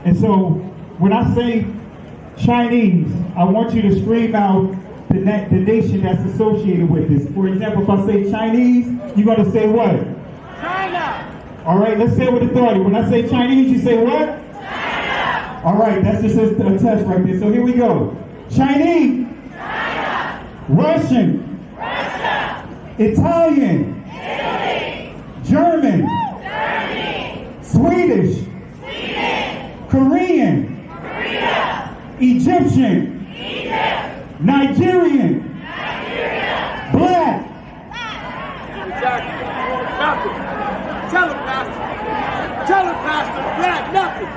And so when I say Chinese, I want you to scream out the nation that's associated with this. For example, if I say Chinese, you're going to say what? China. All right, let's say it with authority. When I say Chinese, you say what? China. All right, that's just a test right there. So here we go. Chinese. China. Russian. Russia. Italian. Italy. German. Germany. Swedish. Sweden. Korean. Korea. Egyptian. Egypt. Nigerian. Nigeria. Black. Exactly. Nothing. Tell him, Pastor. Tell him, Pastor. Black, nothing.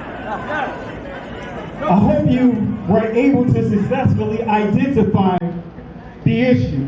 I hope you were able to successfully identify the issue.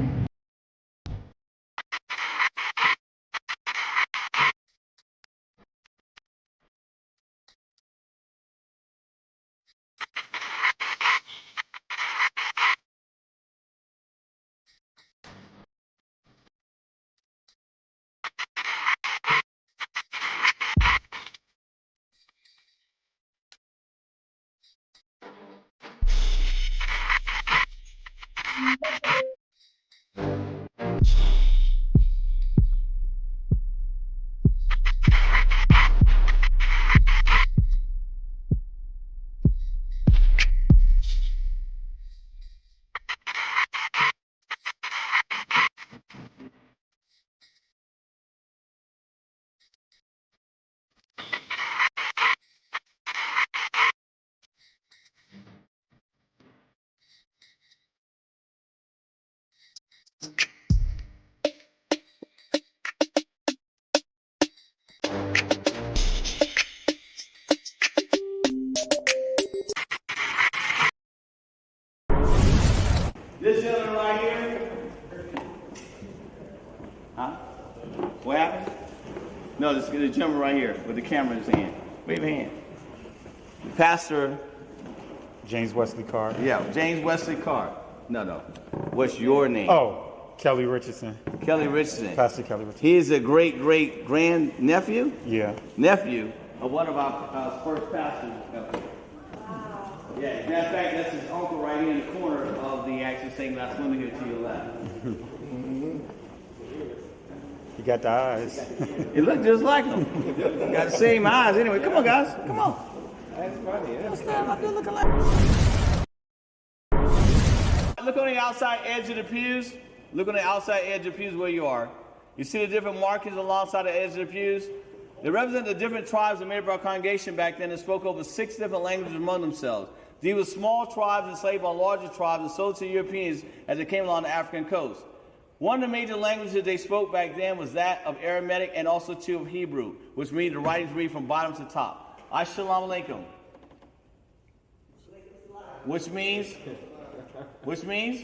This gentleman right here. Huh? What happened? No, this the gentleman right here with the camera in his hand. Wave your hand. Pastor. James Wesley Carr. Yeah, James Wesley Carr. No. What's your name? Oh, Kelly Richardson. Kelly Richardson. Pastor Kelly Richardson. He is a great grand nephew. Yeah. Nephew of one of our first pastors. Yeah, as a matter of fact, that's his uncle right here in the corner of the actual St. Glass window here to your left. He got the eyes. It looked just like him. Got the same eyes anyway. Come on, guys. Come on. That's funny. Look on the outside edge of the pews. Look on the outside edge of the pews where you are. You see the different markings alongside the edge of the pews? They represent the different tribes that made up our congregation back then and spoke over 6 different languages among themselves. These were small tribes enslaved by larger tribes and sold to Europeans as they came along the African coast. One of the major languages they spoke back then was that of Aramaic and also too of Hebrew, which means the writings read from bottom to top. Assalamu alaikum. Which means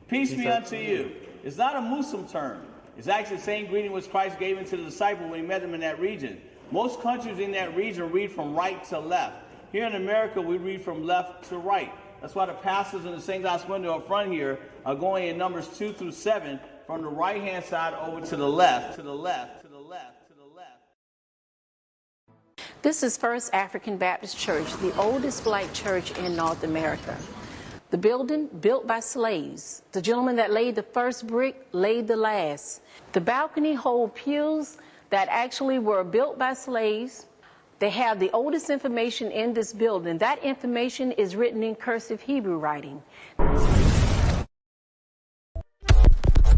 peace be unto you. It's not a Muslim term. It's actually the same greeting which Christ gave into the disciples when he met them in that region. Most countries in that region read from right to left. Here in America, we read from left to right. That's why the pastors in the St. Glass window up front here are going in numbers 2 through 7 from the right-hand side over to the left, to the left, to the left, to the left. This is First African Baptist Church, the oldest black church in North America. The building, built by slaves. The gentleman that laid the first brick laid the last. The balcony hold pews that actually were built by slaves. They have the oldest information in this building. That information is written in cursive Hebrew writing.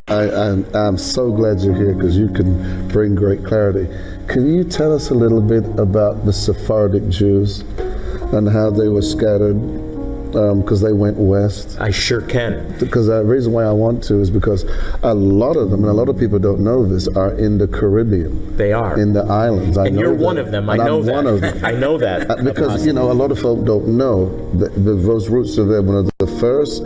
I'm so glad you're here because you can bring great clarity. Can you tell us a little bit about the Sephardic Jews and how they were scattered? Because they went west. I sure can. Because the reason why I want to is because a lot of them, and a lot of people don't know this, are in the Caribbean. They are. In the islands. And you're one of them. I know that. I'm one of them. I know that. Because, you know, a lot of folk don't know that those roots are there. One of the first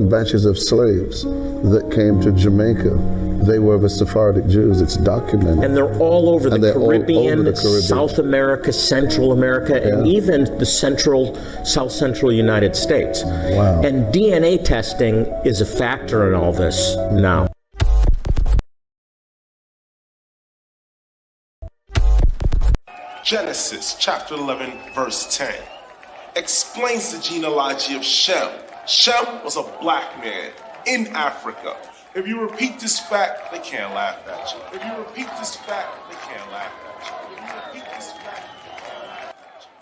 batches of slaves that came to Jamaica, they were the Sephardic Jews. It's documented. And they're all over the Caribbean, South America, Central America, and even the South Central United States. Wow. And DNA testing is a factor in all this now. Genesis chapter 11, verse 10 explains the genealogy of Shem. Shem was a black man in Africa. If you repeat this fact, they can't laugh at you. If you repeat this fact, they can't laugh at you. If you repeat this fact, they can't laugh at you.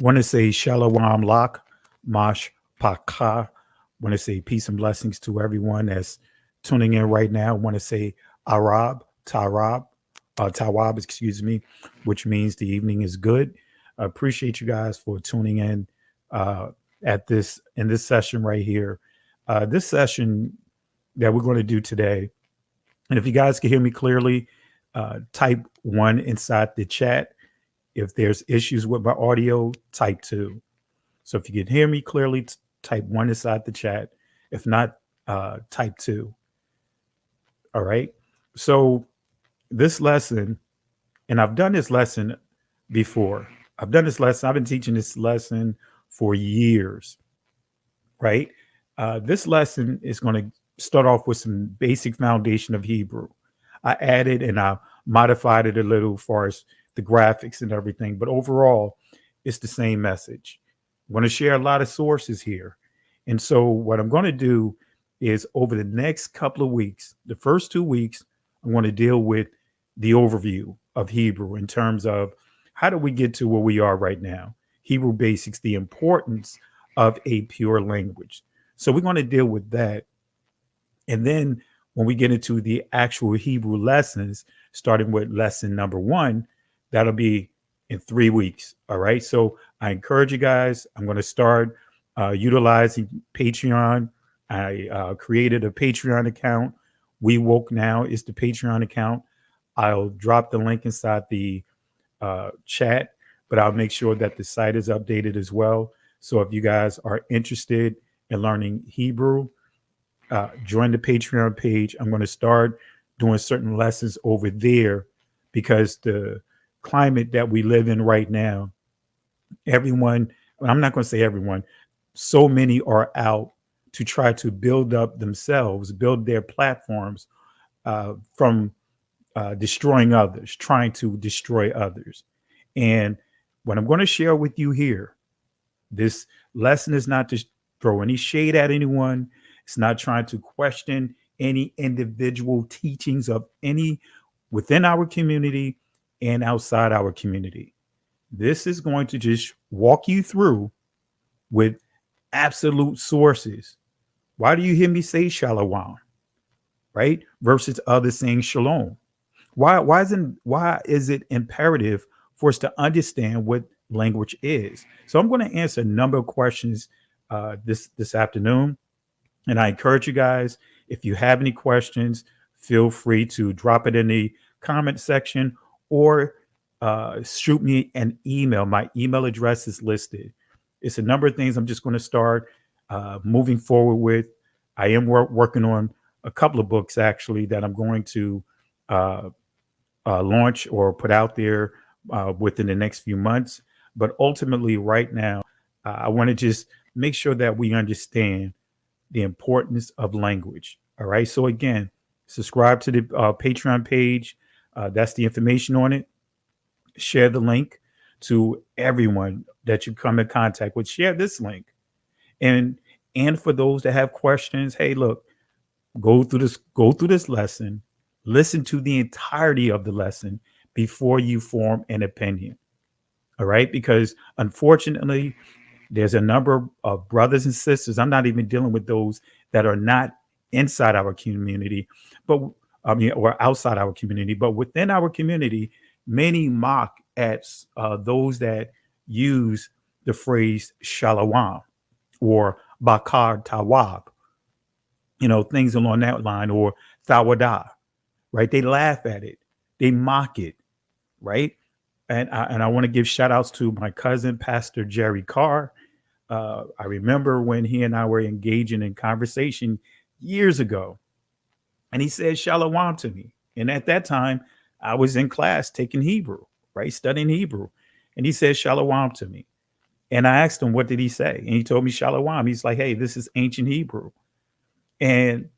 Want to say Shalom Lak, Mash Paka. Want to say peace and blessings to everyone that's tuning in right now. Want to say Tawab, excuse me, which means the evening is good. I appreciate you guys for tuning in in this session right here. This session that we're going to do today, and if you guys can hear me clearly, type 1 inside the chat. If there's issues with my audio, type 2. So if you can hear me clearly, type 1 inside the chat. If not, type 2. All right. So this lesson, and I've done this lesson before. I've been teaching this lesson for years, right? This lesson is going to start off with some basic foundation of Hebrew. I added and I modified it a little as far as the graphics and everything, but overall, it's the same message. I'm going to share a lot of sources here. And so what I'm going to do is over the next couple of weeks, the first 2 weeks, I'm going to deal with the overview of Hebrew in terms of how do we get to where we are right now? Hebrew basics, the importance of a pure language. So we're going to deal with that. And then when we get into the actual Hebrew lessons, starting with lesson number 1, that'll be in 3 weeks. All right. So I encourage you guys. I'm going to start utilizing Patreon. I created a Patreon account. We Woke Now is the Patreon account. I'll drop the link inside the chat, but I'll make sure that the site is updated as well. So if you guys are interested in learning Hebrew, join the Patreon page. I'm going to start doing certain lessons over there because the climate that we live in right now, everyone, I'm not going to say everyone, so many are out to try to build up themselves, build their platforms from destroying others, trying to destroy others. And what I'm going to share with you here, this lesson is not to throw any shade at anyone. It's not trying to question any individual teachings of any within our community and outside our community. This is going to just walk you through with absolute sources. Why do you hear me say shalom, right? Versus others saying shalom. Why is it imperative for us to understand what language is? So I'm going to answer a number of questions this afternoon. And I encourage you guys, if you have any questions, feel free to drop it in the comment section or shoot me an email. My email address is listed. It's a number of things I'm just going to start moving forward with. I am working on a couple of books, actually, that I'm going to launch or put out there within the next few months. But ultimately, right now, I want to just make sure that we understand the importance of language. All right. So again, subscribe to the Patreon page. That's the information on it. Share the link to everyone that you come in contact with. Share this link. And for those that have questions, hey, look, go through this lesson, listen to the entirety of the lesson before you form an opinion. All right. Because unfortunately, there's a number of brothers and sisters. I'm not even dealing with those that are not inside our community, or outside our community, but within our community, many mock at those that use the phrase shalom or bakar tawab, things along that line, or thawadah, right? They laugh at it. They mock it, right? And I want to give shout outs to my cousin, Pastor Jerry Carr. I remember when he and I were engaging in conversation years ago, and he said Shalom to me. And at that time, I was in class taking Hebrew, right? Studying Hebrew. And he said Shalom to me. And I asked him, what did he say? And he told me Shalom. He's like, hey, this is ancient Hebrew. And,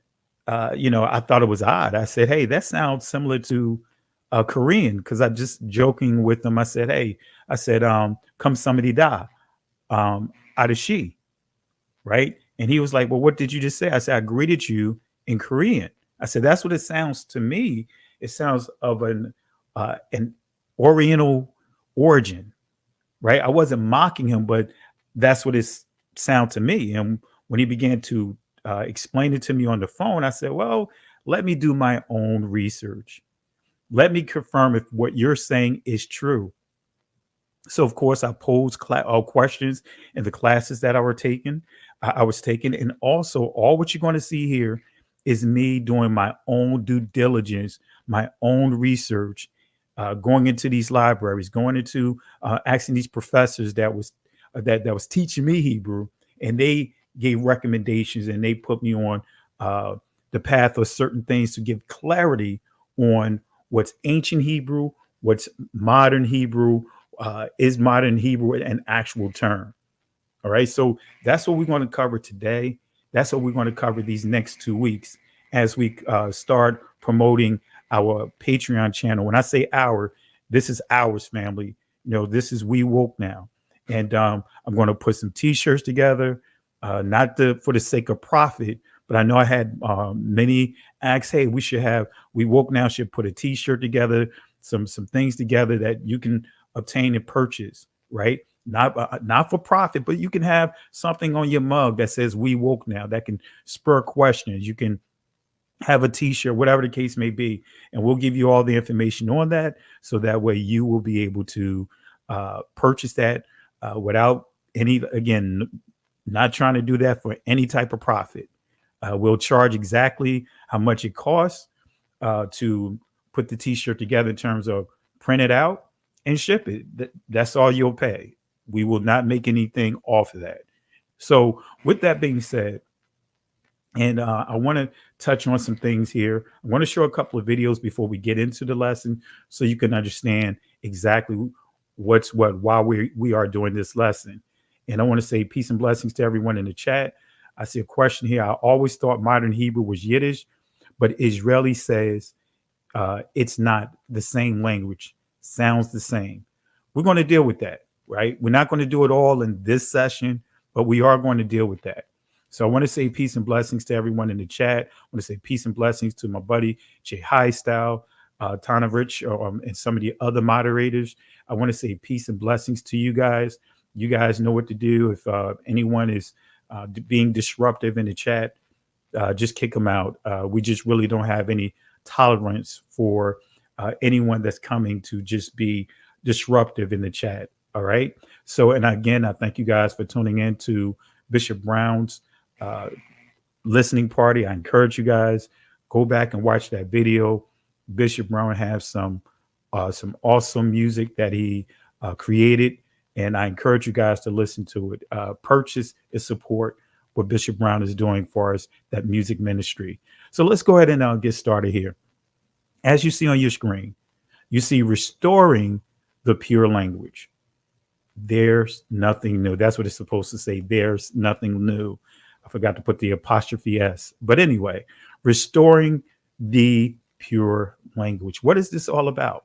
I thought it was odd. I said, hey, that sounds similar to Korean, because I just joking with him. I said, hey, come somebody da, Adashi, right? And he was like, well, what did you just say? I said, I greeted you in Korean. I said, that's what it sounds to me. It sounds of an Oriental origin, right? I wasn't mocking him, but that's what it sounded to me. And when he began to explain it to me on the phone, I said, well, let me do my own research. Let me confirm if what you're saying is true. So, of course, I posed questions in the classes that I was taking. And also all what you're going to see here is me doing my own due diligence, my own research, going into these libraries, going into asking these professors that was teaching me Hebrew, and they gave recommendations and they put me on the path of certain things to give clarity on what's ancient Hebrew, what's modern Hebrew, is modern Hebrew an actual term. All right. So that's what we're going to cover today. That's what we're going to cover these next 2 weeks as we start promoting our Patreon channel. When I say our, this is ours, family. This is We Woke Now. And I'm going to put some T-shirts together, not for the sake of profit, but I know I had many ask, hey, We Woke Now should put a T-shirt together, some things together that you can obtain and purchase, right? Not for profit, but you can have something on your mug that says We Woke Now that can spur questions. You can have a T-shirt, whatever the case may be, and we'll give you all the information on that, so that way you will be able to purchase that without not trying to do that for any type of profit. We'll charge exactly how much it costs to put the T-shirt together in terms of print it out and ship it. That's all you'll pay. We will not make anything off of that. So with that being said, and I want to touch on some things here. I want to show a couple of videos before we get into the lesson, so you can understand exactly what's what, why we are doing this lesson. And I want to say peace and blessings to everyone in the chat. I see a question here. I always thought modern Hebrew was Yiddish, but Israeli says it's not the same language. Sounds the same. We're going to deal with that, right? We're not going to do it all in this session, but we are going to deal with that. So I want to say peace and blessings to everyone in the chat. I want to say peace and blessings to my buddy Jay Highstyle, Tana Rich, and some of the other moderators. I want to say peace and blessings to you guys. You guys know what to do. If anyone is being disruptive in the chat, just kick them out. We just really don't have any tolerance for anyone that's coming to just be disruptive in the chat. All right. So, and again, I thank you guys for tuning in to Bishop Brown's listening party. I encourage you guys, go back and watch that video. Bishop Brown has some awesome music that he created, and I encourage you guys to listen to it. Purchase and support what Bishop Brown is doing for us, that music ministry. So let's go ahead and get started here. As you see on your screen, you see restoring the pure language. There's nothing new. That's what it's supposed to say. There's nothing new. I forgot to put the apostrophe S. But anyway, restoring the pure language. What is this all about?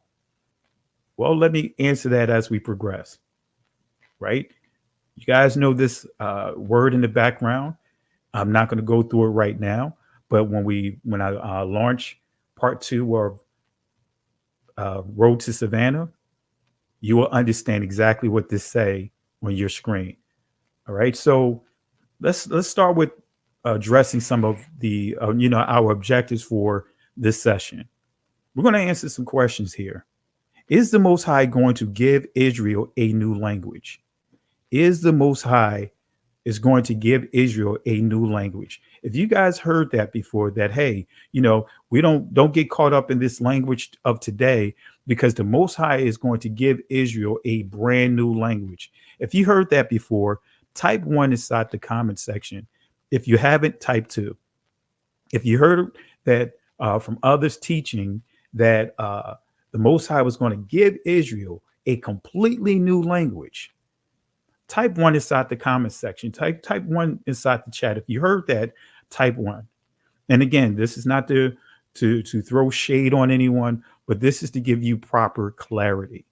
Well, let me answer that as we progress. Right? You guys know this word in the background. I'm not going to go through it right now, but when I launch part 2 of Road to Savannah, you will understand exactly what this say on your screen. All right. So let's start with addressing some of the our objectives for this session. We're going to answer some questions here. Is the Most High going to give Israel a new language? Is the Most High is going to give Israel a new language. If you guys heard that before, that, hey, we don't get caught up in this language of today, because the Most High is going to give Israel a brand new language. If you heard that before, type 1 inside the comment section. If you haven't, type 2. If you heard that from others teaching that the Most High was going to give Israel a completely new language, type 1 inside the comment section. Type 1 inside the chat. If you heard that, type 1. And again, this is not to throw shade on anyone, but this is to give you proper clarity.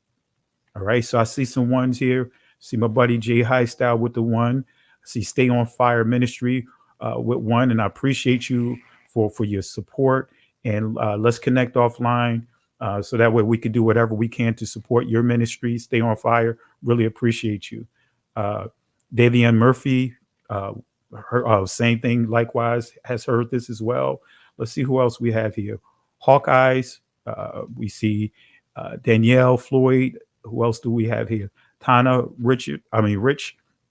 All right. So I see some ones here. See my buddy Jay Highstyle with the 1. I see Stay on Fire Ministry with 1, and I appreciate you for your support. And let's connect offline so that way we can do whatever we can to support your ministry. Stay on fire. Really appreciate you. Davian Murphy, same thing, likewise, has heard this as well. Let's see who else we have here. Hawkeyes, we see Danielle Floyd. Who else do we have here? Tana Rich.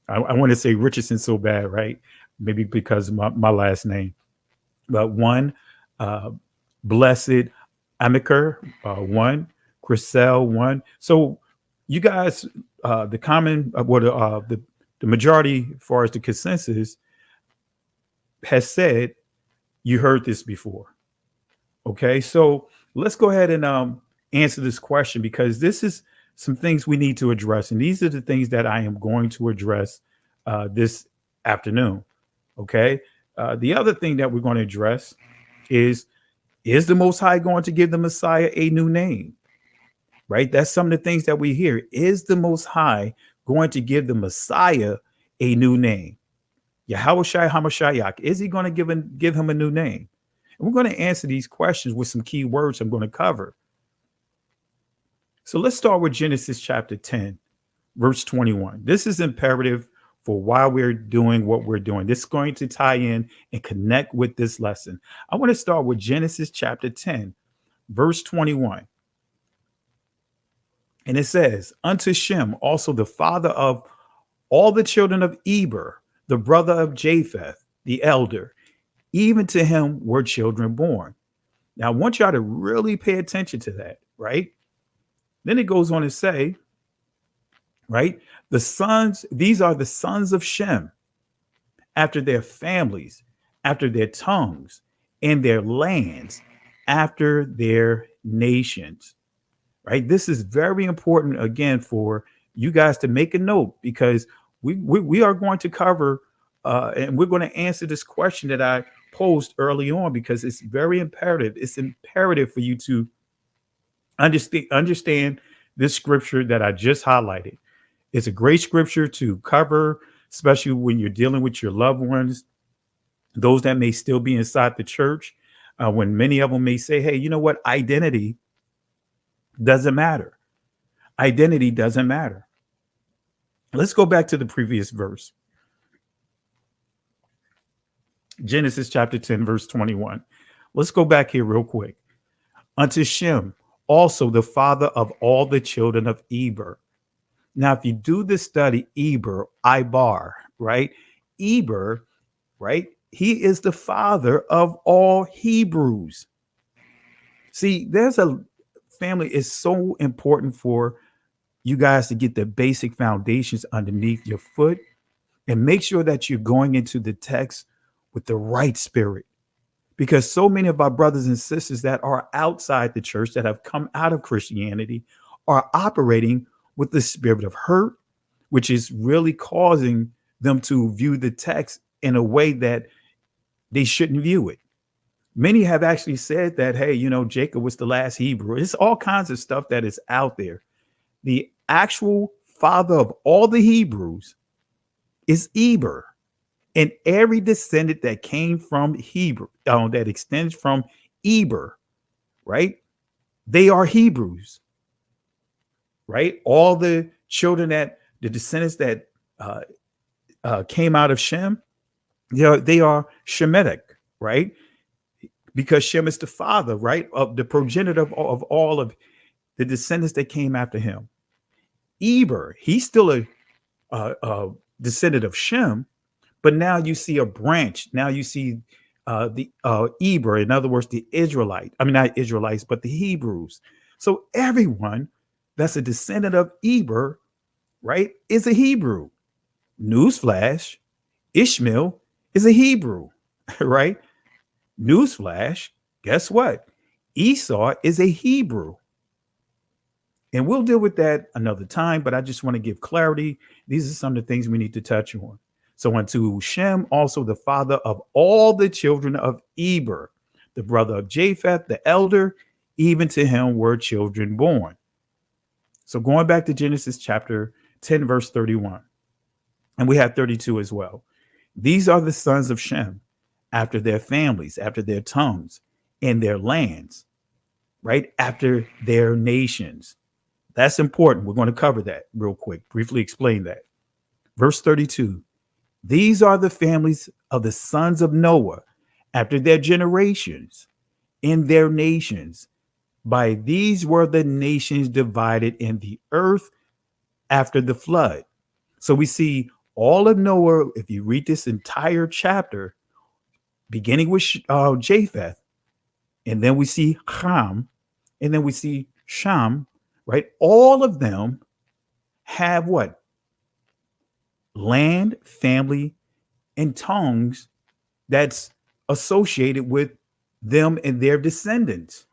I want to say Richardson so bad, right? Maybe because of my last name. But 1, Blessed Amaker, 1, Chriselle, 1. So you guys, the majority, as far as the consensus, has said you heard this before. Okay, so let's go ahead and answer this question, because this is some things we need to address, and these are the things that I am going to address this afternoon. Okay, the other thing that we're going to address is the Most High going to give the Messiah a new name? Right? That's some of the things that we hear. Is the Most High going to give the Messiah a new name? Yahushua HaMashiach, is he going to give him a new name? And we're going to answer these questions with some key words I'm going to cover. So let's start with Genesis chapter 10, verse 21. This is imperative for why we're doing what we're doing. This is going to tie in and connect with this lesson. I want to start with Genesis chapter 10, verse 21. And it says, unto Shem, also the father of all the children of Eber, the brother of Japheth, the elder, even to him were children born. Now, I want y'all to really pay attention to that, right? Then it goes on to say, right, these are the sons of Shem, after their families, after their tongues, and their lands, after their nations. Right? This is very important, again, for you guys to make a note, because we are going to cover and we're going to answer this question that I posed early on, because it's very imperative. It's imperative for you to understand this scripture that I just highlighted. It's a great scripture to cover, especially when you're dealing with your loved ones, those that may still be inside the church, when many of them may say, hey, you know what? Identity doesn't matter. Identity doesn't matter. Let's go back to the previous verse. Genesis chapter 10, verse 21. Let's go back here real quick. Unto Shem, also the father of all the children of Eber. Now, if you do this study, Ibar, right? Eber, right? He is the father of all Hebrews. See, family is so important for you guys to get the basic foundations underneath your foot, and make sure that you're going into the text with the right spirit, because so many of our brothers and sisters that are outside the church, that have come out of Christianity, are operating with the spirit of hurt, which is really causing them to view the text in a way that they shouldn't view it. Many have actually said that, hey, Jacob was the last Hebrew. It's all kinds of stuff that is out there. The actual father of all the Hebrews is Eber, and every descendant that came from Hebrew, that extends from Eber, right? They are Hebrews, right? All the children the descendants that came out of Shem, they are Shemitic, right? Because Shem is the father, right, of the progenitor of all of the descendants that came after him. Eber, he's still a descendant of Shem, But now you see a branch. Now you see the Eber, in other words, the Israelite. I mean, not Israelites, but the Hebrews. So everyone that's a descendant of Eber, right, is a Hebrew. Newsflash, Ishmael is a Hebrew, right? Newsflash, guess what? Esau is a Hebrew. And we'll deal with that another time, but I just want to give clarity. These are some of the things we need to touch on. So unto Shem, also the father of all the children of Eber, the brother of Japheth, the elder, even to him were children born. So going back to Genesis chapter 10, verse 31, and we have 32 as well. These are the sons of Shem, after their families, after their tongues, and their lands, right? After their nations. That's important. We're going to cover that real quick, briefly explain that. Verse 32, these are the families of the sons of Noah, after their generations, in their nations. By these were the nations divided in the earth after the flood. So we see all of Noah, if you read this entire chapter, beginning with Japheth, and then we see Ham, and then we see Sham, right? All of them have what? Land, family, and tongues that's associated with them and their descendants.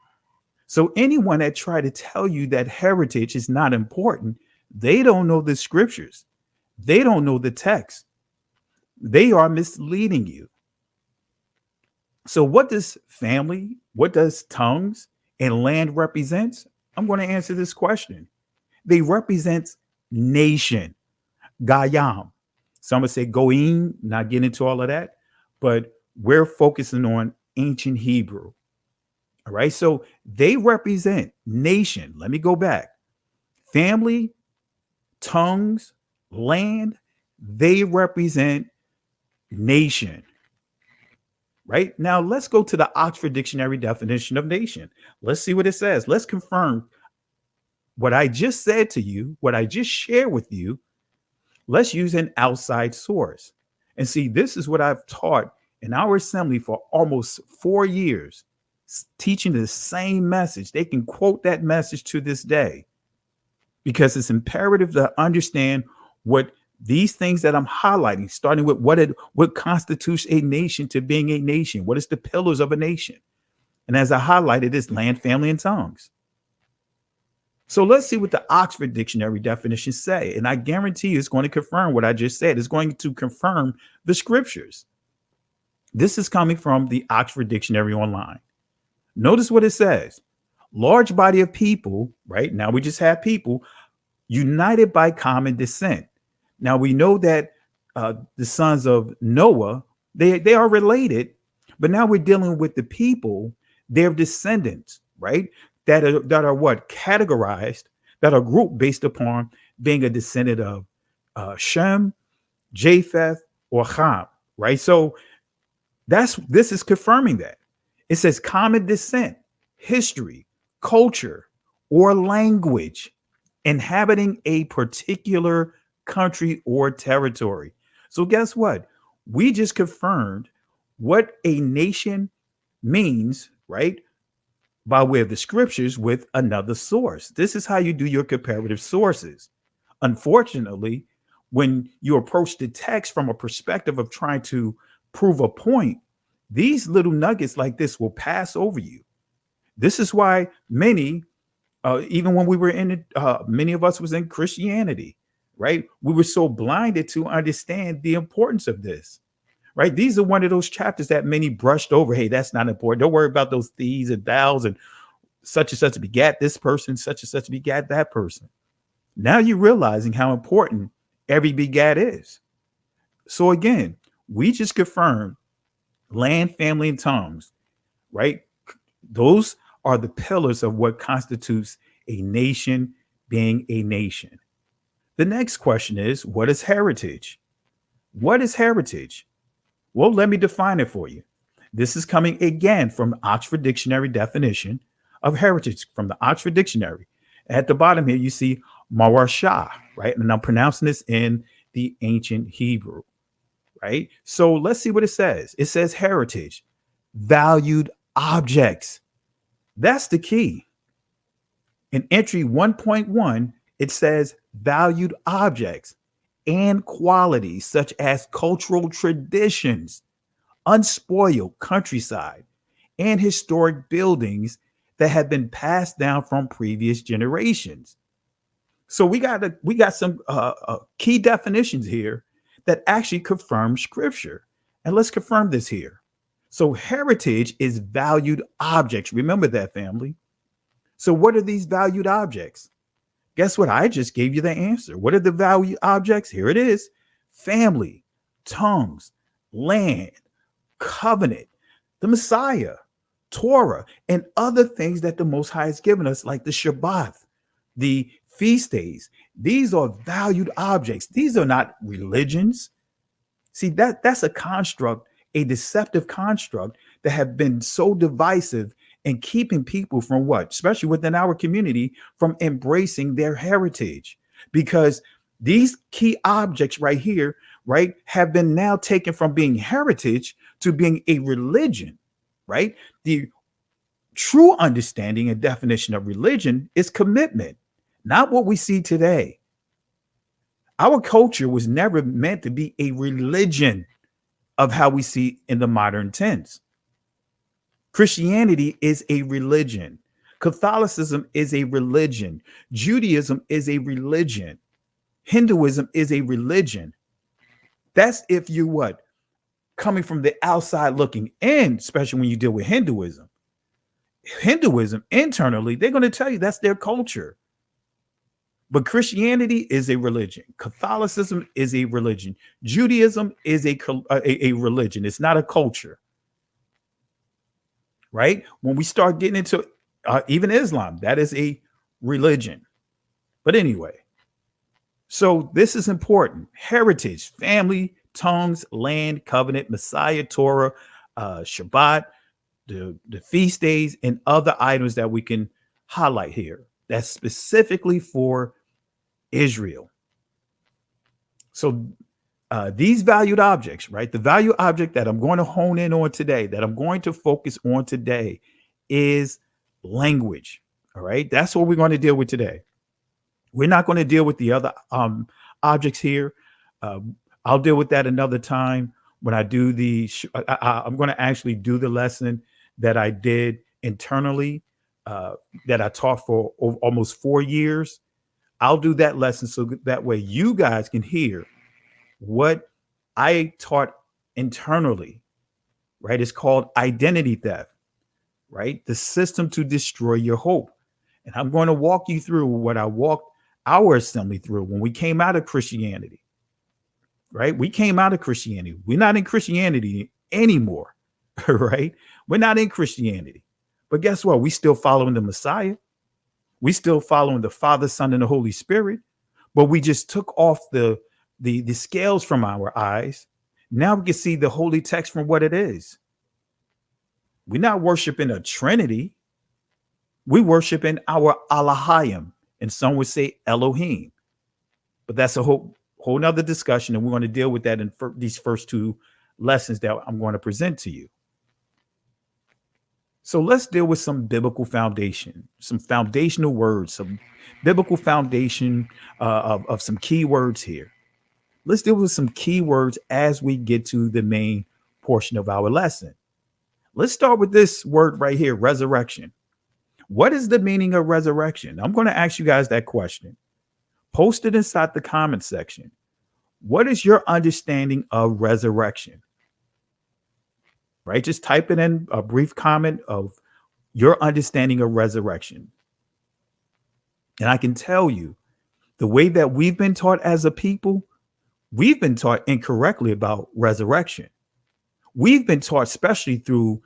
So anyone that try to tell you that heritage is not important, they don't know the scriptures. They don't know the text. They are misleading you. So what does family, what does tongues and land represent? I'm going to answer this question. They represent nation, Gayam. Some would say Goim, not getting into all of that, but we're focusing on ancient Hebrew. All right, so they represent nation. Let me go back. Family, tongues, land, they represent nation. Right now, let's go to the Oxford Dictionary definition of nation. Let's see what it says. Let's confirm what I just said to you, what I just shared with you. Let's use an outside source. And see, this is what I've taught in our assembly for almost 4 years, teaching the same message. They can quote that message to this day because it's imperative to understand what these things that I'm highlighting, starting with what constitutes a nation to being a nation. What is the pillars of a nation? And as I highlighted, it's land, family, and tongues. So let's see what the Oxford Dictionary definitions say. And I guarantee you it's going to confirm what I just said. It's going to confirm the scriptures. This is coming from the Oxford Dictionary online. Notice what it says. Large body of people, right? Now we just have people united by common descent. Now we know that the sons of Noah, they are related, but now we're dealing with the people, their descendants, right? That are what? Categorized, that are grouped based upon being a descendant of Shem, Japheth, or Ham, right? So this is confirming that. It says common descent, history, culture, or language, inhabiting a particular country or territory. So guess what? We just confirmed what a nation means, right? By way of the scriptures with another source. This is how you do your comparative sources. Unfortunately, when you approach the text from a perspective of trying to prove a point, these little nuggets like this will pass over you. This is why many, even when we were in it, many of us was in Christianity, right? We were so blinded to understand the importance of this, right? These are one of those chapters that many brushed over. Hey, that's not important. Don't worry about those these and thous and such begat this person, such and such begat that person. Now you're realizing how important every begat is. So again, we just confirmed land, family, and tongues, right? Those are the pillars of what constitutes a nation being a nation. The next question is, what is heritage? What is heritage? Well, let me define it for you. This is coming again from the Oxford Dictionary definition of heritage, from the Oxford Dictionary. At the bottom here, you see Marashah, right? And I'm pronouncing this in the ancient Hebrew, right? So let's see what it says. It says heritage, valued objects. That's the key. In entry 1.1, it says valued objects and qualities such as cultural traditions, unspoiled countryside, and historic buildings that have been passed down from previous generations. So we got some key definitions here that actually confirm scripture. And let's confirm this here. So heritage is valued objects. Remember that, family. So what are these valued objects? Guess what? I just gave you the answer. What are the valued objects? Here it is. Family, tongues, land, covenant, the Messiah, Torah, and other things that the Most High has given us, like the Shabbat, the feast days. These are valued objects. These are not religions. See, that's a construct, a deceptive construct that have been so divisive and keeping people from what, especially within our community, from embracing their heritage. Because these key objects right here, right, have been now taken from being heritage to being a religion, right? The true understanding and definition of religion is commitment, not what we see today. Our culture was never meant to be a religion of how we see in the modern tense. Christianity is a religion. Catholicism is a religion. Judaism is a religion. Hinduism is a religion. That's if you what? Coming from the outside looking in, especially when you deal with Hinduism. Hinduism internally, they're going to tell you that's their culture. But Christianity is a religion. Catholicism is a religion. Judaism is a religion. It's not a culture. Right? When we start getting into even Islam, that is a religion. But anyway, so this is important. Heritage, family, tongues, land, covenant, Messiah, Torah, Shabbat, the feast days, and other items that we can highlight here. That's specifically for Israel. So these valued objects, right? The value object that I'm going to hone in on today, that I'm going to focus on today, is language. All right. That's what we're going to deal with today. We're not going to deal with the other objects here. I'll deal with that another time when I do I'm going to actually do the lesson that I did internally, that I taught for almost 4 years. I'll do that lesson so that way you guys can hear what I taught internally, right? It's called identity theft, right? The system to destroy your hope. And I'm going to walk you through what I walked our assembly through when we came out of Christianity, right? We came out of Christianity. We're not in Christianity anymore, right? We're not in Christianity. But guess what? We still following the Messiah. We still following the Father, Son, and the Holy Spirit. But we just took off the scales from our eyes. Now we can see the holy text from what it is. We're not worshiping a Trinity. We worship in our Elohim, and some would say Elohim. But that's a whole nother discussion, and we're going to deal with that in these first 2 lessons that I'm going to present to you. So let's deal with some biblical foundation, some foundational words, some biblical foundation of some key words here. Let's deal with some key words as we get to the main portion of our lesson. Let's start with this word right here, resurrection. What is the meaning of resurrection? I'm going to ask you guys that question. Post it inside the comment section. What is your understanding of resurrection? Right? Just type it in a brief comment of your understanding of resurrection. And I can tell you the way that we've been taught as a people, we've been taught incorrectly about resurrection. We've been taught, especially through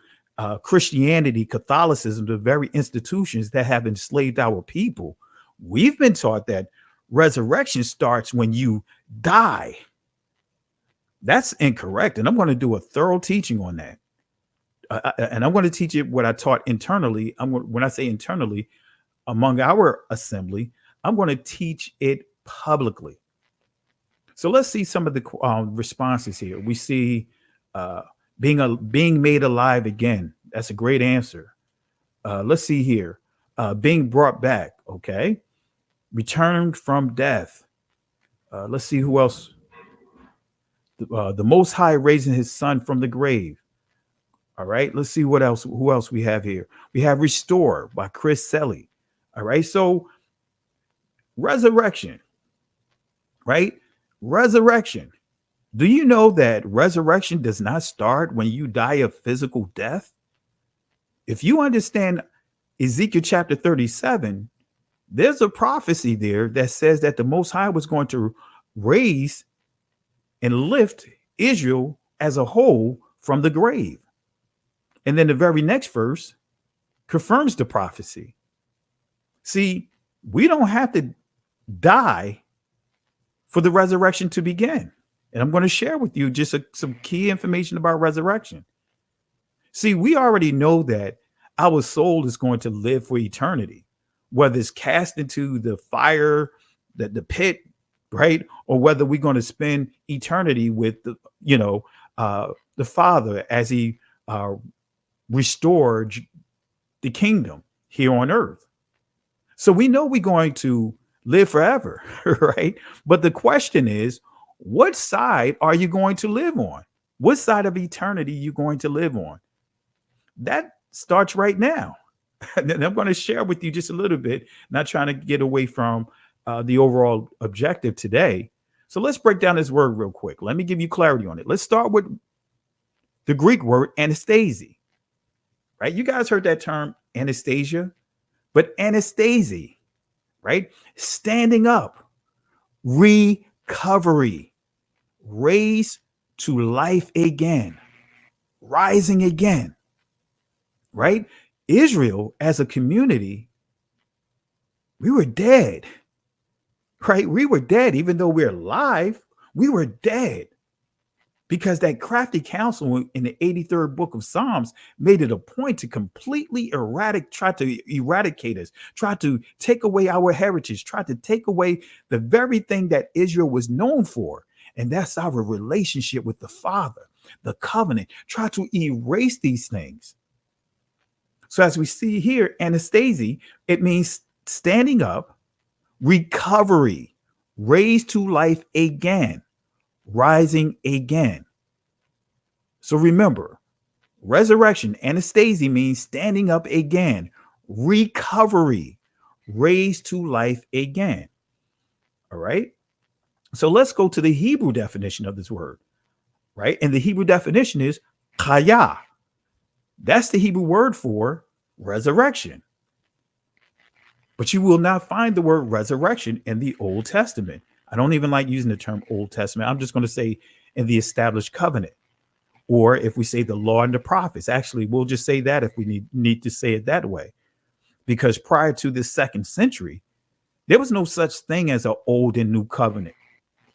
Christianity, Catholicism, the very institutions that have enslaved our people. We've been taught that resurrection starts when you die. That's incorrect. And I'm going to do a thorough teaching on that. And I'm going to teach it what I taught internally. When I say internally, among our assembly, I'm going to teach it publicly. So let's see some of the responses here. We see being made alive again. That's a great answer. Let's see here. Being brought back. Okay. Returned from death. Let's see who else. The Most High raising his son from the grave. All right. Let's see what else. Who else we have here? We have Restore by Chris Selly. All right. So resurrection. Right. Resurrection. Do you know that resurrection does not start when you die of physical death? If you understand Ezekiel chapter 37, there's a prophecy there that says that the Most High was going to raise and lift Israel as a whole from the grave. And then the very next verse confirms the prophecy. See, we don't have to die for the resurrection to begin. And I'm going to share with you just some key information about resurrection. See, we already know that our soul is going to live for eternity, whether it's cast into the fire, the pit, right? Or whether we're going to spend eternity with the Father as he restored the kingdom here on earth. So we know we're going to live forever, right? But the question is, what side are you going to live on? What side of eternity are you going to live on? That starts right now. And I'm going to share with you just a little bit, not trying to get away from the overall objective today. So let's break down this word real quick. Let me give you clarity on it. Let's start with the Greek word anastasia, right? You guys heard that term Anastasia, but anastasia, right? Standing up, recovery, raised to life again, rising again, right? Israel as a community, we were dead, right? We were dead. Even though we're alive, we were dead because that crafty counsel in the 83rd book of Psalms made it a point to completely try to eradicate us, try to take away our heritage, try to take away the very thing that Israel was known for. And that's our relationship with the Father, the covenant, try to erase these things. So as we see here, anastasia, it means standing up, recovery, raised to life again, rising again. So remember, resurrection, anastasia means standing up again, recovery, raised to life again. All right. So let's go to the Hebrew definition of this word, right? And the Hebrew definition is chaya. That's the Hebrew word for resurrection. But you will not find the word resurrection in the Old Testament. I don't even like using the term Old Testament. I'm just going to say in the established covenant. Or if we say the law and the prophets, actually, we'll just say that if we need to say it that way. Because prior to the 2nd century, there was no such thing as an Old and New Covenant,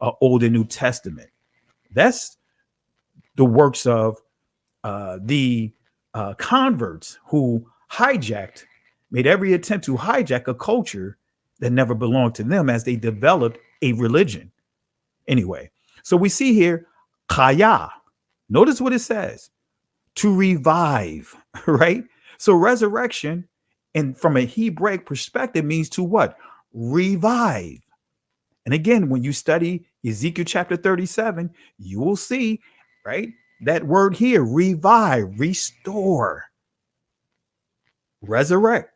an Old and New Testament. That's the works of the converts who made every attempt to hijack a culture that never belonged to them as they developed a religion. Anyway, so we see here, chaya. Notice what it says, to revive, right? So resurrection, and from a Hebraic perspective, means to what? Revive. And again, when you study Ezekiel chapter 37, you will see, right, that word here, revive, restore, resurrect.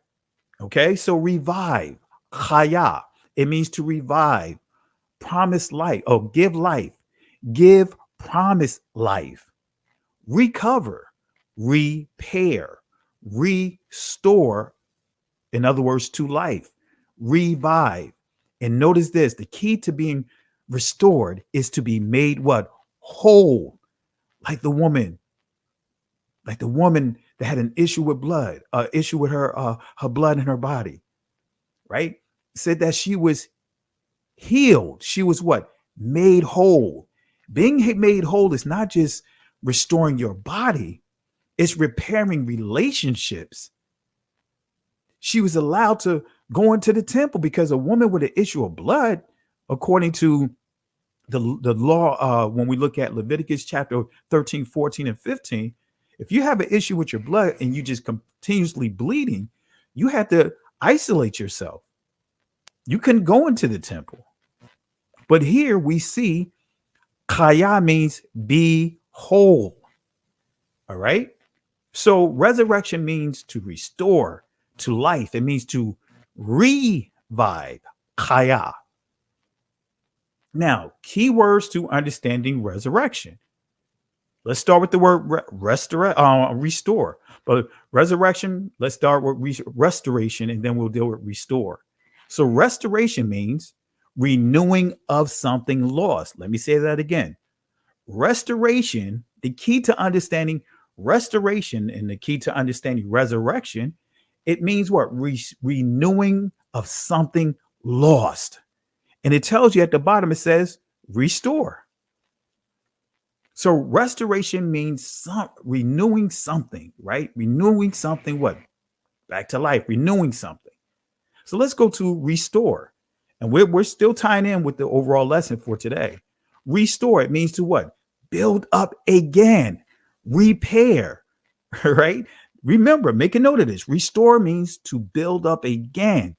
Okay, so revive, chaya, it means to revive, promise life, give life, give promise life, recover, repair, restore, in other words, to life, revive. And notice this, the key to being restored is to be made what? Whole, like the woman that had an issue with blood, issue with her blood in her body, right? Said that she was healed. She was what? Made whole. Being made whole is not just restoring your body, it's repairing relationships. She was allowed to go into the temple because a woman with an issue of blood, according to the law, when we look at Leviticus chapter 13, 14, and 15, if you have an issue with your blood and you just continuously bleeding, you had to isolate yourself. You couldn't go into the temple. But here we see kaya means be whole. All right. So resurrection means to restore to life. It means to revive. Kaya. Now, key words to understanding resurrection. Let's start with the word restore. But resurrection, let's start with restoration, and then we'll deal with restore. So restoration means renewing of something lost. Let me say that again. Restoration, the key to understanding restoration and the key to understanding resurrection, it means what? Renewing of something lost. And it tells you at the bottom, it says restore. So restoration means renewing something, right? Renewing something, what? Back to life, renewing something. So let's go to restore. And we're still tying in with the overall lesson for today. Restore, it means to what? Build up again, repair, right? Remember, make a note of this. Restore means to build up again.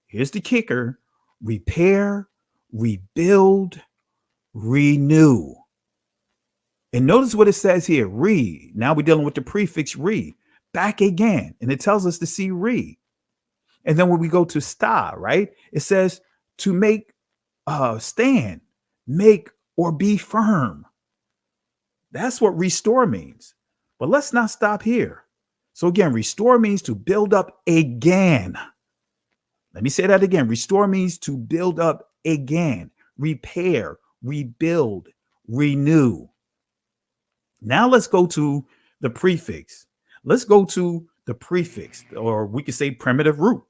Here's the kicker: repair, rebuild, renew. And notice what it says here, Now we're dealing with the prefix back again. And it tells us to see And then when we go to sta, right, it says to make, stand, make, or be firm. That's what restore means. But let's not stop here. So again, restore means to build up again. Let me say that again. Restore means to build up again, repair, rebuild, renew. Now let's go to the prefix. Let's go to the prefix, or we could say primitive root.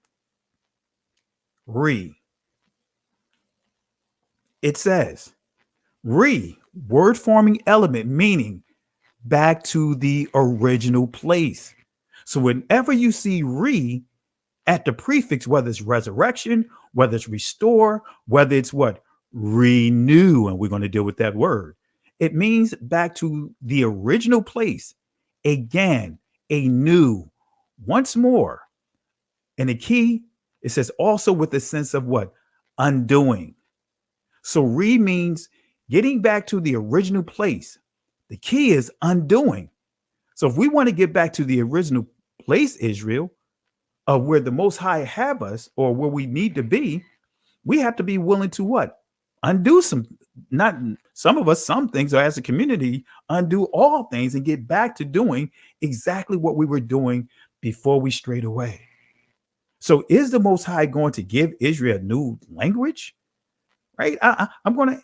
It says word forming element, meaning back to the original place. So whenever you see at the prefix, whether it's resurrection, whether it's restore, whether it's what? Renew, and we're going to deal with that word. It means back to the original place, again, anew, once more. And the key, it says also with a sense of what? Undoing. So means getting back to the original place. The key is undoing. So if we want to get back to the original place, Israel, of where the Most High have us, or where we need to be, we have to be willing to what? Undo some things, or as a community, undo all things and get back to doing exactly what we were doing before we strayed away. So is the Most High going to give Israel a new language? Right? I'm going to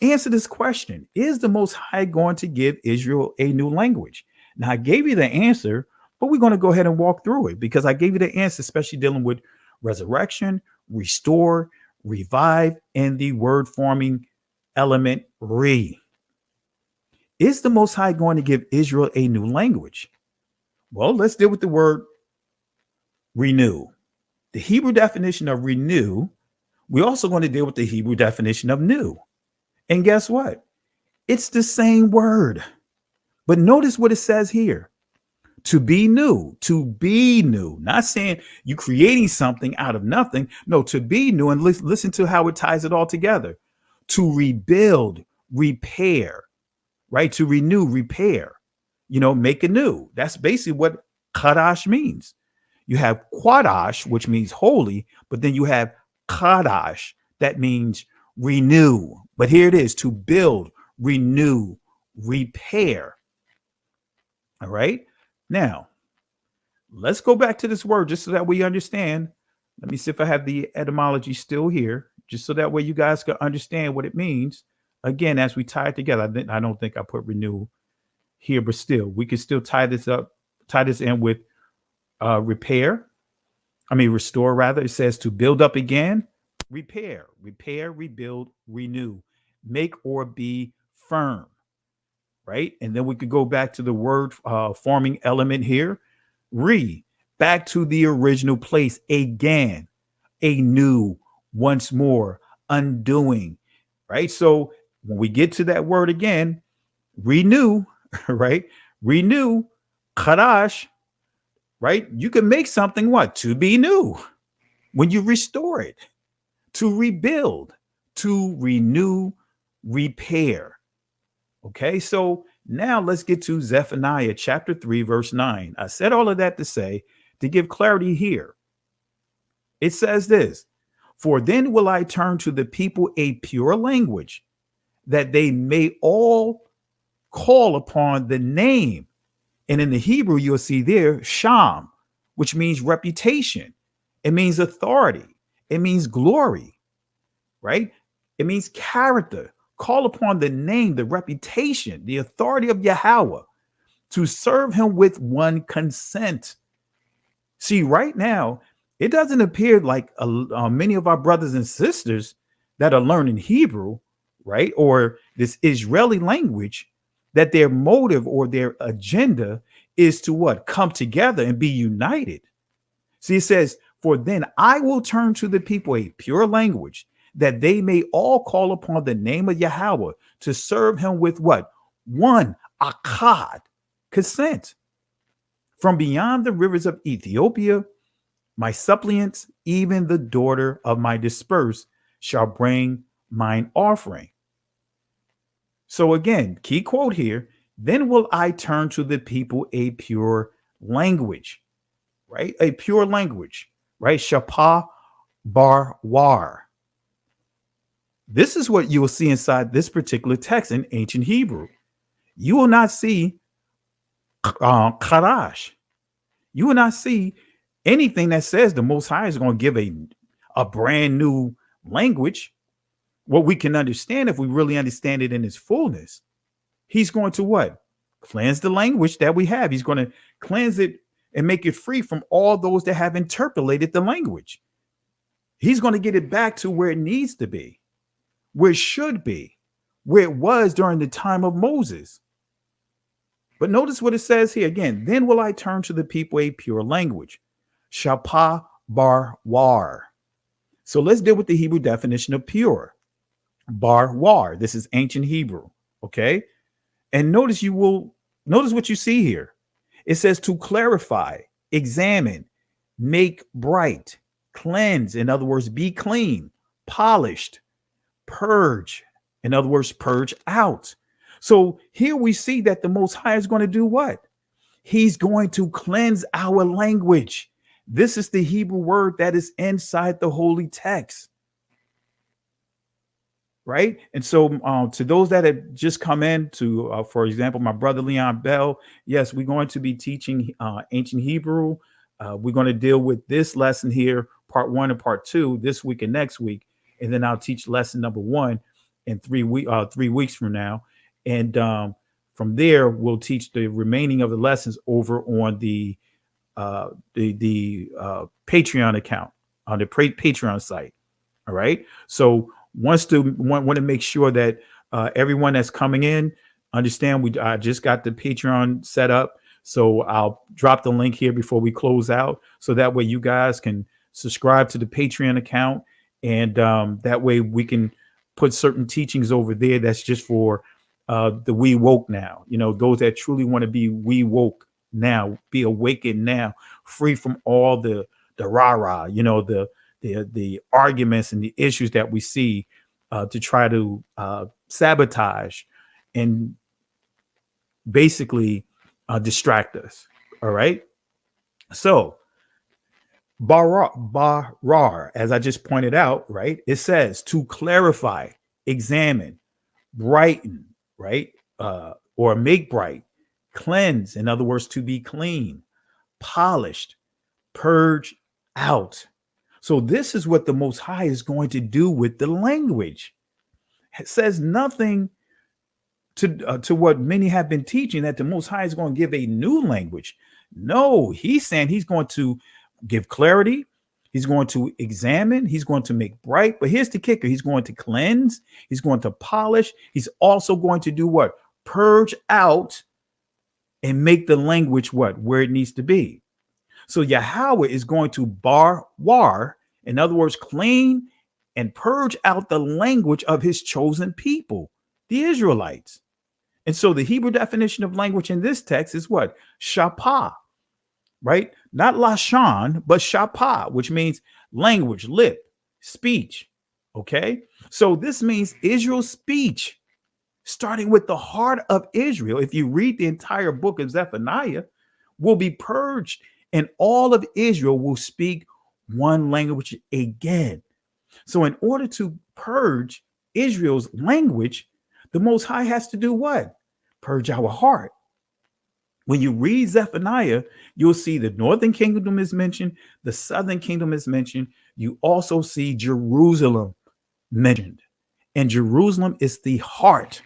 answer this question. Is the Most High going to give Israel a new language? Now, I gave you the answer, but we're going to go ahead and walk through it, because I gave you the answer, especially dealing with resurrection, restore, revive, and the word forming element Is the Most High going to give Israel a new language? Well, let's deal with the word renew. The Hebrew definition of renew, we're also going to deal with the Hebrew definition of new. And guess what? It's the same word. But notice what it says here. To be new, not saying you creating something out of nothing. No, to be new. And listen to how it ties it all together. To rebuild, repair, right? To renew, repair, make anew. That's basically what Kadash means. You have Quadash, which means holy, but then you have Kadash, that means renew. But here it is, to build, renew, repair. All right. Now, let's go back to this word just so that we understand. Let me see if I have the etymology still here, just so that way you guys can understand what it means. Again, as we tie it together, I don't think I put renew here, but still, we can still tie this in with restore rather. It says to build up again, repair, rebuild, renew, make or be firm. Right. And then we could go back to the word forming element here. Back to the original place again, anew, once more, undoing. right? So when we get to that word again, renew, right? Renew, chadash, right? You can make something what? To be new. When you restore it, to rebuild, to renew, repair. Okay, so now let's get to Zephaniah chapter 3, verse 9. I said all of that to say, to give clarity here. It says this, for then will I turn to the people a pure language, that they may all call upon the name. And in the Hebrew, you'll see there, sham, which means reputation. It means authority. It means glory, right? It means character. Call upon the name, the reputation, the authority of Yahweh to serve him with one consent. See, right now, it doesn't appear like many of our brothers and sisters that are learning Hebrew, right? Or this Israeli language, that their motive or their agenda is to what? Come together and be united. See, it says, for then I will turn to the people a pure language, that they may all call upon the name of Yahweh to serve him with what? One akkad, consent. From beyond the rivers of Ethiopia, my suppliants, even the daughter of my dispersed, shall bring mine offering. So again, key quote here, then will I turn to the people a pure language, right? A pure language, right? Shapah bar war. This is what you will see inside this particular text in ancient Hebrew. You will not see Kadash. You will not see anything that says the Most High is going to give a brand new language. What we can understand, if we really understand it in its fullness, he's going to what? Cleanse the language that we have. He's going to cleanse it and make it free from all those that have interpolated the language. He's going to get it back to where it needs to be, where it should be, where it was during the time of Moses. But notice what it says here again. Then will I turn to the people a pure language. Shapah bar war. So let's deal with the Hebrew definition of pure. Bar war. This is ancient Hebrew. Okay. And notice what you see here. It says to clarify, examine, make bright, cleanse. In other words, be clean, polished, purge. In other words, purge out. So here we see that the Most High is going to do what? He's going to cleanse our language. This is the Hebrew word that is inside the holy text. Right. And so to those that have just come in to, for example, my brother Leon Bell, yes, we're going to be teaching ancient Hebrew. We're going to deal with this lesson here, part 1 and part 2 this week and next week. And then I'll teach lesson number 1 in 3 weeks from now. And from there, we'll teach the remaining of the lessons over on the Patreon account, on the Patreon site. All right. So want to make sure that everyone that's coming in understand I just got the Patreon set up. So I'll drop the link here before we close out. So that way you guys can subscribe to the Patreon account. And that way we can put certain teachings over there. That's just for the we woke now, those that truly want to be we woke now, be awakened now, free from all the rah-rah, the arguments and the issues that we see to try to sabotage and basically distract us. All right. So barar, as I just pointed out, right, it says to clarify, examine, brighten, right, or make bright, cleanse, in other words, to be clean, polished, purge out. So this is what the Most High is going to do with the language. It says nothing to what many have been teaching, that the Most High is going to give a new language. No, he's saying he's going to give clarity. He's going to examine. He's going to make bright. But here's the kicker. He's going to cleanse. He's going to polish. He's also going to do what? Purge out and make the language what? Where it needs to be. So Yahweh is going to bar war, in other words, clean and purge out the language of his chosen people, the Israelites. And so the Hebrew definition of language in this text is what? Shapah, right? Not Lashon, but Shapah, which means language, lip, speech. Okay. So this means Israel's speech, starting with the heart of Israel. If you read the entire book of Zephaniah, will be purged, and all of Israel will speak one language again. So in order to purge Israel's language, the Most High has to do what? Purge our heart. When you read Zephaniah, you'll see the northern kingdom is mentioned, the southern kingdom is mentioned. You also see Jerusalem mentioned. And Jerusalem is the heart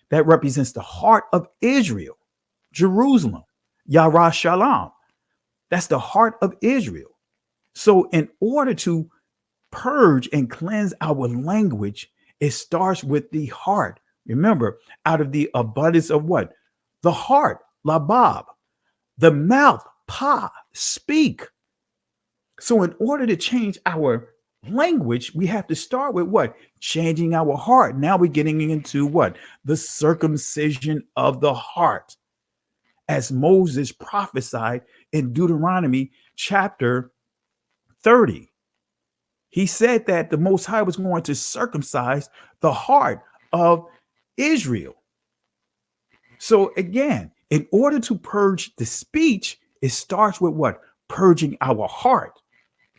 that represents the heart of Israel. Jerusalem, Yara Shalom. That's the heart of Israel. So in order to purge and cleanse our language, it starts with the heart. Remember, out of the abundance of what? The heart, labab. The mouth, pa, speak. So in order to change our language, we have to start with what? Changing our heart. Now we're getting into what? The circumcision of the heart. As Moses prophesied in Deuteronomy chapter 30. He said that the Most High was going to circumcise the heart of Israel. So again, in order to purge the speech, it starts with what? Purging our heart.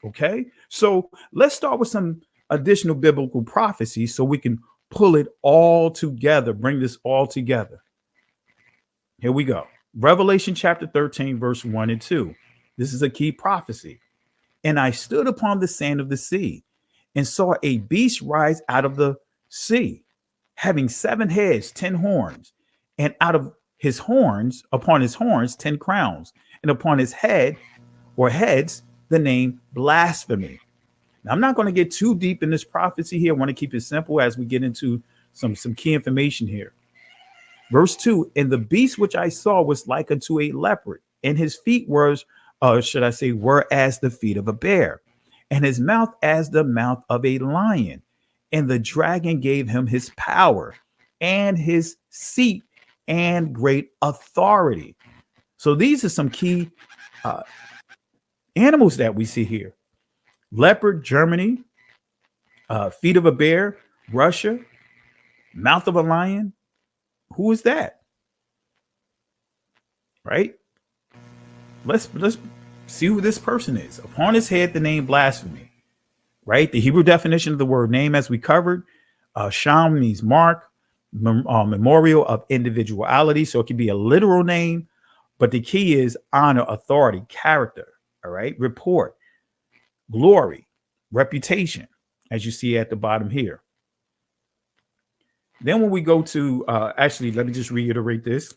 Okay, so let's start with some additional biblical prophecies so we can pull it all together, bring this all together. Here we go. Revelation chapter 13, verse 1 and 2. This is a key prophecy. And I stood upon the sand of the sea and saw a beast rise out of the sea, having 7 heads, 10 horns, and out of his horns, upon his horns, 10 crowns, and upon his head or heads, the name blasphemy. Now, I'm not going to get too deep in this prophecy here. I want to keep it simple as we get into some key information here. Verse 2, and the beast which I saw was like unto a leopard, and his feet were as the feet of a bear, and his mouth as the mouth of a lion. And the dragon gave him his power and his seat and great authority. So these are some key animals that we see here. Leopard, Germany, feet of a bear, Russia, mouth of a lion. Who is that? Right? Let's see who this person is. Upon his head, the name blasphemy. Right? The Hebrew definition of the word name, as we covered, Sham means mark, memorial of individuality. So it can be a literal name, but the key is honor, authority, character. All right. Report, glory, reputation, as you see at the bottom here. Then when we go to, actually, let me just reiterate this.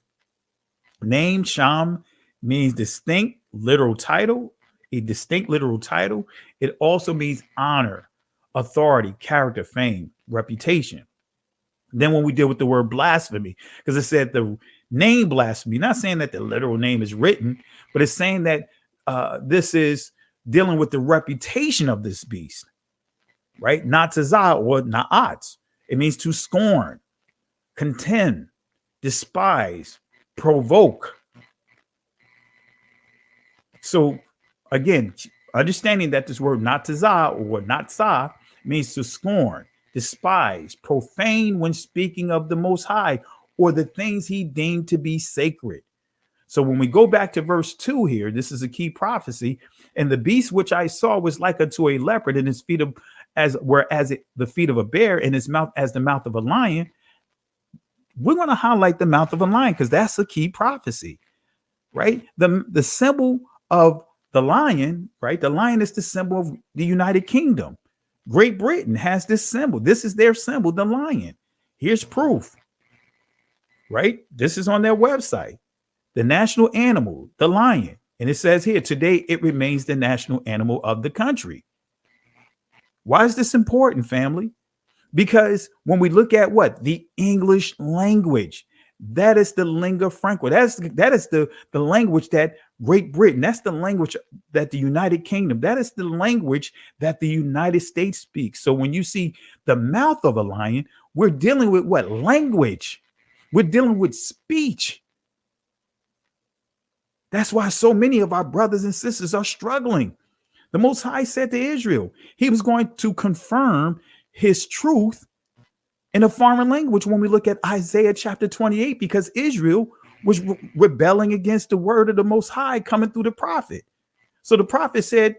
Name, Sham, means distinct literal title, a distinct literal title. It also means honor, authority, character, fame, reputation. Then when we deal with the word blasphemy, because it said the name blasphemy, not saying that the literal name is written, but it's saying that this is dealing with the reputation of this beast, right? Natazah or na'at. It means to scorn, contend, despise, provoke. So again, understanding that this word natazah or natsah means to scorn, despise, profane when speaking of the Most High or the things he deemed to be sacred. So when we go back to verse 2 here, this is a key prophecy. And the beast which I saw was like unto a leopard, and his feet the feet of a bear, and his mouth as the mouth of a lion. We're going to highlight the mouth of a lion because that's a key prophecy, right? The symbol of the lion, right? The lion is the symbol of the United Kingdom. Great Britain has this symbol. This is their symbol, the lion. Here's proof, right? This is on their website. The national animal, the lion. And it says here, today it remains the national animal of the country. Why is this important, family? Because when we look at what? The English language, That is the lingua franca. That is the language that Great Britain, that's the language that the United Kingdom, that is the language that the United States speaks. So when you see the mouth of a lion, we're dealing with what? Language. We're dealing with speech. That's why so many of our brothers and sisters are struggling. The Most High said to Israel, he was going to confirm his truth in a foreign language when we look at Isaiah chapter 28, because Israel was rebelling against the word of the Most High coming through the prophet. So the prophet said,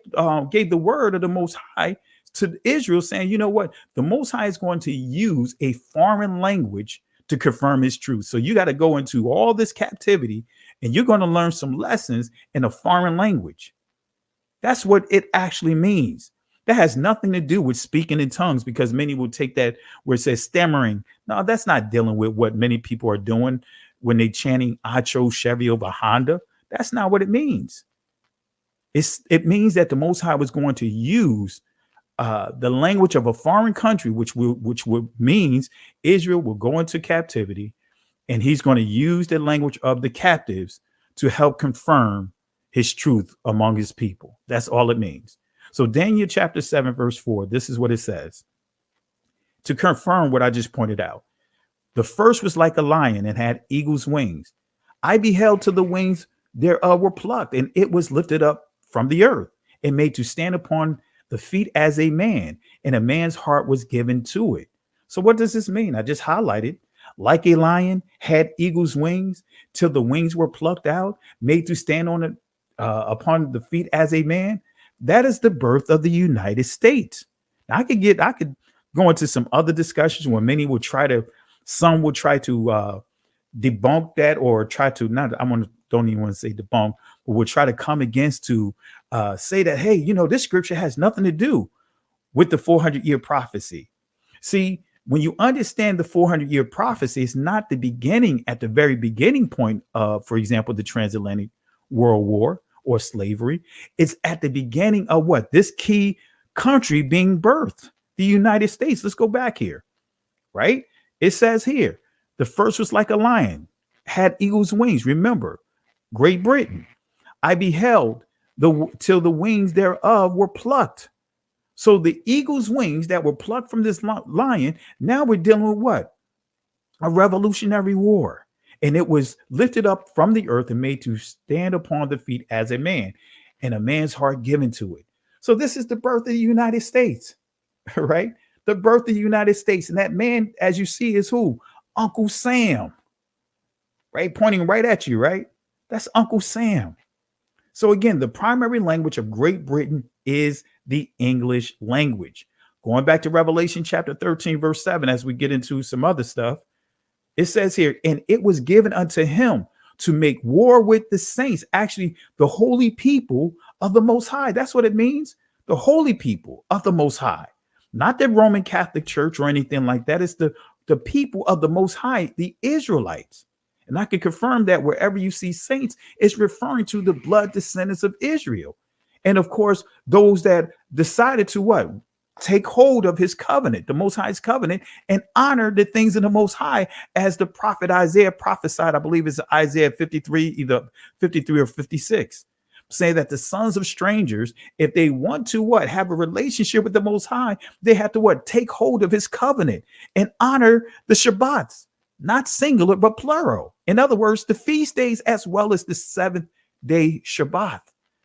gave the word of the Most High to Israel, saying, you know what? The Most High is going to use a foreign language to confirm his truth. So you got to go into all this captivity and you're going to learn some lessons in a foreign language. That's what it actually means. That has nothing to do with speaking in tongues, because many will take that where it says stammering. No, that's not dealing with what many people are doing when they chanting Acho Chevy over Honda. That's not what it means. It means that the Most High was going to use the language of a foreign country, which means Israel will go into captivity, and he's going to use the language of the captives to help confirm his truth among his people. That's all it means. So Daniel chapter 7, verse 4, this is what it says. To confirm what I just pointed out. The first was like a lion and had eagle's wings. I beheld till the wings thereof were plucked, and it was lifted up from the earth and made to stand upon the feet as a man, and a man's heart was given to it. So what does this mean? I just highlighted, like a lion had eagle's wings till the wings were plucked out, made to stand on it upon the feet as a man. That is the birth of the United States. Now, I could go into some other discussions where some will try to debunk that, or try to don't even want to say debunk, but will try to come against to say that, hey, this scripture has nothing to do with the 400-year prophecy. See, when you understand the 400-year prophecy, it's not the beginning, at the very beginning point of, for example, the transatlantic World War or slavery. It's at the beginning of what? This key country being birthed, the United States. Let's go back here, right? It says here, the first was like a lion, had eagle's wings. Remember, Great Britain. I beheld till the wings thereof were plucked. So the eagle's wings that were plucked from this lion, now we're dealing with what? A revolutionary war. And it was lifted up from the earth and made to stand upon the feet as a man, and a man's heart given to it. So this is the birth of the United States, right? The birth of the United States. And that man, as you see, is who? Uncle Sam, right? Pointing right at you, right? That's Uncle Sam. So again, the primary language of Great Britain is the English language. Going back to Revelation chapter 13, verse 7, as we get into some other stuff, it says here, and it was given unto him to make war with the saints, actually the holy people of the Most High. That's what it means. The holy people of the Most High, not the Roman Catholic Church or anything like that. It's the people of the Most High, the Israelites. And I can confirm that wherever you see saints, it's referring to the blood descendants of Israel. And of course, those that decided to what? Take hold of his covenant, the Most High's covenant, and honor the things of the Most High, as the prophet Isaiah prophesied. I believe it's Isaiah 53, either 53 or 56, say that the sons of strangers, if they want to what? Have a relationship with the Most High, they have to what? Take hold of his covenant and honor the Shabbats, not singular, but plural. In other words, the feast days as well as the seventh-day Shabbat.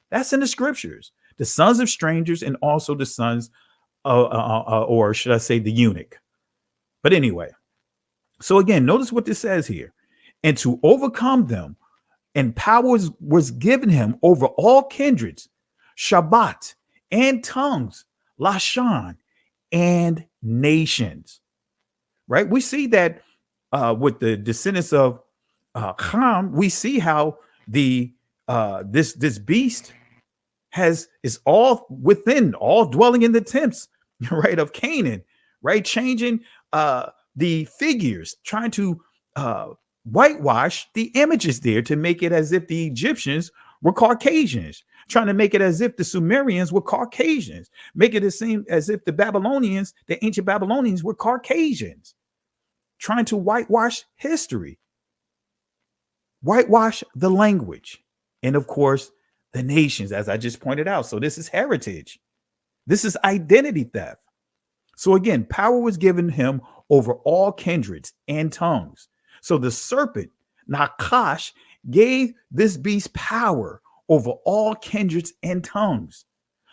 That's in the scriptures. The sons of strangers and also the sons or should I say the eunuch. But anyway, so again, notice what this says here. And to overcome them, and power was given him over all kindreds, Shabbat, and tongues, Lashon, and nations. Right? We see that with the descendants of Ham, we see how this beast is all within, all dwelling in the tents, right, of Canaan, right, changing the figures, trying to whitewash the images there to make it as if the Egyptians were Caucasians, trying to make it as if the Sumerians were Caucasians, make it seem as if the Babylonians, the ancient Babylonians, were Caucasians, trying to whitewash history. whitewash the language, and of course, the nations, as I just pointed out. So this is heritage. This is identity theft. So again, power was given him over all kindreds and tongues. So the serpent, Nakash, gave this beast power over all kindreds and tongues.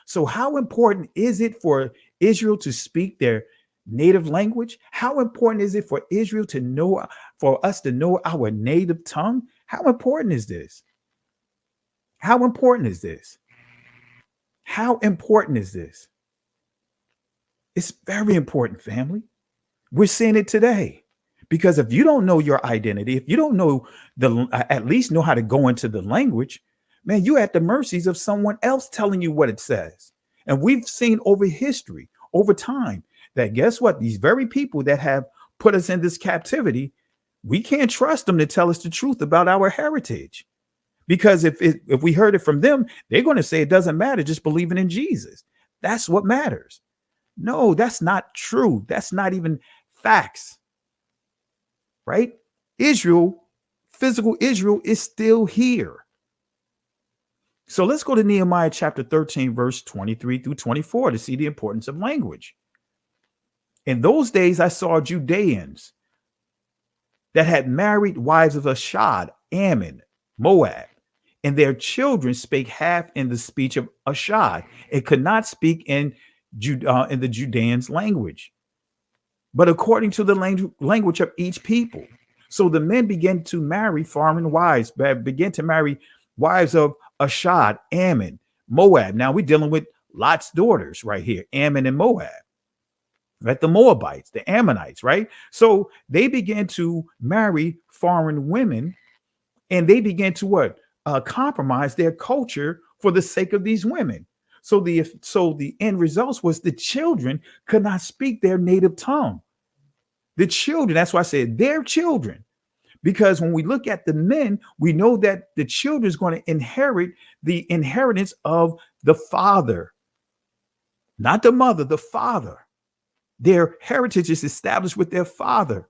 So how important is it for Israel to speak their native language? How important is it for Israel to know, for us to know our native tongue? How important is this? How important is this? How important is this? It's very important, family. We're seeing it today. Because if you don't know your identity, if you don't know at least know how to go into the language, man, you're at the mercies of someone else telling you what it says. And we've seen over history, over time, that guess what? These very people that have put us in this captivity, we can't trust them to tell us the truth about our heritage. Because if we heard it from them, they're going to say it doesn't matter, just believing in Jesus. That's what matters. No, that's not true. That's not even facts. Right? Israel, physical Israel, is still here. So let's go to Nehemiah chapter 13, verse 23 through 24 to see the importance of language. In those days, I saw Judeans that had married wives of Ashad, Ammon, Moab, and their children spake half in the speech of Ashad and could not speak in the Judeans' language, but according to the language of each people. So the men began to marry foreign wives, began to marry wives of Ashad, Ammon, Moab. Now we're dealing with Lot's daughters right here, Ammon and Moab, right? The Moabites, the Ammonites, right? So they began to marry foreign women, and they began to what? Compromise their culture for the sake of these women. So the end results was the children could not speak their native tongue. The children, that's why I said their children. Because when we look at the men, we know that the children is going to inherit the inheritance of the father, not the mother, the father. Their heritage is established with their father.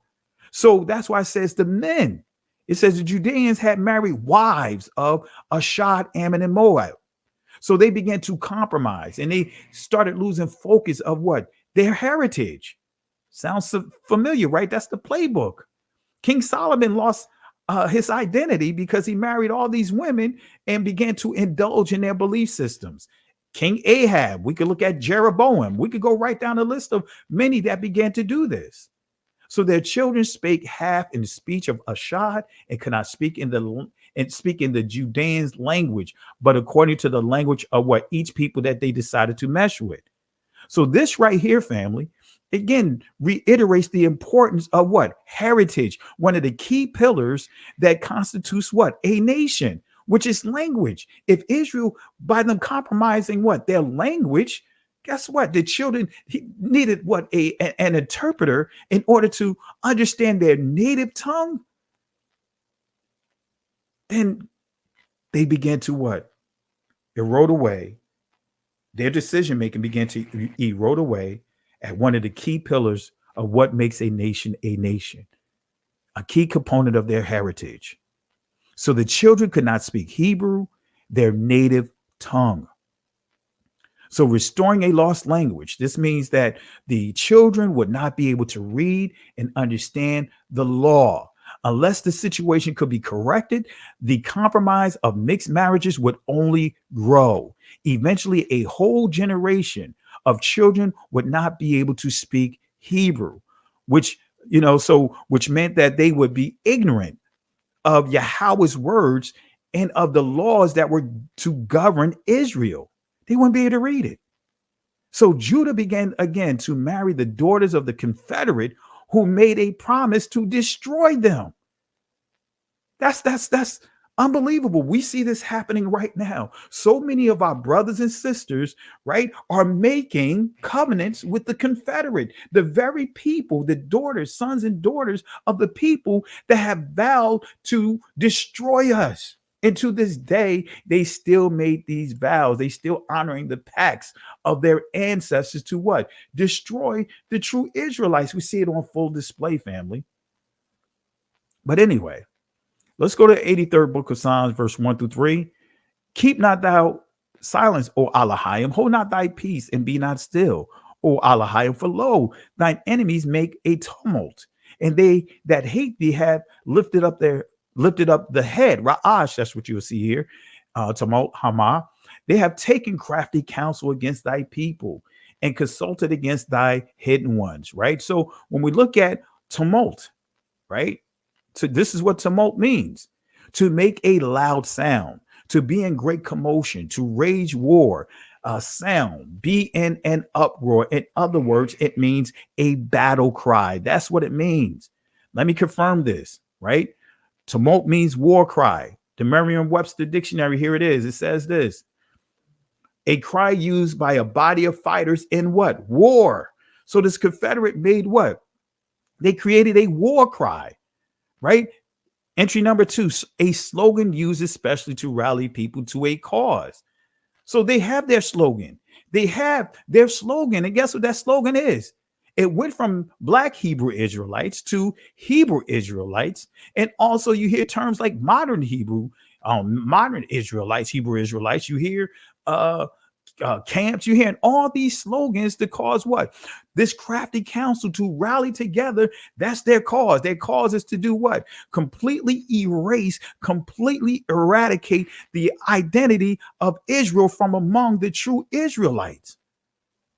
So that's why it says the men. It says the Judeans had married wives of Ashad, Ammon, and Moab. So they began to compromise and they started losing focus of what? Their heritage. Sounds familiar, right? That's the playbook. King Solomon lost his identity because he married all these women and began to indulge in their belief systems. King Ahab, we could look at Jeroboam. We could go right down the list of many that began to do this. So their children spake half in the speech of Ashad and could not speak in the Judeans' language, but according to the language of what each people that they decided to mesh with. So this right here, family, again, reiterates the importance of what? Heritage, one of the key pillars that constitutes what? A nation, which is language. If Israel, by them compromising what? Their language, guess what? The children needed what? An interpreter in order to understand their native tongue. Then they began to what? Erode away. Their decision making began to erode away at one of the key pillars of what makes a nation, a key component of their heritage. So the children could not speak Hebrew, their native tongue. So restoring a lost language, this means that the children would not be able to read and understand the law. Unless the situation could be corrected, the compromise of mixed marriages would only grow. Eventually, a whole generation of children would not be able to speak Hebrew, which meant that they would be ignorant of Yahweh's words and of the laws that were to govern Israel. They wouldn't be able to read it. So Judah began again to marry the daughters of the Confederate who made a promise to destroy them. That's unbelievable. We see this happening right now. So many of our brothers and sisters, right, are making covenants with the Confederate, the very people, the daughters, sons and daughters of the people that have vowed to destroy us. And to this day, they still made these vows. They still honoring the pacts of their ancestors to what? Destroy the true Israelites. We see it on full display, family. But anyway, Let's go to the 83rd book of Psalms, verse 1 through 3. Keep not thou silence, O Elohim, hold not thy peace and be not still, O Elohim, for lo, thine enemies make a tumult, and they that hate thee have lifted up the head. Ra'ash, that's what you will see here. Tumult, Hama. They have taken crafty counsel against thy people and consulted against thy hidden ones, right? So when we look at tumult, right? So this is what tumult means: to make a loud sound, to be in great commotion, to rage war, sound, be in an uproar. In other words, it means a battle cry. That's what it means. Let me confirm this, right? Tumult means war cry. The Merriam-Webster dictionary, here it is. It says this: a cry used by a body of fighters in what? War. So this Confederate made what? They created a war cry, right? Entry number 2, a slogan used especially to rally people to a cause. So they have their slogan. They have their slogan. And guess what that slogan is? It went from Black Hebrew Israelites to Hebrew Israelites. And also you hear terms like modern Hebrew, modern Israelites, Hebrew Israelites. You hear camps. You're hearing all these slogans to cause what? This crafty council to rally together. That's their cause. Their cause is to do what? Completely erase, completely eradicate the identity of Israel from among the true Israelites.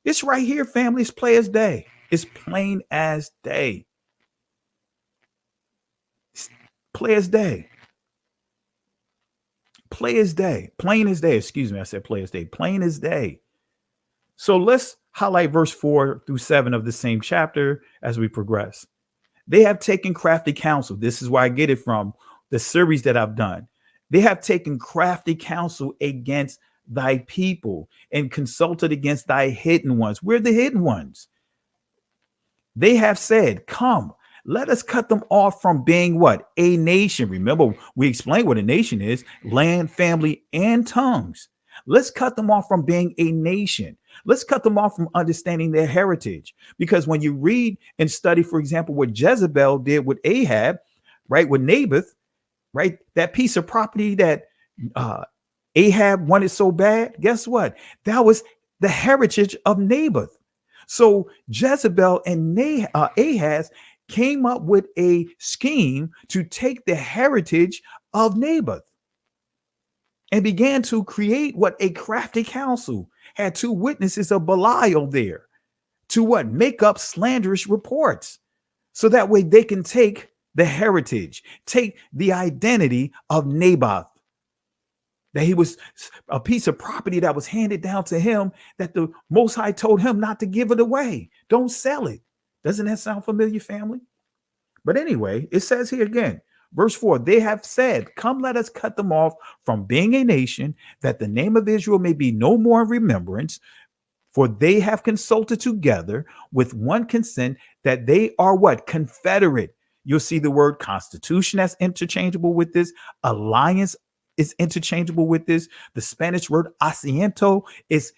It's right here, family. It's plain as day. It's plain as day. It's plain as day. Plain as day. Plain as day. Excuse me. I said plain as day. Plain as day. So let's highlight verse 4 through 7 of the same chapter as we progress. They have taken crafty counsel. This is where I get it from, the series that I've done. They have taken crafty counsel against thy people and consulted against thy hidden ones. We're the hidden ones. They have said, come, let us cut them off from being what? A nation. Remember, we explained what a nation is: land, family, and tongues. Let's cut them off from being a nation. Let's cut them off from understanding their heritage. Because when you read and study, for example, what Jezebel did with Ahab, right, with Naboth, right, that piece of property that Ahab wanted so bad, guess what? That was the heritage of Naboth. So Jezebel and Ahaz came up with a scheme to take the heritage of Naboth and began to create what? A crafty council. Had 2 witnesses of Belial there to what? Make up slanderous reports. So that way they can take the heritage, take the identity of Naboth. That he was a piece of property that was handed down to him, that the Most High told him not to give it away. Don't sell it. Doesn't that sound familiar, family? But anyway, it says here again, verse 4, they have said, come, let us cut them off from being a nation, that the name of Israel may be no more in remembrance. For they have consulted together with one consent that they are what? Confederate. You'll see the word constitution that's interchangeable with this. Alliance is interchangeable with this. The Spanish word asiento is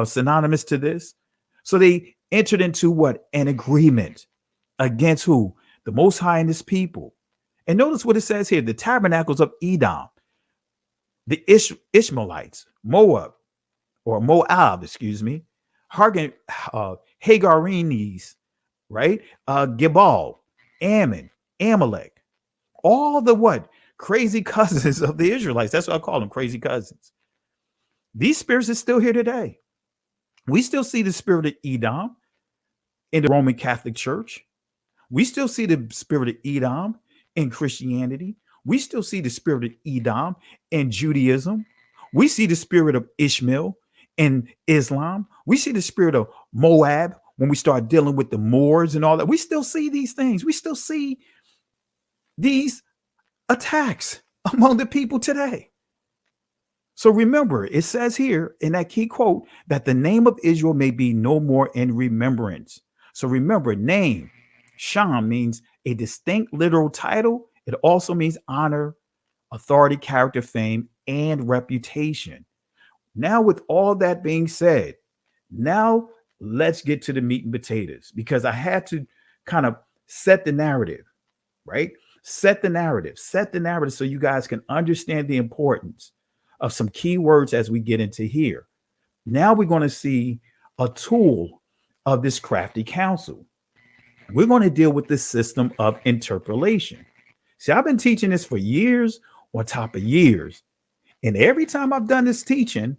synonymous to this. So they entered into what? An agreement against who? The Most High and his people. And notice what it says here: the tabernacles of Edom, the Ishmaelites, Moab, excuse me, Hagarines, right? Gebal, Ammon, Amalek, all the what? Crazy cousins of the Israelites. That's what I call them, crazy cousins. These spirits are still here today. We still see the spirit of Edom in the Roman Catholic Church. We still see the spirit of Edom in Christianity. We still see the spirit of Edom in Judaism. We see the spirit of Ishmael in Islam. We see the spirit of Moab when we start dealing with the Moors and all that. We still see these things. We still see these attacks among the people today. So remember, it says here in that key quote that the name of Israel may be no more in remembrance. So remember, name, Sham, means a distinct literal title. It also means honor, authority, character, fame, and reputation. Now, with all that being said, now let's get to the meat and potatoes, because I had to kind of set the narrative, right? Set the narrative so you guys can understand the importance of some key words as we get into here. Now we're going to see a tool of this crafty counsel. We're going to deal with the system of interpolation. See, I've been teaching this for years on top of years. And every time I've done this teaching,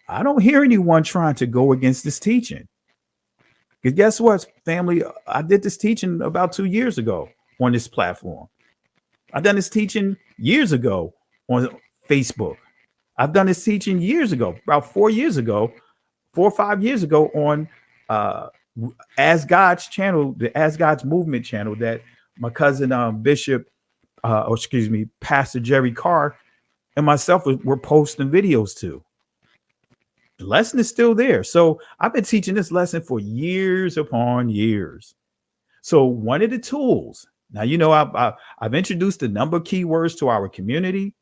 I don't hear anyone trying to go against this teaching. Because guess what, family? I did this teaching about 2 years ago on this platform. I've done this teaching years ago on Facebook. I've done this teaching years ago, about 4 or 5 years ago on As God's channel, the As God's movement channel that my cousin Pastor Jerry Carr and myself were posting videos to. The lesson is still there. So I've been teaching this lesson for years upon years. So one of the tools, now, you know, I've introduced a number of keywords to our community.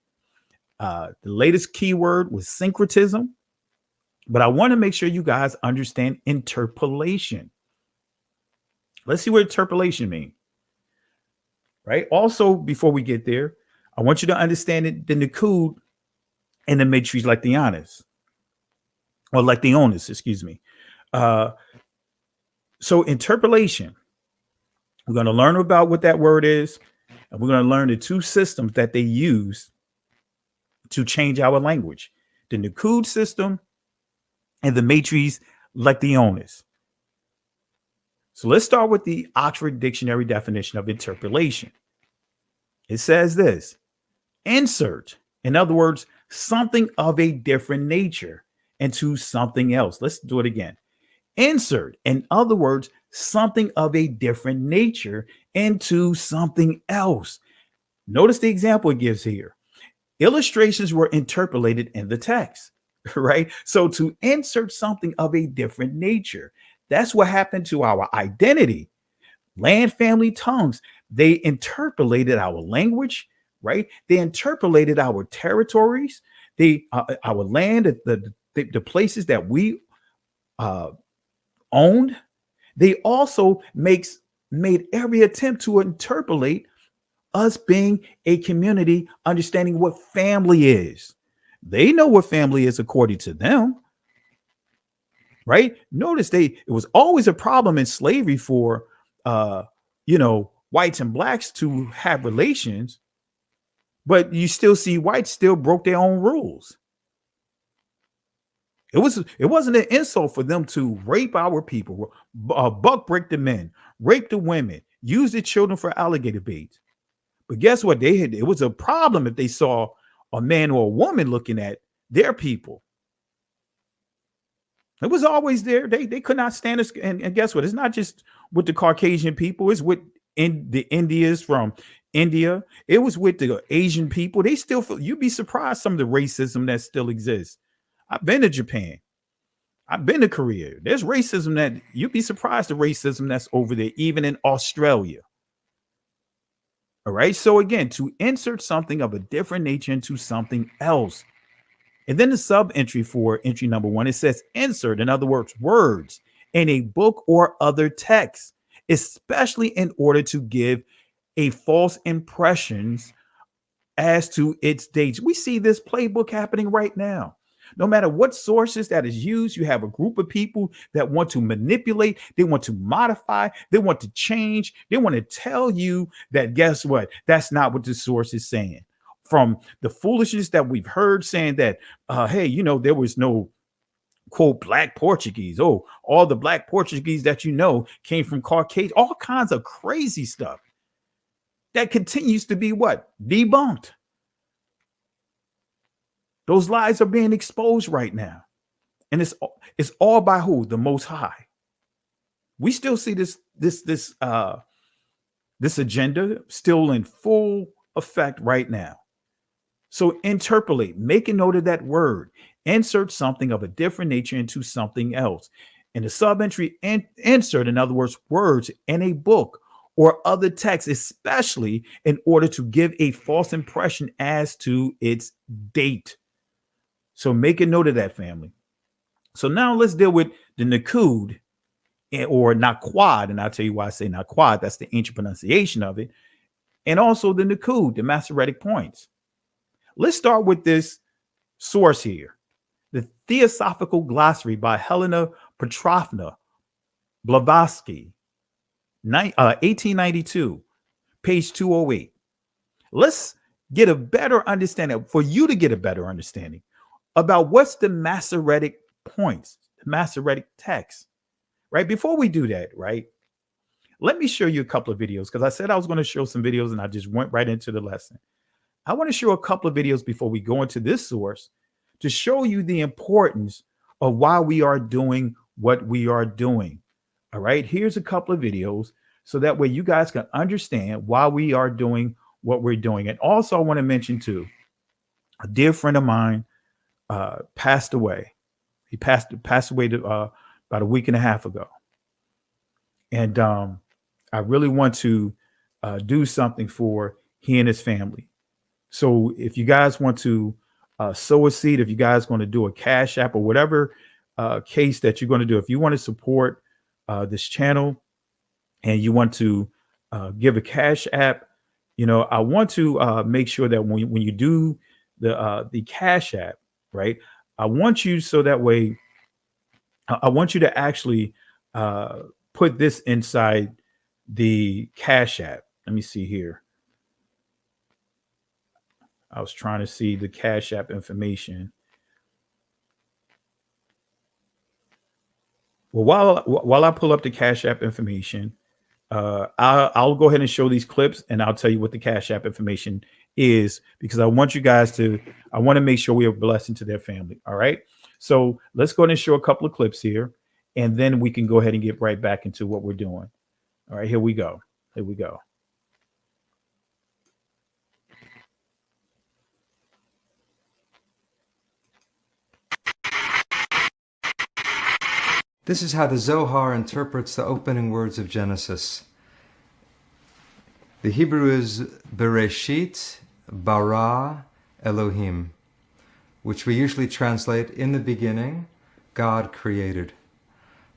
The latest keyword was syncretism, but I want to make sure you guys understand interpolation. Let's see what interpolation means, right? Also, before we get there, I want you to understand the Nakud and the matrices lectionis, or lectionis, excuse me. So interpolation, we're going to learn about what that word is, and we're going to learn the two systems that they use to change our language, the Nakud system and the matrices lectionis. So let's start with the Oxford Dictionary definition of interpolation. It says this: insert, in other words, something of a different nature into something else. Let's do it again. Insert, in other words, something of a different nature into something else. Notice the example it gives here. Illustrations were interpolated in the text, right? So to insert something of a different nature, that's what happened to our identity. Land, family, tongues, they interpolated our language, right? They interpolated our territories, our land, the places that we owned. They also made every attempt to interpolate us being a community, understanding what family is. They know what family is according to them, right? Notice it was always a problem in slavery for, whites and blacks to have relations, but you still see whites still broke their own rules. It wasn't an insult for them to rape our people, buck break the men, rape the women, use the children for alligator bait. But guess what? It was a problem if they saw a man or a woman looking at their people. It was always there. They could not stand us. And guess what? It's not just with the Caucasian people. It's with the Indians from India. It was with the Asian people. They still feel, you'd be surprised some of the racism that still exists. I've been to Japan. I've been to Korea. There's racism that you'd be surprised the racism that's over there, even in Australia. All right. So again, to insert something of a different nature into something else. And then the sub entry for entry number 1, it says insert, in other words in a book or other text, especially in order to give a false impressions as to its dates. We see this playbook happening right now. No matter what sources that is used, you have a group of people that want to manipulate, they want to modify, they want to change, they want to tell you that, guess what? That's not what the source is saying. From the foolishness that we've heard saying that, hey, there was no, quote, black Portuguese. Oh, all the black Portuguese that came from Caucasian, all kinds of crazy stuff that continues to be what? Debunked. Those lies are being exposed right now. And it's all by who? The Most High. We still see this agenda still in full effect right now. So interpolate, make a note of that word, insert something of a different nature into something else. In the sub-entry, insert, in other words in a book or other text, especially in order to give a false impression as to its date. So make a note of that, family. So now let's deal with the Nakud or Naquad. And I'll tell you why I say Naquad. That's the ancient pronunciation of it. and also the Nakud, the Masoretic points. Let's start with this source here, the Theosophical Glossary by Helena Petrovna Blavatsky, 1892, page 208. Let's get a better understanding, for you to get a better understanding about what's the Masoretic points, the Masoretic text, right? Before we do that, right, let me show you a couple of videos, because I said I was going to show some videos and I just went right into the lesson. I want to show a couple of videos before we go into this source to show you the importance of why we are doing what we are doing. All right, here's a couple of videos so that way you guys can understand why we are doing what we're doing. And also I want to mention too, a dear friend of mine passed away. He passed away about a week and a half ago. And I really want to do something for he and his family. So if you guys want to sow a seed, if you guys going to do a Cash App or whatever case that you're going to do, if you want to support this channel and you want to give a Cash App, you know, I want to make sure that when you do the Cash App, right, I want you so that way, I want you to actually put this inside the Cash App. Let me see here. I was trying to see the Cash App information. Well, while I pull up the Cash App information, I'll go ahead and show these clips, and I'll tell you what the Cash App information is, because I want you guys to, I want to make sure we are a blessing to their family. All right. So let's go ahead and show a couple of clips here, and then we can go ahead and get right back into what we're doing. All right, here we go. Here we go. This is how the Zohar interprets the opening words of Genesis. The Hebrew is Bereshit bara Elohim, which we usually translate, in the beginning, God created.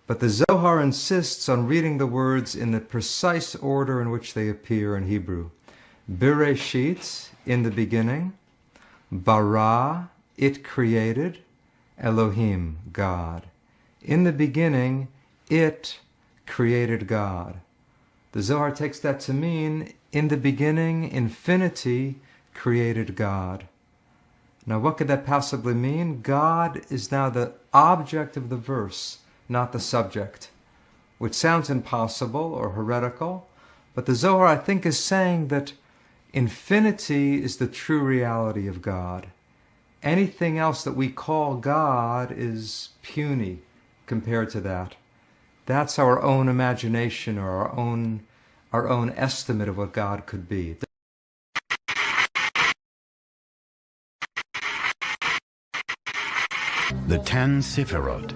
But the Zohar insists on reading the words in the precise order in which they appear in Hebrew. Bereshit, in the beginning, bara, it created, Elohim, God. In the beginning, it created God. The Zohar takes that to mean, in the beginning, infinity created God. Now, what could that possibly mean? God is now the object of the verse, not the subject, which sounds impossible or heretical, but the Zohar, I think, is saying that infinity is the true reality of God. Anything else that we call God is puny compared to that. That's our own imagination or our own estimate of what God could be. The 10 Sifirot.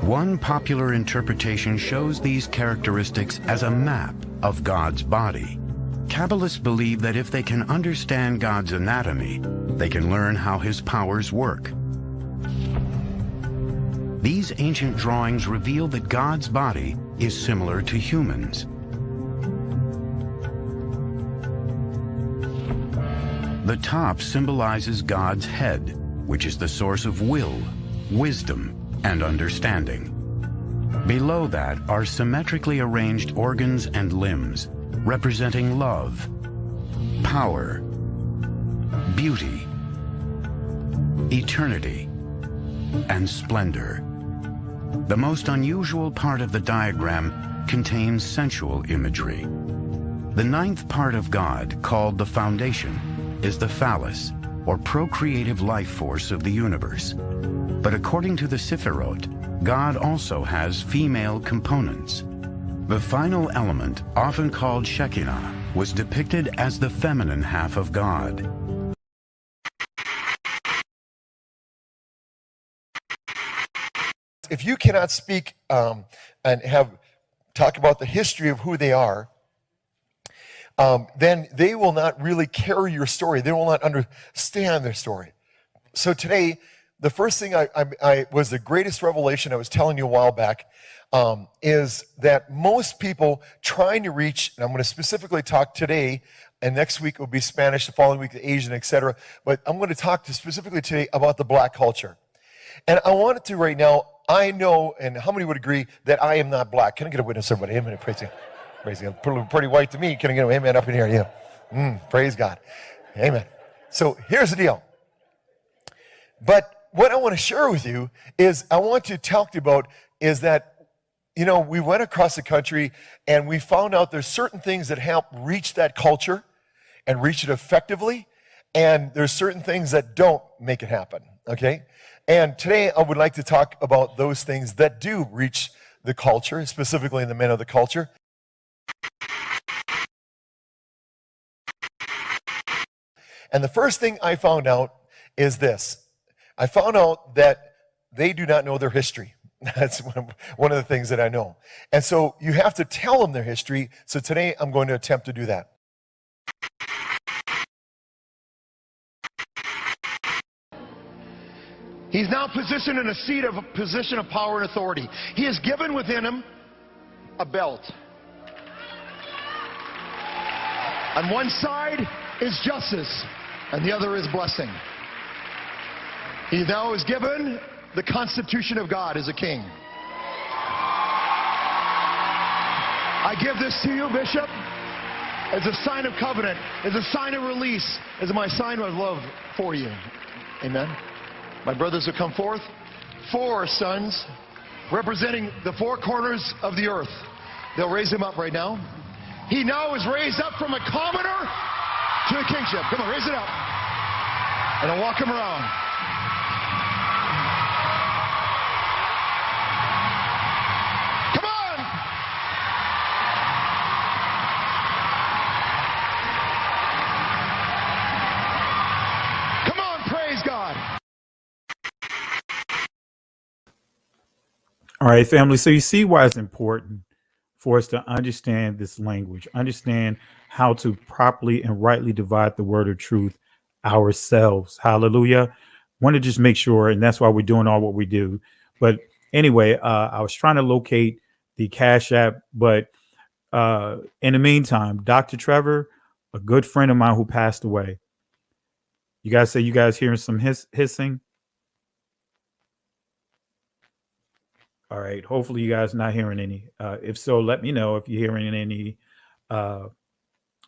One popular interpretation shows these characteristics as a map of God's body. Kabbalists believe that if they can understand God's anatomy, they can learn how his powers work. These ancient drawings reveal that God's body is similar to humans. The top symbolizes God's head, which is the source of will, wisdom, and understanding. Below that are symmetrically arranged organs and limbs, representing love, power, beauty, eternity, and splendor. The most unusual part of the diagram contains sensual imagery. The ninth part of God, called the foundation, is the phallus, or procreative life force of the universe. But according to the Sifirot, God also has female components. The final element, often called Shekinah, was depicted as the feminine half of God. If you cannot speak and talk about the history of who they are, then they will not really carry your story. They will not understand their story. So today, the first thing I was the greatest revelation I was telling you a while back, is that most people trying to reach, and I'm going to specifically talk today, and next week will be Spanish, the following week the Asian, etc. But I'm going to talk specifically today about the black culture. And I wanted to right now, I know, and how many would agree that I am not black? Can I get a witness, everybody? Amen. Praise God. Praise God. Pretty white to me. Can I get an amen up in here? Yeah. Praise God. Amen. So here's the deal. But what I want to share with you is I want to talk to you about is that, you know, we went across the country and we found out there's certain things that help reach that culture and reach it effectively. And there's certain things that don't make it happen, okay? And today I would like to talk about those things that do reach the culture, specifically the men of the culture. And the first thing I found out is this. I found out that they do not know their history. That's one of the things that I know. And so you have to tell them their history. So today I'm going to attempt to do that. He's now positioned in a position of power and authority. He has given within him a belt. On one side is justice, and the other is blessing. He now is given the Constitution of God as a king. I give this to you, Bishop, as a sign of covenant, as a sign of release, as my sign of love for you. Amen. My brothers will come forth. 4 sons representing the 4 corners of the earth. They'll raise him up right now. He now is raised up from a commoner to a kingship. Come on, raise it up. And I'll walk him around. Come on! Come on, praise God. All right, family. So you see why it's important for us to understand this language, understand how to properly and rightly divide the word of truth ourselves. Hallelujah. Want to just make sure, and that's why we're doing all what we do. But anyway, I was trying to locate the Cash App, but in the meantime, Dr. Trevor, a good friend of mine who passed away. You guys say you guys hearing some hissing? All right. Hopefully you guys not hearing any. If so, let me know if you're hearing any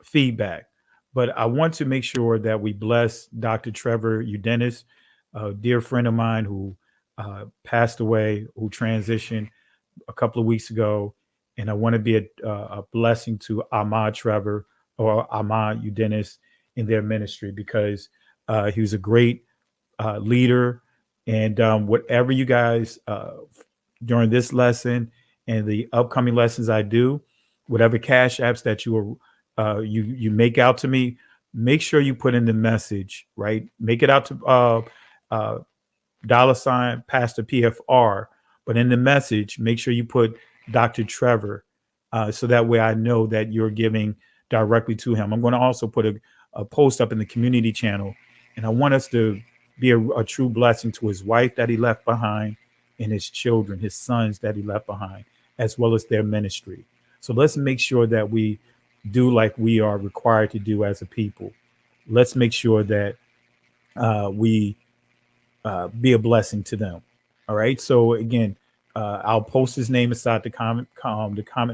feedback. But I want to make sure that we bless Dr. Trevor Udenis, a dear friend of mine who passed away, who transitioned a couple of weeks ago. And I want to be a blessing to Ahmad Trevor or Ahmad Udenis in their ministry, because he was a great leader. And whatever you guys during this lesson and the upcoming lessons I do, whatever Cash Apps that you make out to me, make sure you put in the message, right? Make it out to $ Pastor PFR, but in the message, make sure you put Dr. Trevor, so that way I know that you're giving directly to him. I'm going to also put a post up in the community channel, and I want us to be a true blessing to his wife that he left behind, and his children, his sons that he left behind, as well as their ministry. So let's make sure that we do like we are required to do as a people. Let's make sure that we be a blessing to them. All right. So again, I'll post his name inside the comment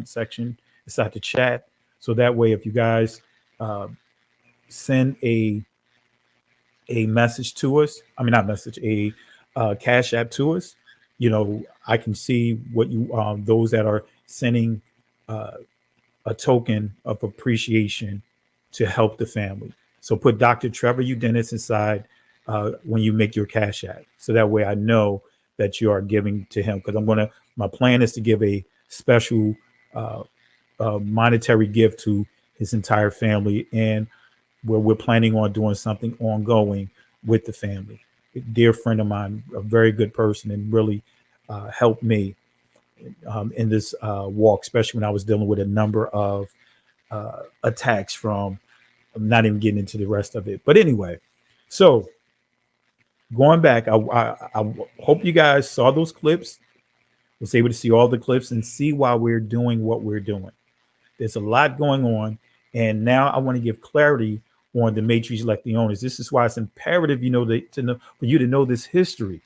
section, inside the chat. So that way, if you guys send a message to us, I mean, not message, a Cash App to us, you know, I can see what you, those that are sending a token of appreciation to help the family. So put Dr. Trevor Udenis inside when you make your Cash App. So that way I know that you are giving to him, because my plan is to give a special monetary gift to his entire family, and where we're planning on doing something ongoing with the family. A dear friend of mine, a very good person, and really helped me in this walk, especially when I was dealing with a number of attacks from, I'm not even getting into the rest of it. But anyway, so going back, I hope you guys saw those clips, was able to see all the clips and see why we're doing what we're doing. There's a lot going on. And now I want to give clarity on the matrix lectionis. This is why it's imperative, for you to know this history.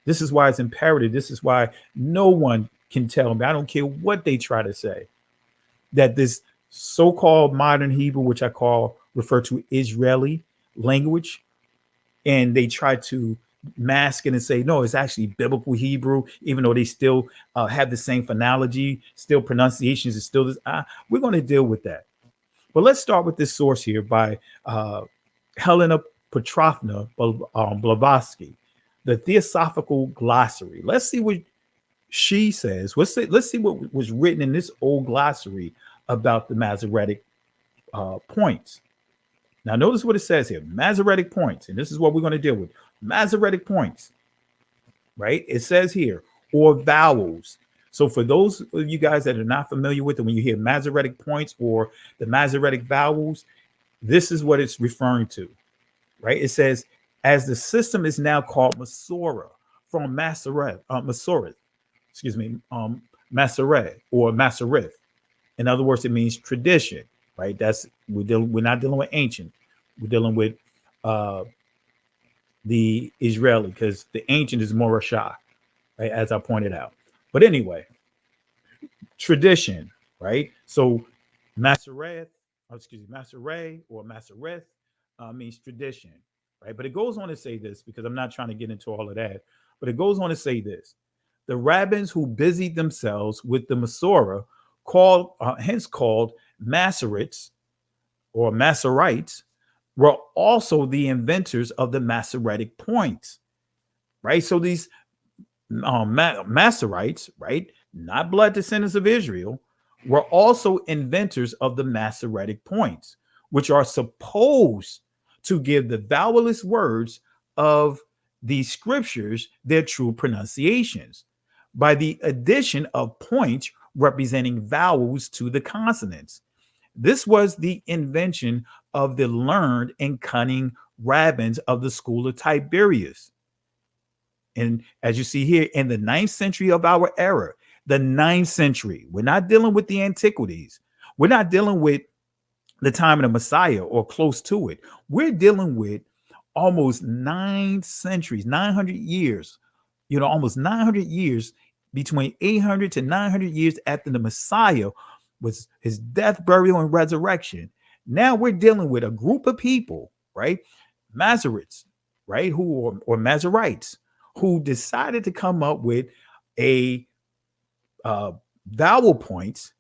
This is why it's imperative. This is why no one can tell me, I don't care what they try to say, that this so-called modern Hebrew, which I refer to Israeli language, and they try to mask it and say, no, it's actually biblical Hebrew, even though they still have the same phonology, still pronunciations is still this. We're going to deal with that. But let's start with this source here by Helena Petrovna Blavatsky, the Theosophical Glossary. Let's see what she says. Let's see what was written in this old glossary about the Masoretic points. Now, notice what it says here, Masoretic points, and this is what we're going to deal with. Masoretic points, right? It says here, or vowels. So for those of you guys that are not familiar with it, when you hear Masoretic points or the Masoretic vowels, this is what it's referring to, right? It says, as the system is now called Masora, from Masoret, Masoret or Masoreth. In other words, it means tradition, right? We're not dealing with ancient. We're dealing with the Israeli, because the ancient is Morashah, right? As I pointed out. But anyway, tradition, right? So Masoreth or Masoreth means tradition, right? But it goes on to say this, because I'm not trying to get into all of that, but it goes on to say this. The rabbins who busied themselves with the Masorah, hence called Masoretes or Masorites, were also the inventors of the Masoretic points, right? So these Masorites, right, not blood descendants of Israel, were also inventors of the Masoretic points, which are supposed to give the vowelless words of these scriptures their true pronunciations by the addition of points representing vowels to the consonants. This was the invention of the learned and cunning rabbins of the school of Tiberius. And as you see here, in the 9th century of our era, the 9th century, we're not dealing with the antiquities. We're not dealing with the time of the Messiah or close to it. We're dealing with almost 9 centuries, 900 years, almost 900 years, between 800 to 900 years after the Messiah was his death, burial, and resurrection. Now we're dealing with a group of people, right? Masoretes, right? Or Masorites, who decided to come up with a vowel points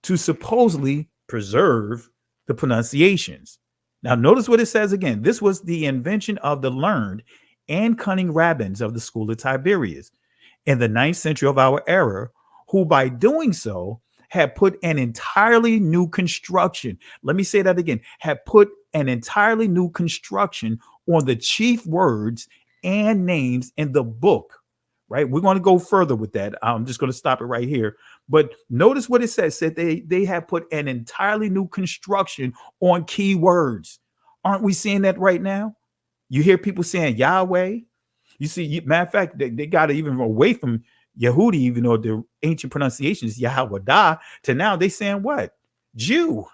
to supposedly preserve the pronunciations. Now, notice what it says again. This was the invention of the learned and cunning rabbins of the school of Tiberius in the 9th century of our era, who by doing so had put an entirely new construction. Let me say that again. Had put an entirely new construction on the chief words and names in the book, right? We're going to go further with that. I'm just going to stop it right here. But notice what it says. Said they have put an entirely new construction on key words. Aren't we seeing that right now? You hear people saying Yahweh. You see, matter of fact, they got even away from Yehudi, even though the ancient pronunciation is Yahweh, to now they saying what? Jew.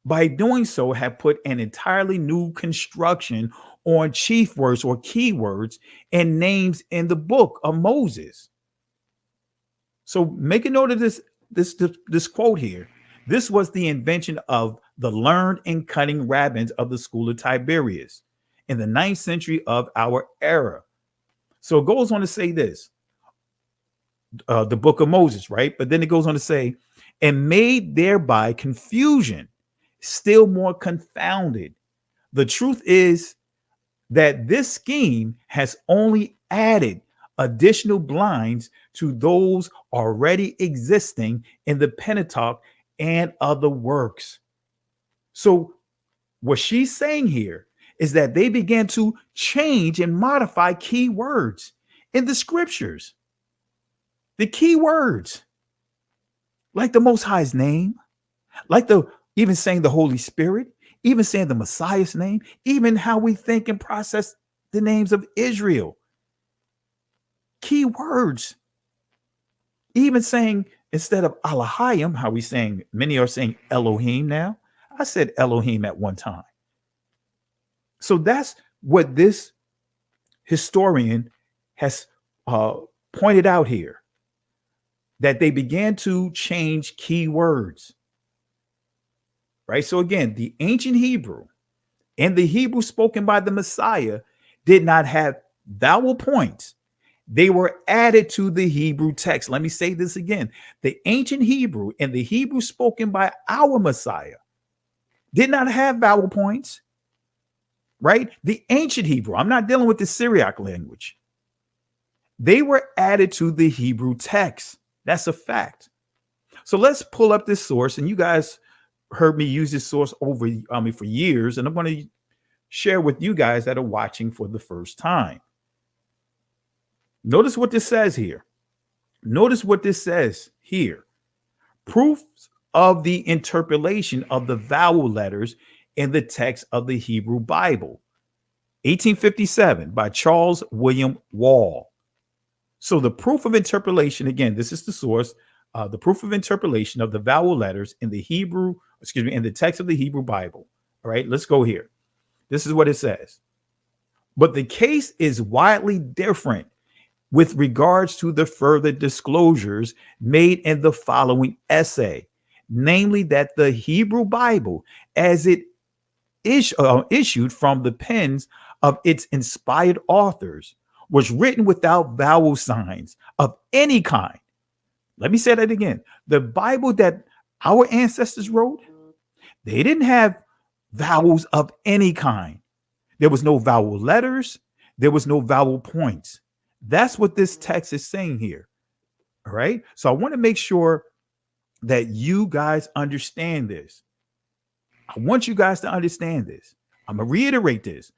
By doing so, have put an entirely new construction on chief words or keywords and names in the book of Moses. So make a note of this quote here. This was the invention of the learned and cunning rabbins of the school of Tiberius in the 9th century of our era. So it goes on to say this, the book of Moses, right? But then it goes on to say, and made thereby confusion still more confounded. The truth is that this scheme has only added additional blinds to those already existing in the Pentateuch and other works. So what she's saying here is that they began to change and modify key words in the scriptures. The key words, like the Most High's name, like even saying the Holy Spirit, even saying the Messiah's name, even how we think and process the names of Israel. Key words. Even saying, instead of Elohim, how we saying, many are saying Elohim now. I said Elohim at one time. So that's what this historian has pointed out here, that they began to change key words. Right? So again, the ancient Hebrew and the Hebrew spoken by the Messiah did not have vowel points. They were added to the Hebrew text. Let me say this again. The ancient Hebrew and the Hebrew spoken by our Messiah did not have vowel points, right? The ancient Hebrew, I'm not dealing with the Syriac language. They were added to the Hebrew text. That's a fact. So let's pull up this source, and you guys heard me use this source for years, and I'm going to share with you guys that are watching for the first time. Notice what this says here. Notice what this says here. Proofs of the interpolation of the vowel letters in the text of the Hebrew Bible. 1857 by Charles William Wall. So the proof of interpolation, again, this is the source, the proof of interpolation of the vowel letters in the in the text of the Hebrew Bible. All right, let's go here. This is what it says. But the case is widely different with regards to the further disclosures made in the following essay, namely that the Hebrew Bible, as it issued from the pens of its inspired authors, was written without vowel signs of any kind. Let me say that again. The Bible that our ancestors wrote, they didn't have vowels of any kind. There was no vowel letters. There was no vowel points. That's what this text is saying here. All right. So I want to make sure that you guys understand this. I want you guys to understand this. I'm going to reiterate this.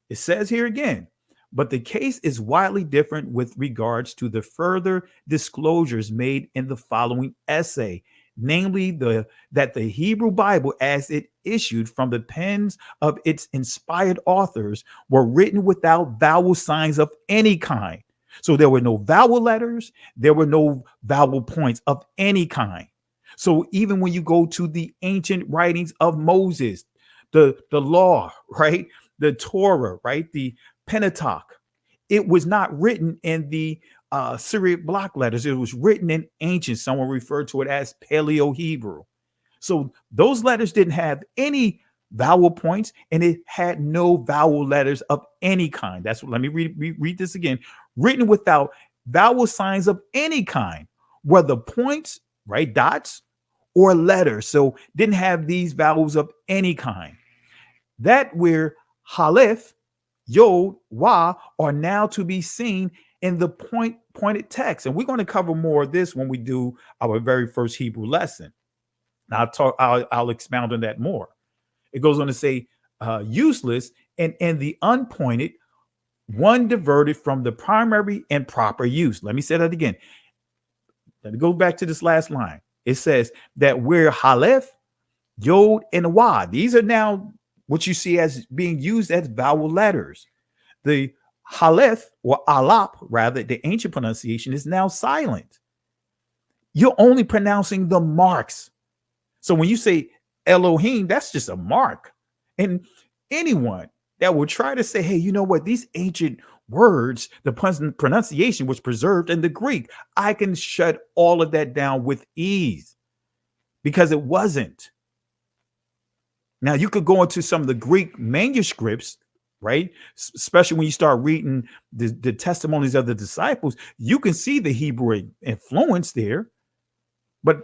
It says here again, but the case is widely different with regards to the further disclosures made in the following essay, namely that the Hebrew Bible, as it issued from the pens of its inspired authors, were written without vowel signs of any kind. So there were no vowel letters, there were no vowel points of any kind. So even when you go to the ancient writings of Moses, the law, right, the Torah, right, the Pentateuch, it was not written in the Syriac block letters. It was written in ancient. Someone referred to it as Paleo-Hebrew. So those letters didn't have any vowel points, and it had no vowel letters of any kind. That's what, let me read this again. Written without vowel signs of any kind, whether points, right, dots, or letters. So didn't have these vowels of any kind. That where Aleph, Yod, Wa are now to be seen in the pointed text. And we're going to cover more of this when we do our very first Hebrew lesson. Now I'll expound on that more. It goes on to say useless and the unpointed, one diverted from the primary and proper use. Let me say that again. Let me go back to this last line. It says that where Aleph, Yod, and Wa, these are now what you see as being used as vowel letters. The Aleph, or Alap, rather, the ancient pronunciation is now silent. You're only pronouncing the marks. So when you say Elohim, that's just a mark. And anyone that will try to say, hey, you know what, these ancient words, the pronunciation was preserved in the Greek, I can shut all of that down with ease because it wasn't. Now, you could go into some of the Greek manuscripts, right? Especially when you start reading the testimonies of the disciples, you can see the Hebrew influence there, but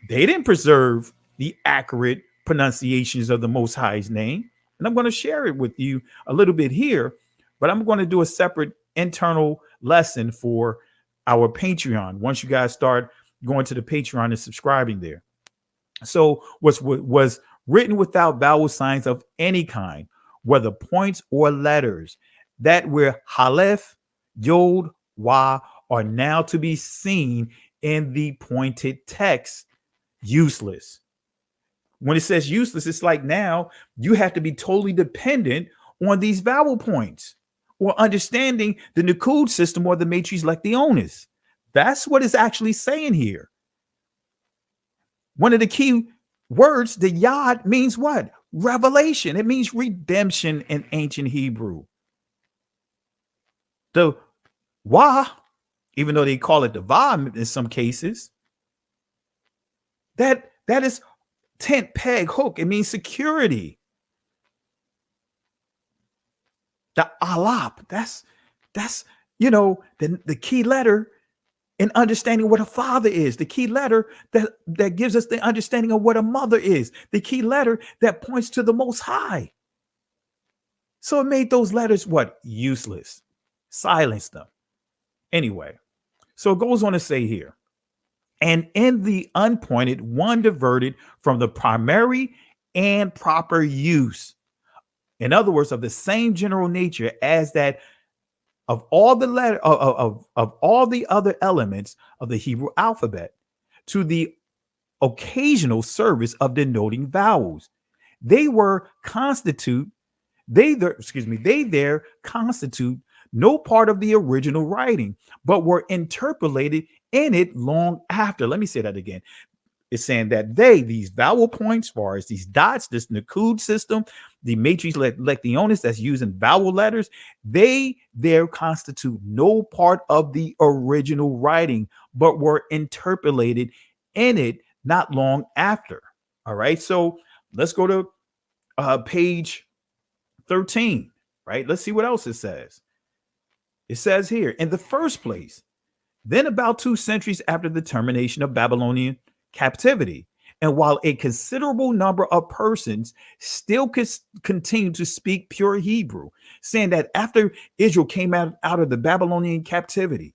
they didn't preserve the accurate pronunciations of the Most High's name. And I'm going to share it with you a little bit here, but I'm going to do a separate internal lesson for our Patreon once you guys start going to the Patreon and subscribing there. So was written without vowel signs of any kind, whether points or letters, that where Aleph, Yod, Wa are now to be seen in the pointed text, useless. When it says useless, it's like now you have to be totally dependent on these vowel points or understanding the Nukud system or the matrix lectionis. That's what it's actually saying here. One of the key words, the yod, means what? Revelation. It means redemption in ancient Hebrew. The wa, even though they call it the va in some cases, that is tent, peg, hook. It means security. The alap, that's the key letter in understanding what a father is, the key letter that gives us the understanding of what a mother is, the key letter that points to the Most High. So it made those letters what? Useless. Silenced them. Anyway, so it goes on to say here, and in the unpointed, one diverted from the primary and proper use. In other words, of the same general nature as that of all the letter of all the other elements of the Hebrew alphabet, to the occasional service of denoting vowels. They constitute no part of the original writing, but were interpolated in it long after. Let me say that again. It's saying that these vowel points, as far as these dots, this Nukud system, the matrix lectionis that's using vowel letters, they constitute no part of the original writing, but were interpolated in it not long after. All right, so let's go to page 13, right? Let's see what else it says. It says here, in the first place, then about 2 centuries after the termination of Babylonian captivity, and while a considerable number of persons still continue to speak pure Hebrew, saying that after Israel came out of the Babylonian captivity,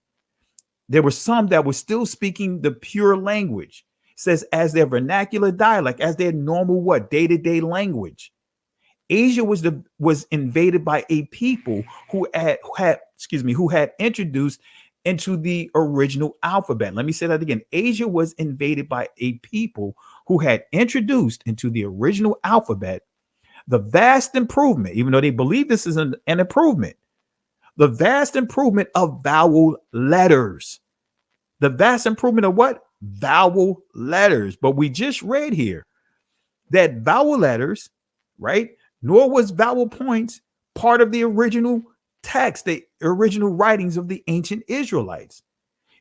there were some that were still speaking the pure language, it says as their vernacular dialect, as their normal day-to-day language. Asia was invaded by a people who had introduced into the original alphabet. Let me say that again. Asia was invaded by a people who had introduced into the original alphabet the vast improvement, even though they believe this is an improvement, the vast improvement of vowel letters. The vast improvement of what? Vowel letters. But we just read here that vowel letters, right? Nor was vowel points part of the original text, the original writings of the ancient Israelites.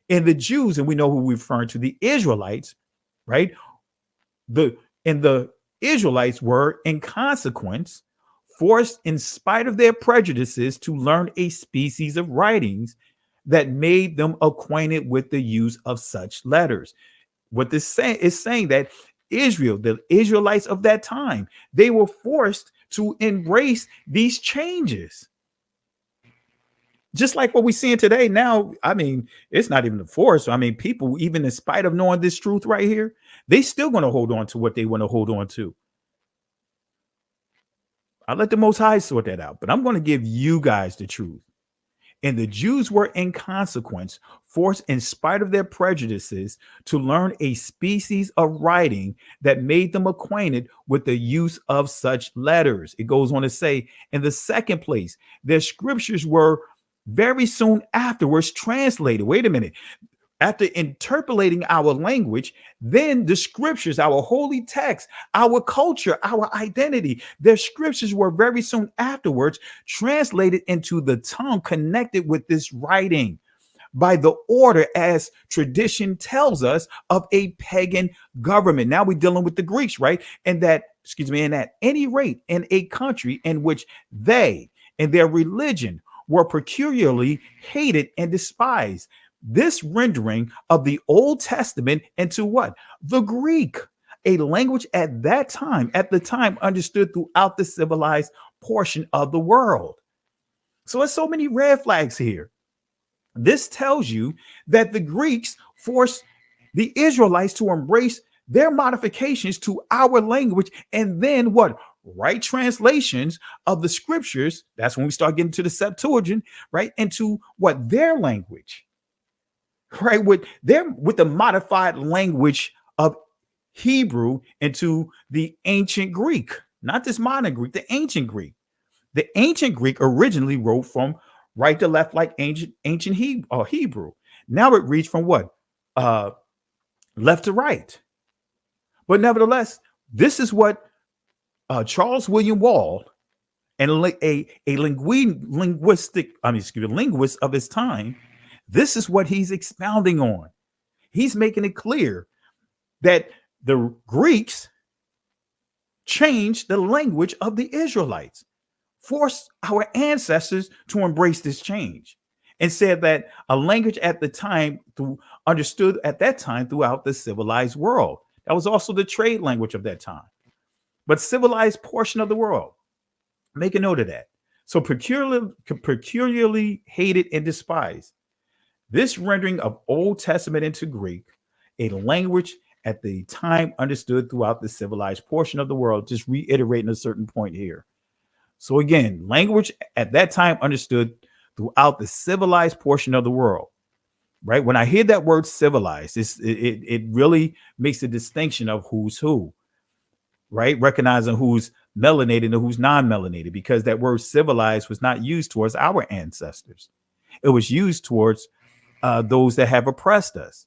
And the Jews, and we know who we're referring to, the Israelites, right? The Israelites were, in consequence, forced, in spite of their prejudices, to learn a species of writings that made them acquainted with the use of such letters. What this is saying that Israel, the Israelites of that time, they were forced to embrace these changes. Just like what we're seeing today now, I mean, it's not even a force. I mean, people, even in spite of knowing this truth right here, they still going to hold on to what they want to hold on to. I'll let the Most High sort that out, but I'm going to give you guys the truth. And the Jews were, in consequence, forced, in spite of their prejudices, to learn a species of writing that made them acquainted with the use of such letters. It goes on to say, in the second place, their scriptures were very soon afterwards translated. Wait a minute. After interpolating our language, then the scriptures, our holy text, our culture, our identity, their scriptures were very soon afterwards translated into the tongue connected with this writing by the order, as tradition tells us, of a pagan government. Now we're dealing with the Greeks, right? And at any rate, in a country in which they and their religion were peculiarly hated and despised. This rendering of the Old Testament into what? The Greek, a language at the time understood throughout the civilized portion of the world. So there's so many red flags here. This tells you that the Greeks forced the Israelites to embrace their modifications to our language, and then what? Right translations of the scriptures. That's when we start getting to the Septuagint, right? Into what? Their language. Right, with the modified language of Hebrew into the ancient Greek, not this modern Greek, the ancient Greek. The ancient Greek originally wrote from right to left like ancient Hebrew. Now it reads from what? Left to right. But nevertheless, this is what Charles William Wall, and a linguist of his time, this is what he's expounding on. He's making it clear that the Greeks changed the language of the Israelites, forced our ancestors to embrace this change, and said that a language at the time understood at that time throughout the civilized world. That was also the trade language of that time, but civilized portion of the world. Make a note of that. So peculiarly hated and despised. This rendering of Old Testament into Greek, a language at the time understood throughout the civilized portion of the world, just reiterating a certain point here. So again, language at that time understood throughout the civilized portion of the world, right? When I hear that word civilized, it really makes a distinction of who's who, right? Recognizing who's melanated and who's non-melanated, because that word civilized was not used towards our ancestors. It was used towards those that have oppressed us.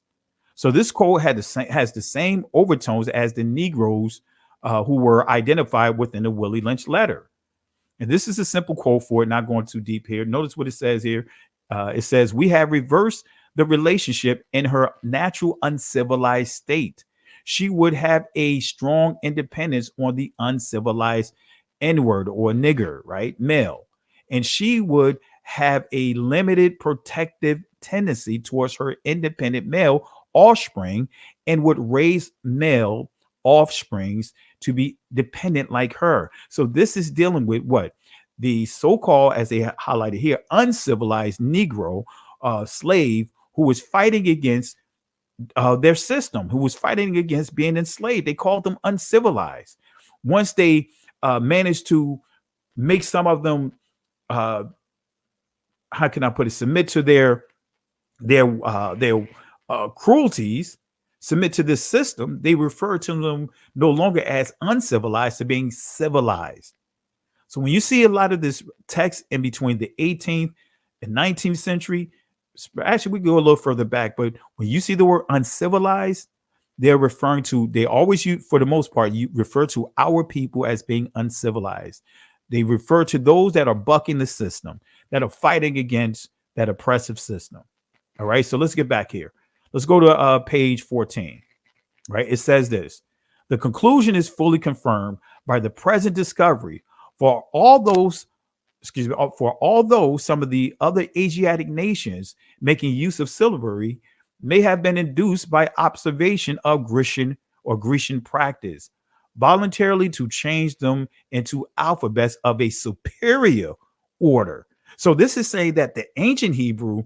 So this quote has the same overtones as the Negroes who were identified within the Willie Lynch letter. And this is a simple quote for it, not going too deep here. Notice what it says here. It says, "We have reversed the relationship in her natural uncivilized state. She would have a strong independence on the uncivilized N-word or nigger, right? Male. And she would have a limited protective tendency towards her independent male offspring and would raise male offsprings to be dependent like her." So this is dealing with what? The so-called, as they highlighted here, uncivilized Negro slave who was fighting against their system, who was fighting against being enslaved. They called them uncivilized. Once they managed to make some of them, how can I put it, submit to their cruelties, submit to this system, they refer to them no longer as uncivilized to being civilized. So when you see a lot of this text in between the 18th and 19th century, actually we go a little further back, but when you see the word uncivilized, they're referring to, they always use, for the most part, you refer to our people as being uncivilized. They refer to those that are bucking the system, that are fighting against that oppressive system. All right, so let's get back here. Let's go to page 14, right? It says this: "The conclusion is fully confirmed by the present discovery. For although some of the other Asiatic nations making use of syllabary may have been induced by observation of Grecian practice, voluntarily to change them into alphabets of a superior order." So this is saying that the ancient Hebrew,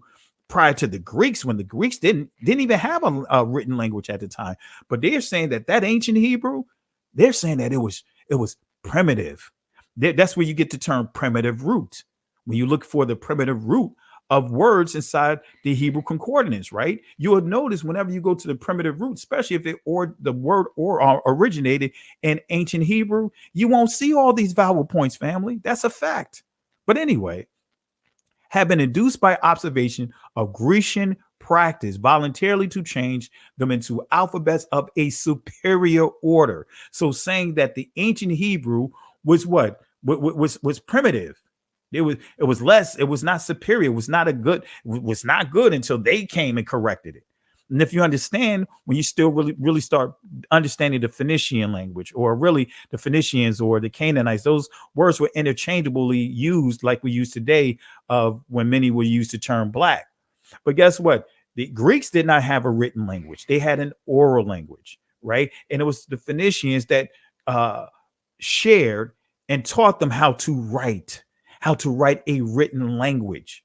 prior to the Greeks, when the Greeks didn't even have a written language at the time, but they're saying that ancient Hebrew, they're saying that it was primitive. That's where you get the term primitive root. When you look for the primitive root of words inside the Hebrew concordance, right? You will notice whenever you go to the primitive root, especially if the word originated in ancient Hebrew, you won't see all these vowel points, family. That's a fact. But anyway, have been induced by observation of Grecian practice voluntarily to change them into alphabets of a superior order. So saying that the ancient Hebrew was what? Was primitive. It was less, it was not superior, was not good until they came and corrected it. And if you understand, when you still really start understanding the Phoenician language, or really the Phoenicians or the Canaanites, those words were interchangeably used like we use today when many will use the term black. But guess what? The Greeks did not have a written language. They had an oral language, right? And it was the Phoenicians that shared and taught them how to write a written language.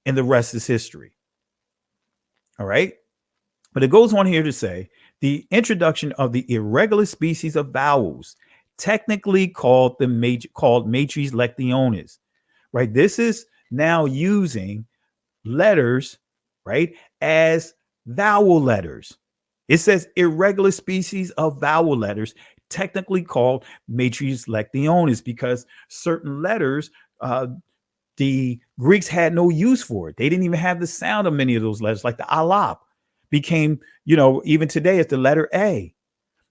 And the rest is history. All right. But it goes on here to say the introduction of the irregular species of vowels, technically called matrices lectionis, right? This is now using letters, right, as vowel letters It says irregular species of vowel letters, technically called matrices lectionis, because certain letters, the Greeks had no use for it. They didn't even have the sound of many of those letters, like the alap became, even today it's the letter A.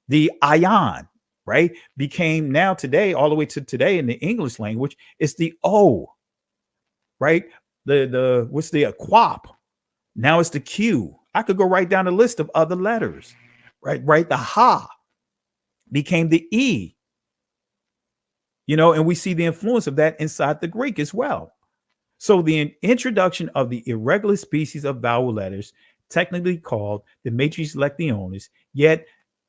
The ion, right, became now today, all the way to today in the English language, it's the O, right? What's the quap? Now it's the Q. I could go right down the list of other letters, right? The ha became the E, and we see the influence of that inside the Greek as well. So the introduction of the irregular species of vowel letters, technically called the matrices lectionis, yet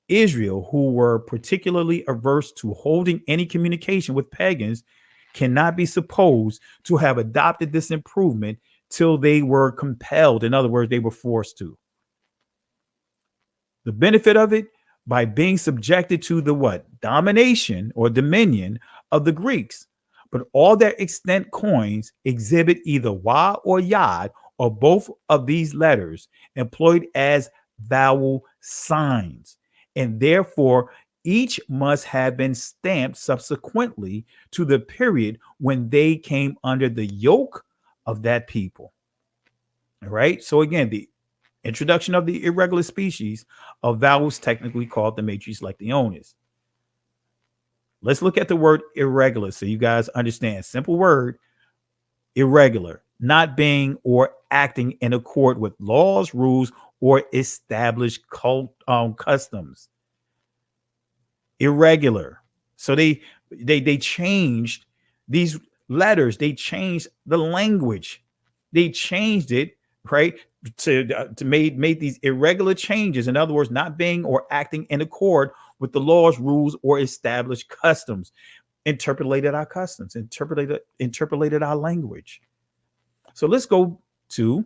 Israel, who were particularly averse to holding any communication with pagans, cannot be supposed to have adopted this improvement till they were compelled. In other words, they were forced to. The benefit of it, by being subjected to the what? Domination or dominion of the Greeks. But all their extant coins exhibit either wa or yad or both of these letters employed as vowel signs. And therefore, each must have been stamped subsequently to the period when they came under the yoke of that people. All right. So again, the introduction of the irregular species of vowels, technically called the matrices lectionis. Let's look at the word irregular so you guys understand. Simple word, irregular, not being or acting in accord with laws, rules, or established customs. Irregular. So they changed these letters. They changed the language. They changed it, right, to made these irregular changes. In other words, not being or acting in accord with the laws, rules, or established customs. Interpolated our customs, interpolated our language. So let's go to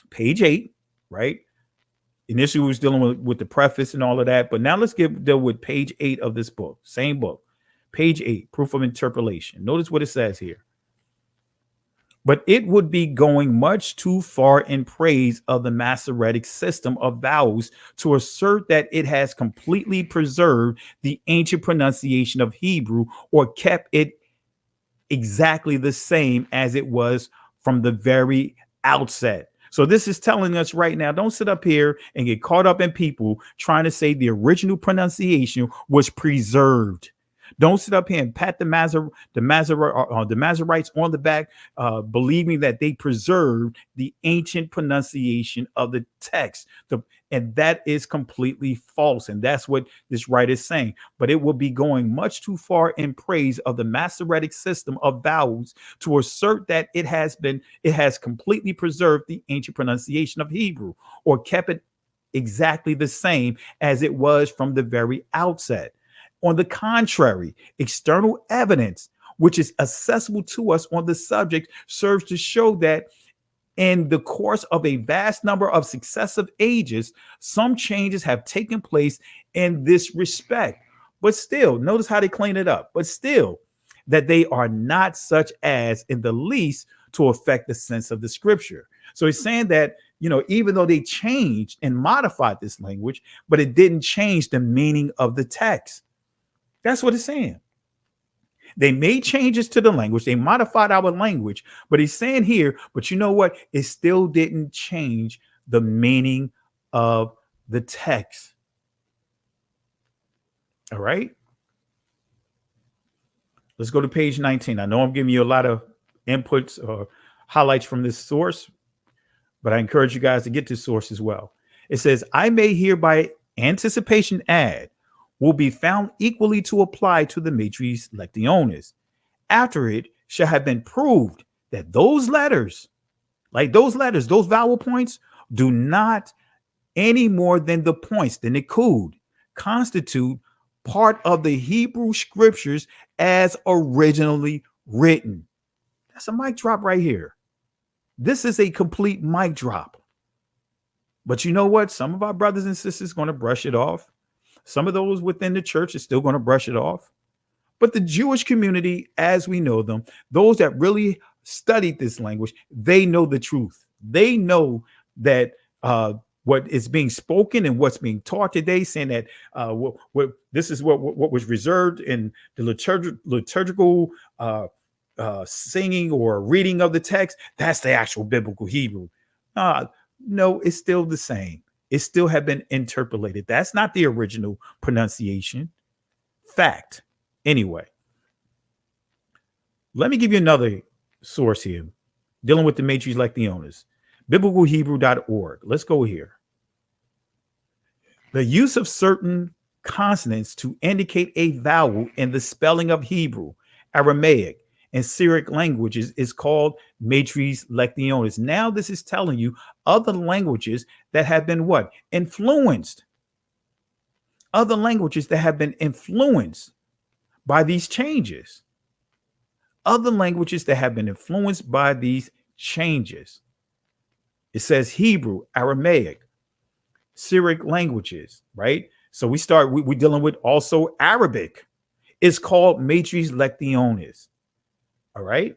page 8, right? Initially, we was dealing with the preface and all of that, but now let's deal with page 8 of this book, same book, page 8, proof of interpolation. Notice what it says here. But it would be going much too far in praise of the Masoretic system of vowels to assert that it has completely preserved the ancient pronunciation of Hebrew or kept it exactly the same as it was from the very outset. So this is telling us right now, don't sit up here and get caught up in people trying to say the original pronunciation was preserved. Don't sit up here and pat the Masoretes on the back, believing that they preserved the ancient pronunciation of the text. And that is completely false. And that's what this writer is saying. But it will be going much too far in praise of the Masoretic system of vowels to assert that it has completely preserved the ancient pronunciation of Hebrew or kept it exactly the same as it was from the very outset. On the contrary, external evidence, which is accessible to us on the subject, serves to show that in the course of a vast number of successive ages, some changes have taken place in this respect. But still, notice how they clean it up, but still that they are not such as in the least to affect the sense of the scripture. So he's saying that, even though they changed and modified this language, but it didn't change the meaning of the text. That's what it's saying. They made changes to the language. They modified our language. But he's saying here, but you know what? It still didn't change the meaning of the text. All right. Let's go to page 19. I know I'm giving you a lot of inputs or highlights from this source, but I encourage you guys to get this source as well. It says, I may hereby anticipation add, will be found equally to apply to the matrices lectionis. After it shall have been proved that those letters, those vowel points, do not any more than the points, the nikud, constitute part of the Hebrew scriptures as originally written. That's a mic drop right here. This is a complete mic drop. But you know what? Some of our brothers and sisters are going to brush it off. Some of those within the church are still going to brush it off. But the Jewish community, as we know them, those that really studied this language, they know the truth. They know that what is being spoken and what's being taught today, saying that this is what was reserved in the liturgical singing or reading of the text, that's the actual biblical Hebrew. No, it's still the same. It still have been interpolated. That's not the original pronunciation. Fact. Anyway, let me give you another source here dealing with the matrices like the owners. biblicalhebrew.org. Let's go here. The use of certain consonants to indicate a vowel in the spelling of Hebrew, Aramaic, and Syriac languages is called matrices lectionis. Now this is telling you other languages that have been what? Influenced. Other languages that have been influenced by these changes. Other languages that have been influenced by these changes. It says Hebrew, Aramaic, Syriac languages, right? So we're dealing with also Arabic. It's called matrices lectionis. All right.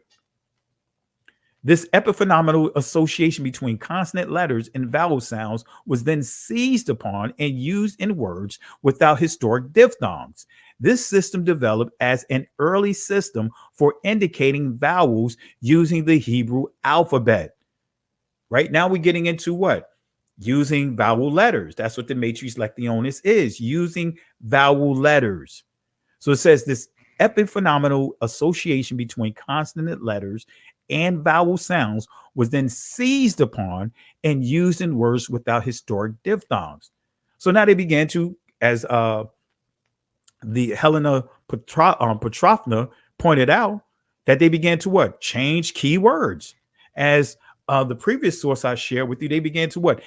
This epiphenomenal association between consonant letters and vowel sounds was then seized upon and used in words without historic diphthongs. This system developed as an early system for indicating vowels using the Hebrew alphabet. Right now we're getting into what? Using vowel letters. That's what the matrices lectionis is, using vowel letters. So it says this epiphenomenal association between consonant letters and vowel sounds was then seized upon and used in words without historic diphthongs. So now they began to, as the Helena Petrovna pointed out, that they began to what? Change key words. As the previous source I shared with you, they began to what?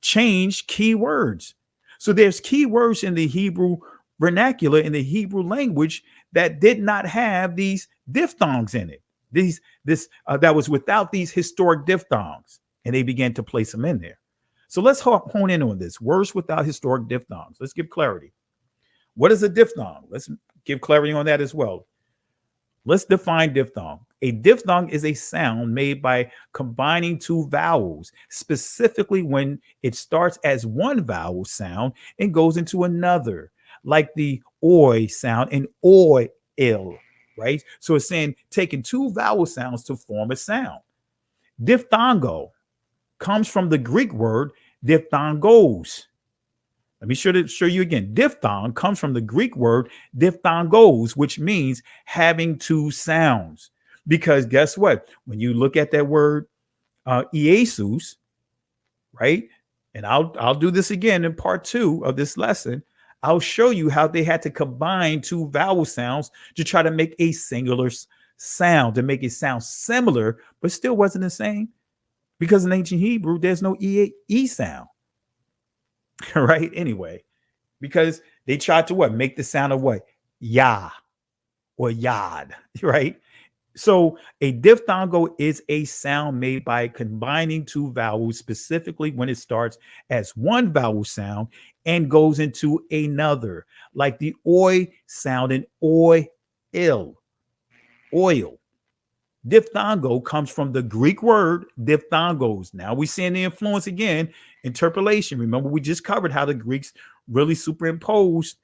Change key words. So there's key words in the Hebrew vernacular, in the Hebrew language, that did not have these diphthongs in it. That was without these historic diphthongs, and they began to place them in there. So let's hone in on this. Words without historic diphthongs. Let's give clarity. What is a diphthong? Let's give clarity on that as well. Let's define diphthong. A diphthong is a sound made by combining two vowels, specifically when it starts as one vowel sound and goes into another, like the oi sound in oil, right? So it's saying taking two vowel sounds to form a sound. Diphthongo comes from the Greek word diphthongos. Let me show you again. Diphthong comes from the Greek word diphthongos, which means having two sounds. Because guess what? When you look at that word Iesus, right? And I'll do this again in part 2 of this lesson. I'll show you how they had to combine two vowel sounds to try to make a singular sound, to make it sound similar, but still wasn't the same. Because in ancient Hebrew, there's no E sound. Right? Anyway, because they tried to what? Make the sound of what? Yah or Yad, right? So a diphthongo is a sound made by combining two vowels, specifically when it starts as one vowel sound and goes into another, like the oi sound in oil. Diphthongo comes from the Greek word diphthongos. Now we're seeing the influence again, interpolation. Remember, we just covered how the Greeks really superimposed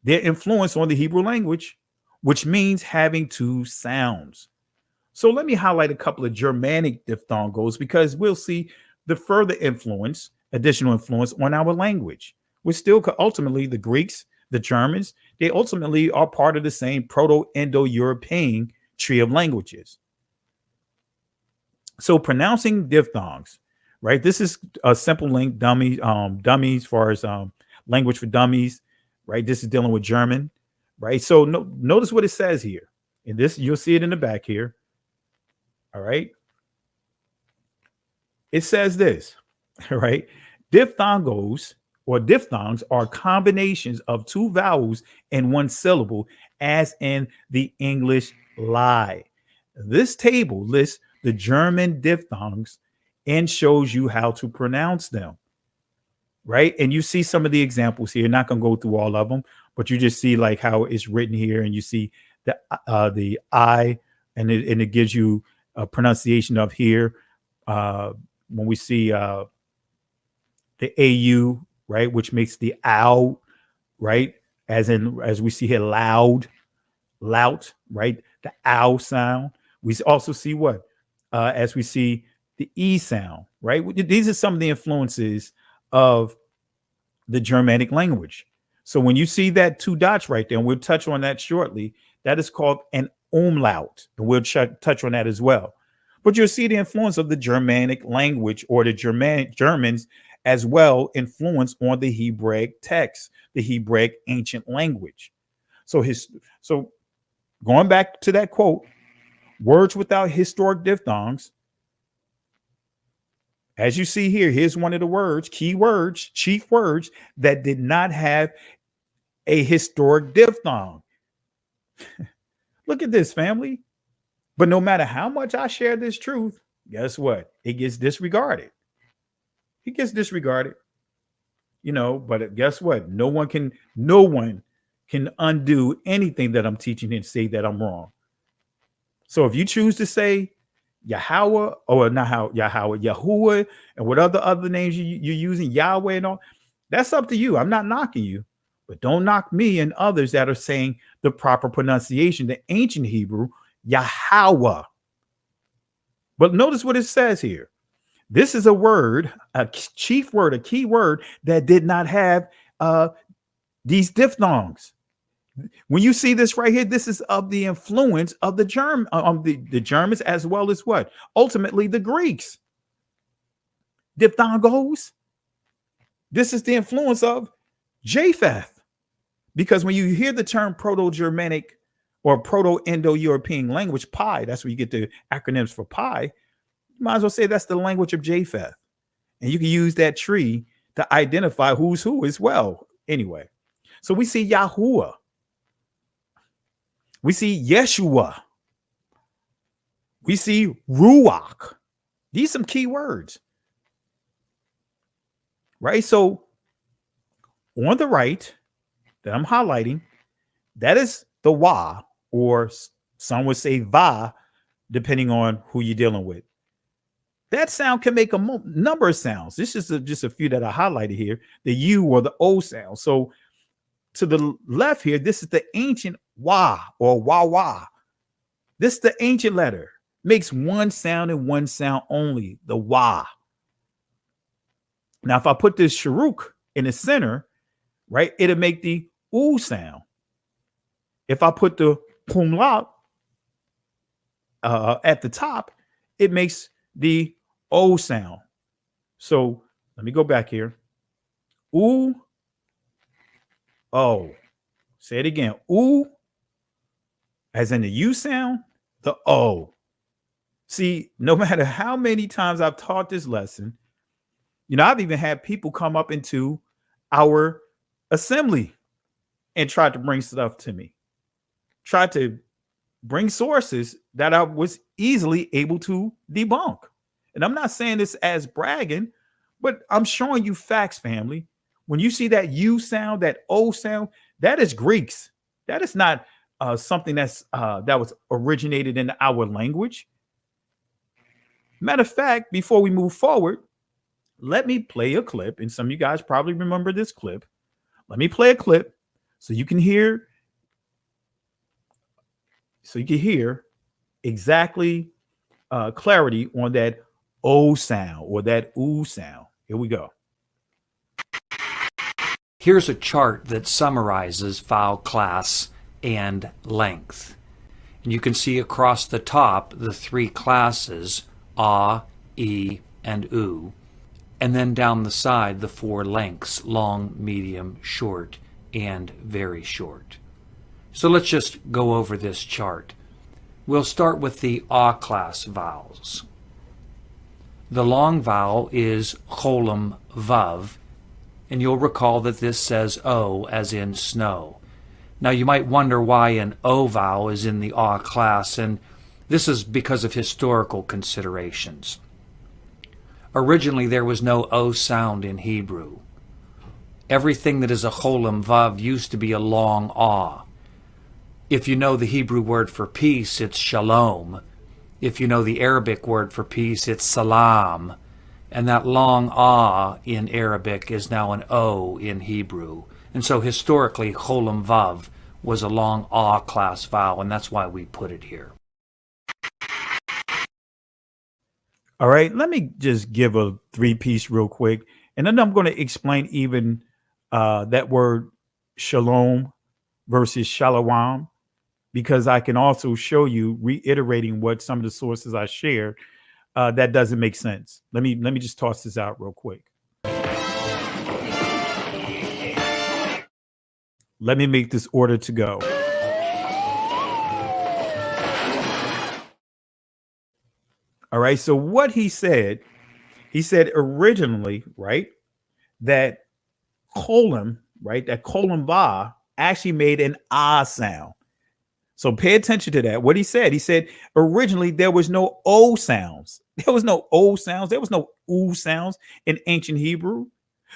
their influence on the Hebrew language, which means having two sounds. So let me highlight a couple of Germanic diphthongos because we'll see the further influence, additional influence on our language. We're still ultimately the Greeks, the Germans, they ultimately are part of the same Proto-Indo-European tree of languages. So pronouncing diphthongs, right? This is a simple link, dummies as far as language for dummies, right? This is dealing with German, right? So notice what it says here. And this, you'll see it in the back here. All right. It says this, right? Diphthongos or diphthongs are combinations of two vowels in one syllable, as in the English lie. This table lists the German diphthongs and shows you how to pronounce them, right? And you see some of the examples here. Not going to go through all of them, but you just see like how it's written here, and you see the I, and it gives you a pronunciation of here. When we see the AU, right, which makes the ow, right, as we see here, loud, right, the ow sound. We also see what, as we see the E sound, right? These are some of the influences of the Germanic language. So when you see that two dots right there, and we'll touch on that shortly, that is called an umlaut, and we'll touch on that as well. But you'll see the influence of the Germanic language, or the Germans as well, influence on the Hebraic text, the Hebraic ancient language. So going back to that quote, words without historic diphthongs, as you see here, here's one of the words, key words, chief words that did not have a historic diphthong. Look at this, family. But no matter how much I share this truth, guess what? It gets disregarded. It gets disregarded. But guess what? No one can undo anything that I'm teaching and say that I'm wrong. So if you choose to say Yahweh, or not how Yahweh, Yahuwah, and what other names you're using, Yahweh and all, that's up to you. I'm not knocking you, but don't knock me and others that are saying the proper pronunciation, the ancient Hebrew, Yahweh. But notice what it says here. This is a word, a chief word, a key word that did not have these diphthongs. When you see this right here, this is of the influence of the Germans, as well as what? Ultimately, the Greeks. Diphthongos. This is the influence of Japheth. Because when you hear the term Proto-Germanic or Proto-Indo-European language, PI, that's where you get the acronyms for PI, you might as well say that's the language of Japheth. And you can use that tree to identify who's who as well. Anyway, so we see Yahuwah. We see Yeshua. We see Ruach. These are some key words. Right? So on the right that I'm highlighting, that is the Wa, or some would say Va, depending on who you're dealing with. That sound can make a number of sounds. This is just a few that I highlighted here. The U or the O sound. So to the left here, this is the ancient Wa, or Wa. This is the ancient letter. Makes one sound and one sound only, the Wa. Now, if I put this Sharuk in the center, right, it'll make the U sound. If I put the Pumlat at the top, it makes the O sound. So let me go back here. U, O. Say it again. U, as in the U sound, the O. See, no matter how many times I've taught this lesson, I've even had people come up into our assembly and try to bring stuff to me. Try to bring sources that I was easily able to debunk. And I'm not saying this as bragging, but I'm showing you facts, family. When you see that U sound, that O sound, that is Greeks. That is not something that was originated in our language. Matter of fact, before we move forward, let me play a clip, and some of you guys probably remember this clip. Let me play a clip so you can hear exactly clarity on that O sound or that U sound. Here we go. Here's a chart that summarizes vowel class and length. And you can see across the top the three classes, A, E, and U. And then down the side, the four lengths, long, medium, short, and very short. So let's just go over this chart. We'll start with the A class vowels. The long vowel is cholam vav, and you'll recall that this says O as in snow. Now you might wonder why an O vowel is in the A class, and this is because of historical considerations. Originally there was no O sound in Hebrew. Everything that is a cholam vav used to be a long A. If you know the Hebrew word for peace, it's shalom. If you know the Arabic word for peace, it's salam. And that long ah in Arabic is now an o in Hebrew. And so historically, cholam vav was a long ah class vowel, and that's why we put it here. All right, let me just give a three-piece real quick, and then I'm going to explain even that word shalom versus shalom, because I can also show you, reiterating what some of the sources I shared, that doesn't make sense. Let me just toss this out real quick. Let me make this order to go. All right, so what he said originally, right, that colon, right, that colon va actually made an ah sound. So pay attention to that. What he said originally there was no o sounds. There was no o sounds. There was no oo sounds in ancient Hebrew.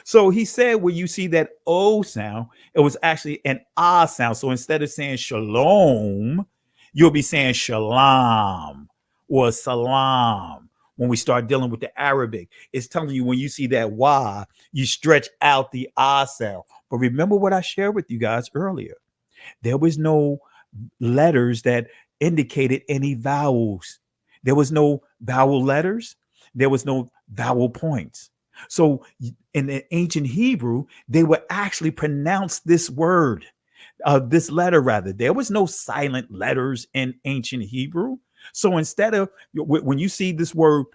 So he said, when you see that o sound, it was actually an ah sound. So instead of saying shalom, you'll be saying shalom or salam. When we start dealing with the Arabic, it's telling you when you see that wa, you stretch out the ah sound. But remember what I shared with you guys earlier. There was no letters that indicated any vowels. There was no vowel letters. There was no vowel points. So in the ancient Hebrew, they would actually pronounce this word, this letter rather. There was no silent letters in ancient Hebrew. So instead of, when you see this word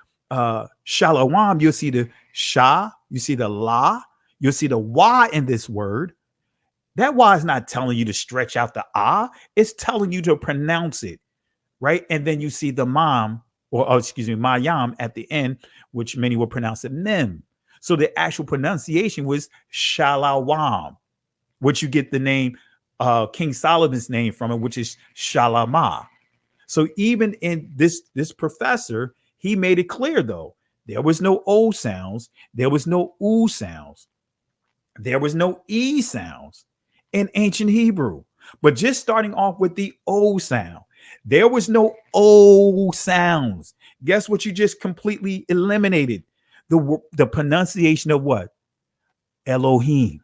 shalom, you'll see the sha, you see the la, you'll see the wa in this word. That wa is not telling you to stretch out the ah, it's telling you to pronounce it, right? And then you see the mam, mayam at the end, which many will pronounce it mem. So the actual pronunciation was shalawam, which you get the name, King Solomon's name from it, which is shalama. So even in this professor, he made it clear, though, there was no o sounds, there was no oo sounds, there was no e sounds in ancient Hebrew. But just starting off with the o sound, there was no o sounds. Guess what? You just completely eliminated the pronunciation of what? Elohim.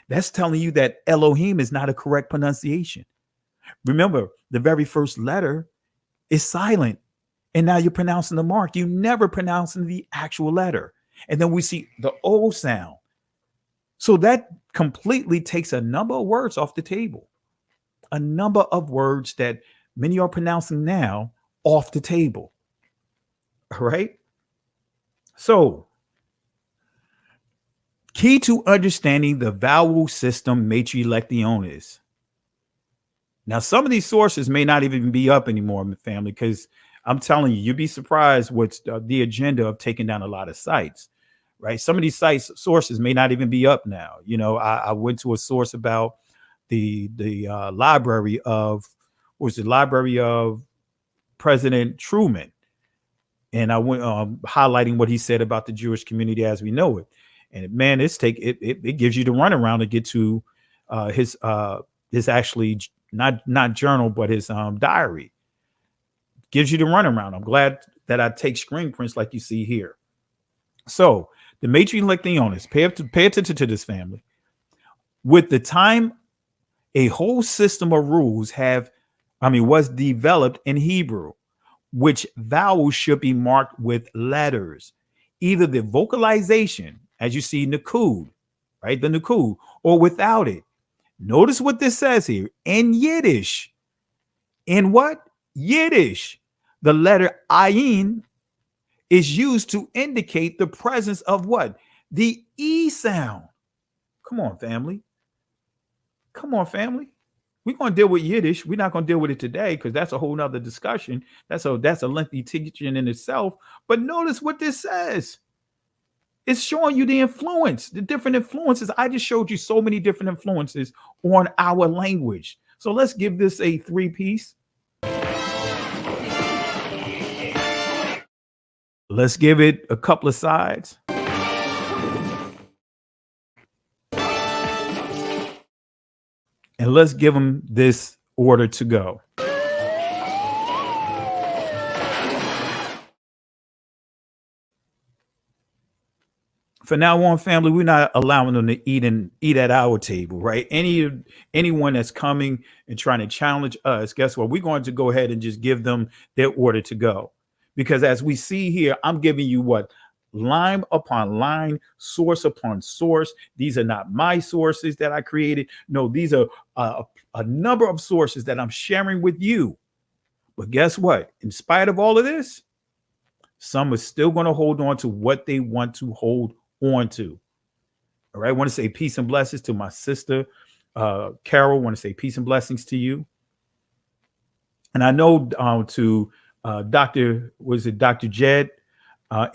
That's telling you that Elohim is not a correct pronunciation. Remember, the very first letter is silent, and now you're pronouncing the mark. You never pronouncing the actual letter. And then we see the O sound. So that completely takes a number of words off the table. A number of words that many are pronouncing now off the table. All right. So, key to understanding the vowel system matrilectionis. Now, some of these sources may not even be up anymore, family, because I'm telling you, you'd be surprised what's the agenda of taking down a lot of sites, right? Some of these sources may not even be up now. You know, I went to a source about the library of President Truman. And I went highlighting what he said about the Jewish community as we know it. And man, it gives you the runaround to get to his actually not journal, but his diary. Gives you the runaround. I'm glad that I take screen prints like you see here. So the matrilectionis, pay attention to this, family. With the time, a whole system of rules was developed in Hebrew, which vowels should be marked with letters, either the vocalization, as you see Nakud, right? The Nakud, or without it. Notice what this says here. In Yiddish, in what? Yiddish, the letter ayin is used to indicate the presence of what? The E sound. Come on, family. Come on, family. We're going to deal with Yiddish. We're not going to deal with it today because that's a whole nother discussion. That's a lengthy teaching in itself. But notice what this says. It's showing you the influence, the different influences. I just showed you so many different influences on our language. So let's give this a 3-piece. Let's give it a couple of sides. And let's give them this order to go. For now on, family, we're not allowing them to eat at our table, right? Anyone that's coming and trying to challenge us, guess what? We're going to go ahead and just give them their order to go. Because as we see here, I'm giving you what? Line upon line, source upon source. These are not my sources that I created. No, these are a number of sources that I'm sharing with you. But guess what? In spite of all of this, some are still going to hold on to what they want to hold on to. All right. I want to say peace and blessings to my sister, Carol. I want to say peace and blessings to you. And I know to Dr. Jed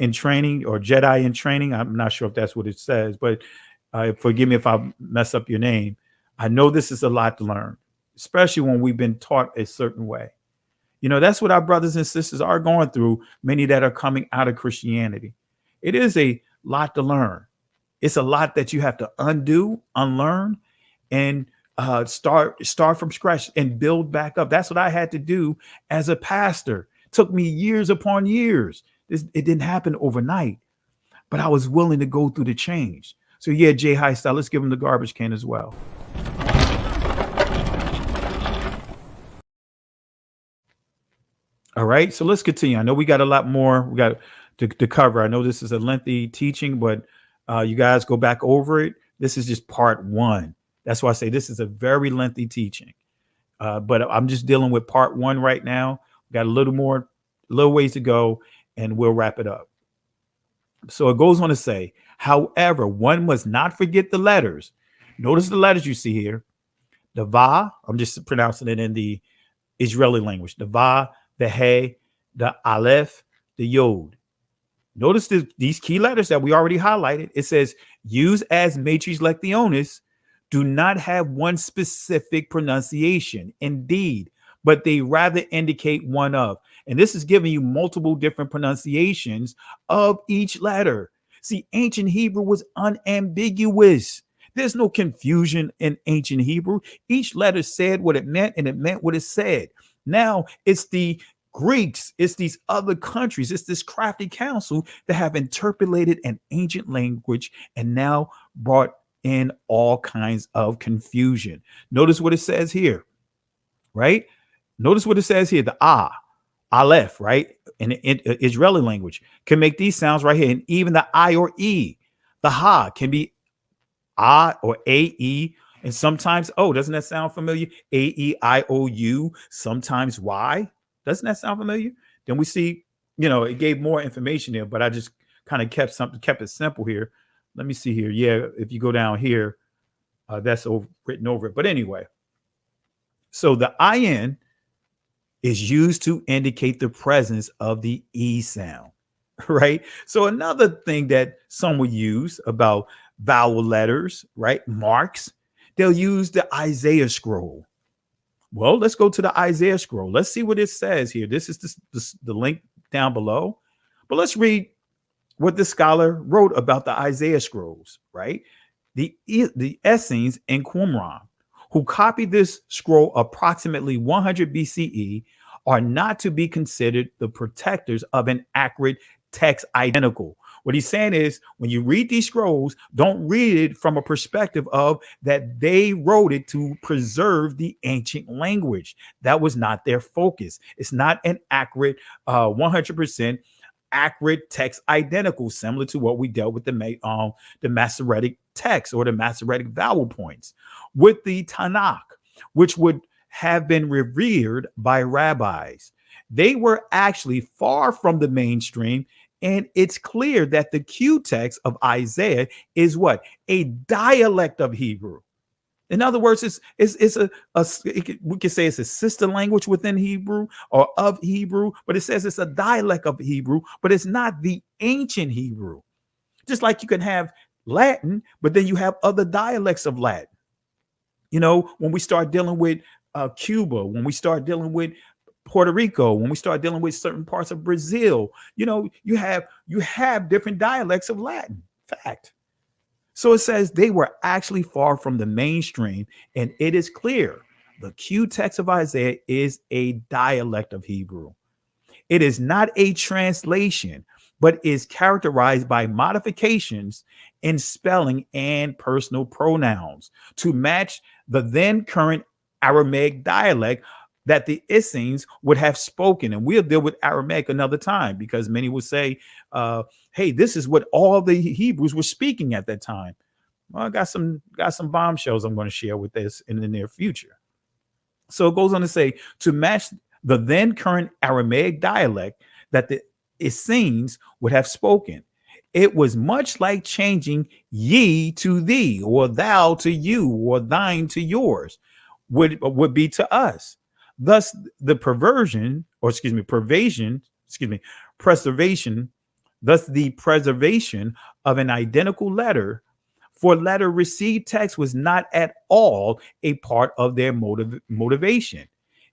in training, or Jedi in training. I'm not sure if that's what it says, but forgive me if I mess up your name. I know this is a lot to learn, especially when we've been taught a certain way. You know, that's what our brothers and sisters are going through, many that are coming out of Christianity. It is a lot to learn. It's a lot that you have to undo, unlearn, and start from scratch and build back up. That's what I had to do as a pastor. It took me years upon years. It didn't happen overnight, but I was willing to go through the change. So yeah, Jay High Style, let's give him the garbage can as well. All right, so let's continue. I know we got a lot more we got to cover. I know this is a lengthy teaching, but you guys go back over it. This is just part one. That's why I say this is a very lengthy teaching. But I'm just dealing with part one right now. We got a little ways to go, and we'll wrap it up. So it goes on to say, however, one must not forget the letters. Notice the letters you see here. The va, I'm just pronouncing it in the Israeli language. The va, the he, the aleph, the yod. Notice these key letters that we already highlighted. It says, use as matrix lectionis, do not have one specific pronunciation, indeed, but they rather indicate one of. And this is giving you multiple different pronunciations of each letter. See, ancient Hebrew was unambiguous. There's no confusion in ancient Hebrew. Each letter said what it meant, and it meant what it said. Now it's the Greeks, it's these other countries, it's this crafty council that have interpolated an ancient language and now brought in all kinds of confusion. Notice what it says here, right? Notice what it says here, the aleph, right? In Israeli language can make these sounds right here. And even the I or E, the ha can be A or A-E. And sometimes, doesn't that sound familiar? A-E-I-O-U, sometimes Y. Doesn't that sound familiar? Then we see, it gave more information there, but I just kind of kept it simple here. Let me see here. Yeah, if you go down here, that's written over it. But anyway, so the IN is used to indicate the presence of the E sound, right? So another thing that some would use about vowel letters, right? Marks, they'll use the Isaiah scroll. Well, let's go to the Isaiah scroll. Let's see what it says here. This is the link down below. But let's read what the scholar wrote about the Isaiah scrolls, right? The Essenes and Qumran, who copied this scroll approximately 100 BCE, are not to be considered the protectors of an accurate text identical. What he's saying is, when you read these scrolls, don't read it from a perspective of that they wrote it to preserve the ancient language. That was not their focus. It's not an accurate, 100% accurate text identical, similar to what we dealt with the Masoretic text or the Masoretic vowel points. With the Tanakh, which would have been revered by rabbis, they were actually far from the mainstream. And it's clear that the Q text of Isaiah is what? A dialect of Hebrew. In other words, we could say it's a sister language within Hebrew or of Hebrew, but it says it's a dialect of Hebrew, but it's not the ancient Hebrew. Just like you can have Latin, but then you have other dialects of Latin. When we start dealing with Cuba, when we start dealing with Puerto Rico, when we start dealing with certain parts of Brazil, you have different dialects of Latin. Fact. So it says they were actually far from the mainstream, and it is clear the Q text of Isaiah is a dialect of Hebrew. It is not a translation, but is characterized by modifications in spelling and personal pronouns to match the then current Aramaic dialect that the Essenes would have spoken. And we'll deal with Aramaic another time, because many will say, hey, this is what all the Hebrews were speaking at that time. Well, I got some bombshells I'm going to share with this in the near future. So it goes on to say, to match the then current Aramaic dialect that the Essenes would have spoken. It was much like changing ye to thee, or thou to you, or thine to yours, would be to us. Thus, the preservation, thus the preservation of an identical letter for letter received text was not at all a part of their motivation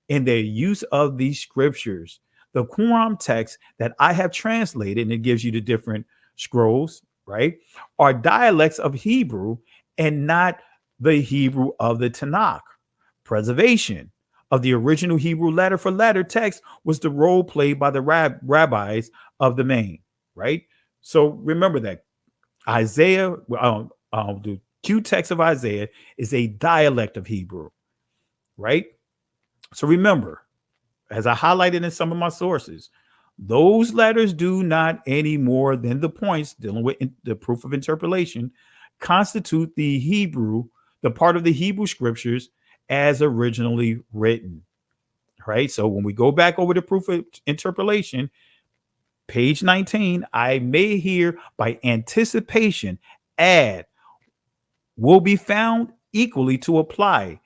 in their use of these scriptures. The Qumran text that I have translated, and it gives you the different scrolls, right, are dialects of Hebrew and not the Hebrew of the Tanakh. Preservation of the original Hebrew letter for letter text was the role played by the rabbis of the Maine, right? So remember that Isaiah, the Q text of Isaiah is a dialect of Hebrew, right? So remember, as I highlighted in some of my sources, those letters do not, any more than the points dealing with the proof of interpolation, constitute the Hebrew, the part of the Hebrew scriptures as originally written, right? So when we go back over the proof of interpolation, page 19, I may here by anticipation add will be found equally to apply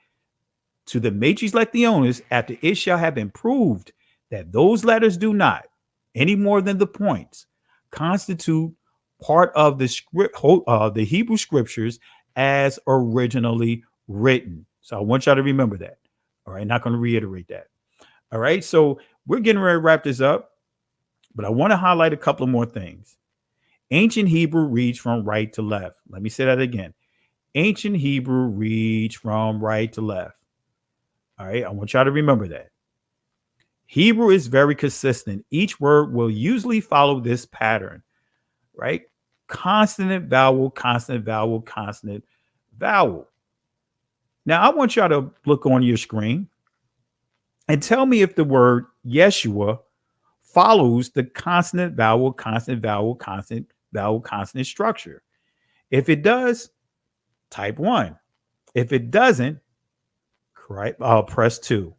to the matrix lectionis after it shall have been proved that those letters do not, any more than the points, constitute part of the script, the Hebrew scriptures as originally written. So I want y'all to remember that. All right, not going to reiterate that. All right, so we're getting ready to wrap this up, but I want to highlight a couple of more things. Ancient Hebrew reads from right to left. Let me say that again. Ancient Hebrew reads from right to left. All right, I want y'all to remember that. Hebrew is very consistent. Each word will usually follow this pattern, right? Consonant, vowel, consonant, vowel, consonant, vowel. Now, I want y'all to look on your screen and tell me if the word Yeshua follows the consonant, vowel, consonant, vowel, consonant, vowel, consonant structure. If it does, type 1. If it doesn't, press 2.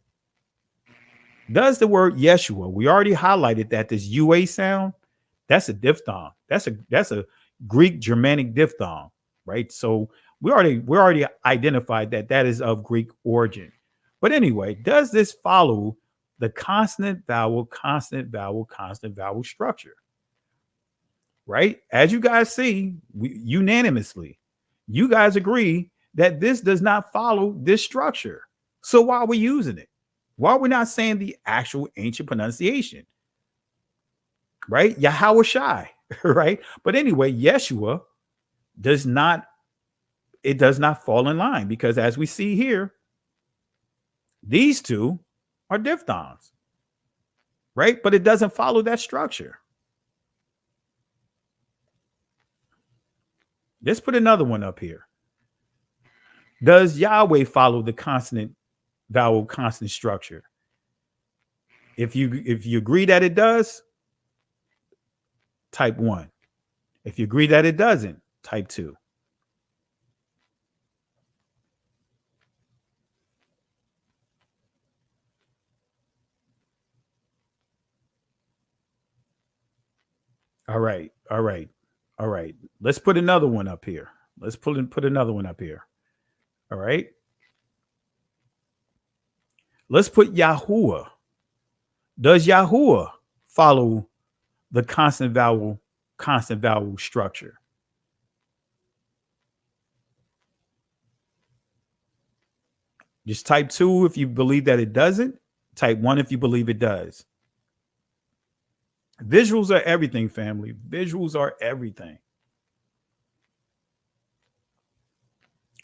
Does the word Yeshua, we already highlighted that this UA sound, that's a diphthong. That's a Greek Germanic diphthong, right? So we already identified that is of Greek origin. But anyway, does this follow the consonant, vowel, consonant, vowel, consonant, vowel structure? Right? As you guys see, unanimously, you guys agree that this does not follow this structure. So why are we using it? Why are we not saying the actual ancient pronunciation? Right? Yahweh Shai, right? But anyway, Yeshua does not fall in line, because as we see here, these two are diphthongs, right? But it doesn't follow that structure. Let's put another one up here. Does Yahweh follow the consonant, vowel, consonant structure? If you agree that it does, type 1. If you agree that it doesn't, type 2. All right. Let's put another one up here. Let's put another one up here. All right. Let's put Yahuwah. Does Yahuwah follow the consonant vowel structure? Just type 2 if you believe that it doesn't. Type 1 if you believe it does. Visuals are everything, family. Visuals are everything.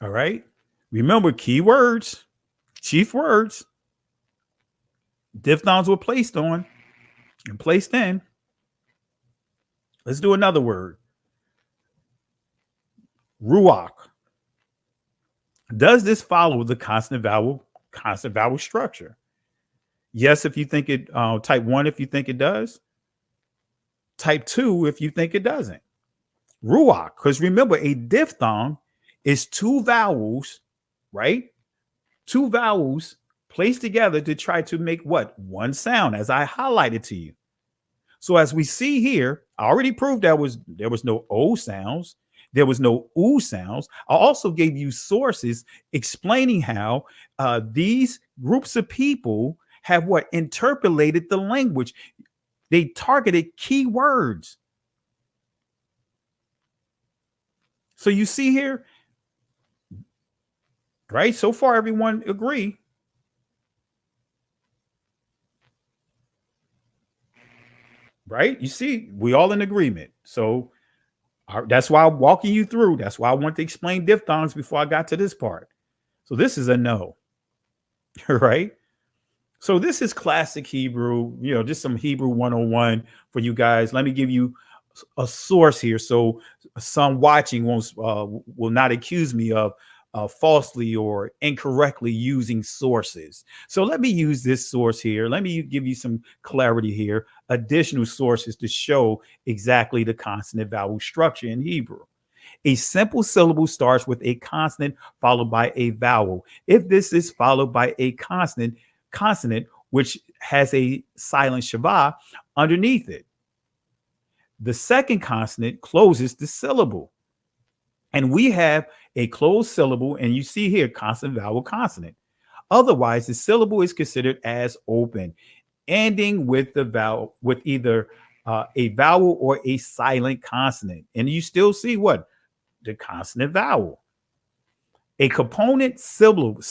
All right. Remember, keywords, chief words, diphthongs were placed on and placed in. Let's do another word. Ruach. Does this follow the consonant vowel structure? Yes, if you think it, type 1 if you think it does. Type 2 if you think it doesn't. Ruach, because remember, a diphthong is two vowels, right? Two vowels placed together to try to make what? One sound, as I highlighted to you. So as we see here, I already proved there was no O sounds. There was no oo sounds. I also gave you sources explaining how these groups of people have what? Interpolated the language. They targeted key words. So you see here, right? So far, everyone agree. Right? You see, we all in agreement. So that's why I'm walking you through. That's why I want to explain diphthongs before I got to this part. So this is a no, right? So this is classic Hebrew, just some Hebrew 101 for you guys. Let me give you a source here, so some watching will not accuse me of falsely or incorrectly using sources. So let me use this source here. Let me give you some clarity here, additional sources to show exactly the consonant vowel structure in Hebrew. A simple syllable starts with a consonant followed by a vowel. If this is followed by a consonant which has a silent shavah underneath it, the second consonant closes the syllable. And we have a closed syllable, and you see here consonant, vowel, consonant. Otherwise, the syllable is considered as open, ending with the vowel, with either a vowel or a silent consonant. And you still see what? The consonant vowel. A component syllable,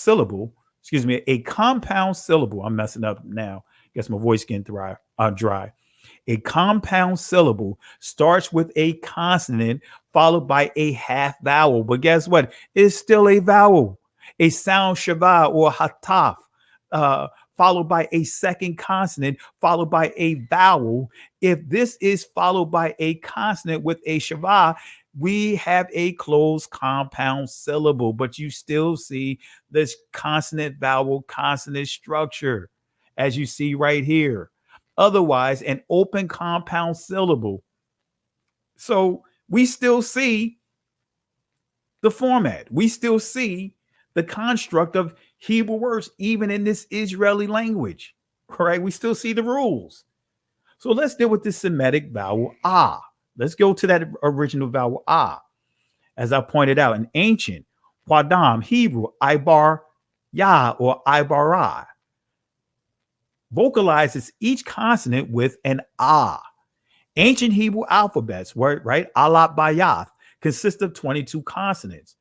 a compound syllable. I'm messing up now. Guess my voice getting dry. A compound syllable starts with a consonant followed by a half vowel. But guess what? It's still a vowel. A sound shavah or hataf, followed by a second consonant, followed by a vowel. If this is followed by a consonant with a shavah, we have a closed compound syllable. But you still see this consonant vowel consonant structure, as you see right here. Otherwise, an open compound syllable. So we still see the format. We still see the construct of Hebrew words, even in this Israeli language. All right, we still see the rules. So let's deal with the Semitic vowel ah. Let's go to that original vowel ah. As I pointed out, in ancient Quadam Hebrew, Ibar Yah or Ibarah vocalizes each consonant with an ah. Ancient Hebrew alphabets, right? Alat Bayath consist of 22 consonants.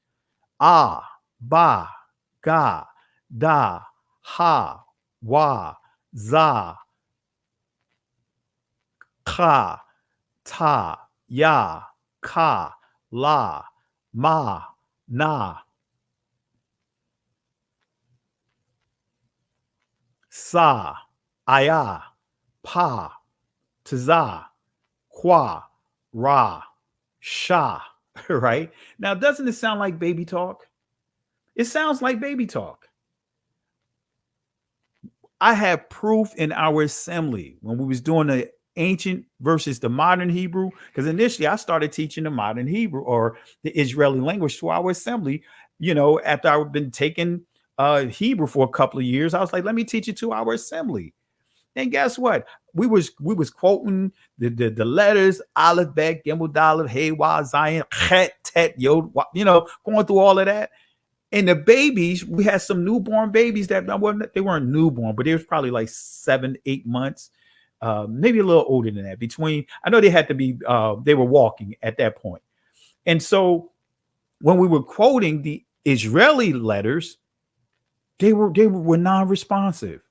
Ah, ba, ga, da, ha, wa, za, ka, ta, ya, ka, la, ma, na, sa, aya, pa, tza, qua, ra, sha, right? Now, doesn't it sound like baby talk? It sounds like baby talk. I have proof in our assembly when we was doing the ancient versus the modern Hebrew, because initially I started teaching the modern Hebrew or the Israeli language to our assembly, after I've been taking Hebrew for a couple of years. I was like, let me teach it to our assembly. And guess what? We was quoting the letters Aleph, Bet, Gimel, Daleth, Hey, Wah, Zion, Chet, Tet, Yod, going through all of that. And the babies, we had some newborn babies that they weren't newborn, but they was probably like 7-8 months, maybe a little older than that. I know they had to be, they were walking at that point. And so when we were quoting the Israeli letters, they were non-responsive.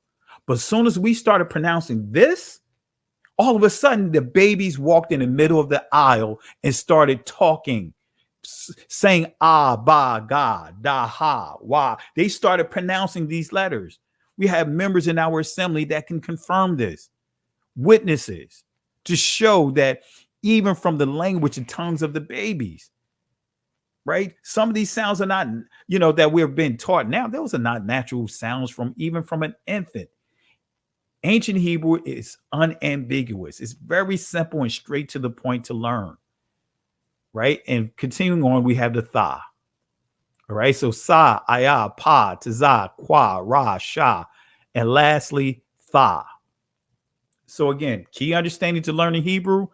But as soon as we started pronouncing this, all of a sudden the babies walked in the middle of the aisle and started talking, saying ah, ba, ga, da, ha, wa. They started pronouncing these letters. We have members in our assembly that can confirm this, witnesses, to show that even from the language and tongues of the babies. Right? Some of these sounds are not, that we're being taught now. Those are not natural sounds even from an infant. Ancient Hebrew is unambiguous. It's very simple and straight to the point to learn. Right? And continuing on, we have the tha. All right. So sa, ayah, pa, taza, kwa, ra, sha, and lastly, tha. So again, key understanding to learning Hebrew.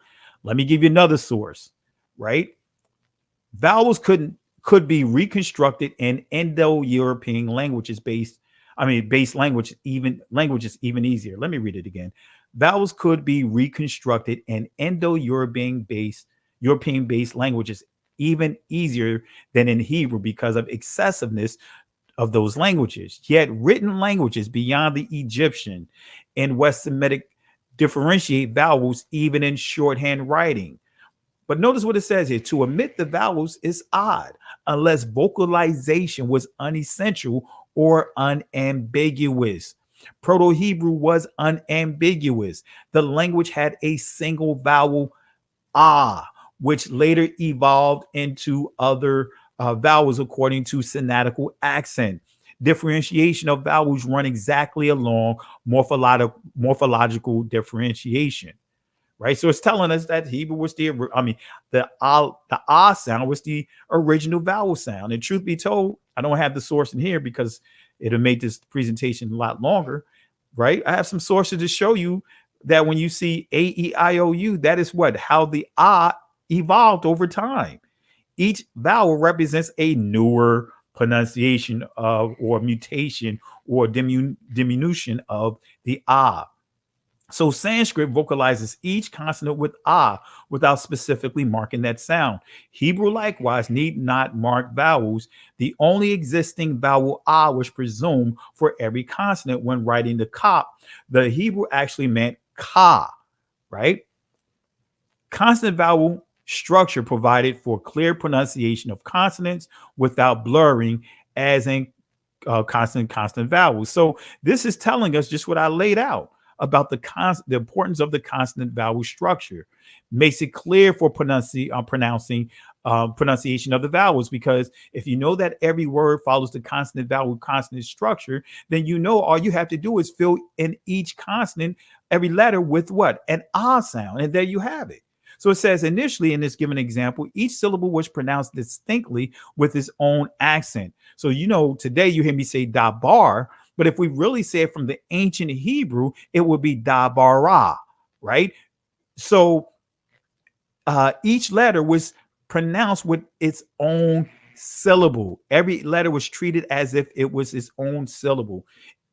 Let me give you another source. Right? Vowels could be reconstructed in Indo-European languages based languages even easier. Let me read it again. Vowels could be reconstructed in Indo-European based languages even easier than in Hebrew because of excessiveness of those languages. Yet written languages beyond the Egyptian and West Semitic differentiate vowels even in shorthand writing. But notice what it says here. To omit the vowels is odd unless vocalization was unessential or unambiguous. Proto-Hebrew was unambiguous. The language had a single vowel, ah, which later evolved into other vowels according to synodical accent. Differentiation of vowels run exactly along morphological differentiation. Right, so it's telling us that Hebrew was the ah sound was the original vowel sound. And truth be told, I don't have the source in here because it'll make this presentation a lot longer. Right, I have some sources to show you that when you see A-E-I-O-U, that is how the ah evolved over time. Each vowel represents a newer pronunciation of or mutation or diminution of the ah. So Sanskrit vocalizes each consonant with ah without specifically marking that sound. Hebrew likewise need not mark vowels. The only existing vowel ah was presumed for every consonant when writing the kaf. The Hebrew actually meant ka, right? Consonant vowel structure provided for clear pronunciation of consonants without blurring, as in consonant vowels. So this is telling us just what I laid out about the importance of the consonant vowel structure. Makes it clear for pronunciation of the vowels, because if you know that every word follows the consonant vowel consonant structure, then all you have to do is fill in each consonant, every letter, with what? An ah sound, and there you have it. So it says initially in this given example, each syllable was pronounced distinctly with its own accent. So today you hear me say dabar, but if we really say it from the ancient Hebrew, it would be dabara, right? So each letter was pronounced with its own syllable. Every letter was treated as if it was its own syllable,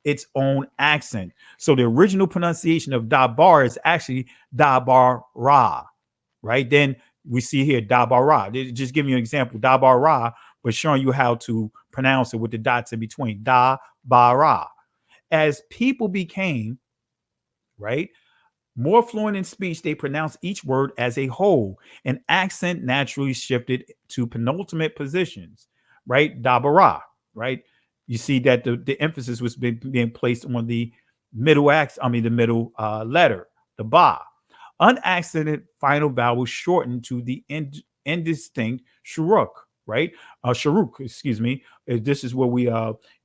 its own accent. So the original pronunciation of dabar is actually dabara, right? Then we see here dabara. Just giving you an example, dabara, but showing you how to pronounce it with the dots in between. Da-bara. As people became, right, more fluent in speech, they pronounced each word as a whole, and accent naturally shifted to penultimate positions, right? Dabara, right? You see that the emphasis was being placed on the middle letter, the ba. Unaccented final vowel shortened to the indistinct shuruk, right? Sharuk, excuse me. This is where we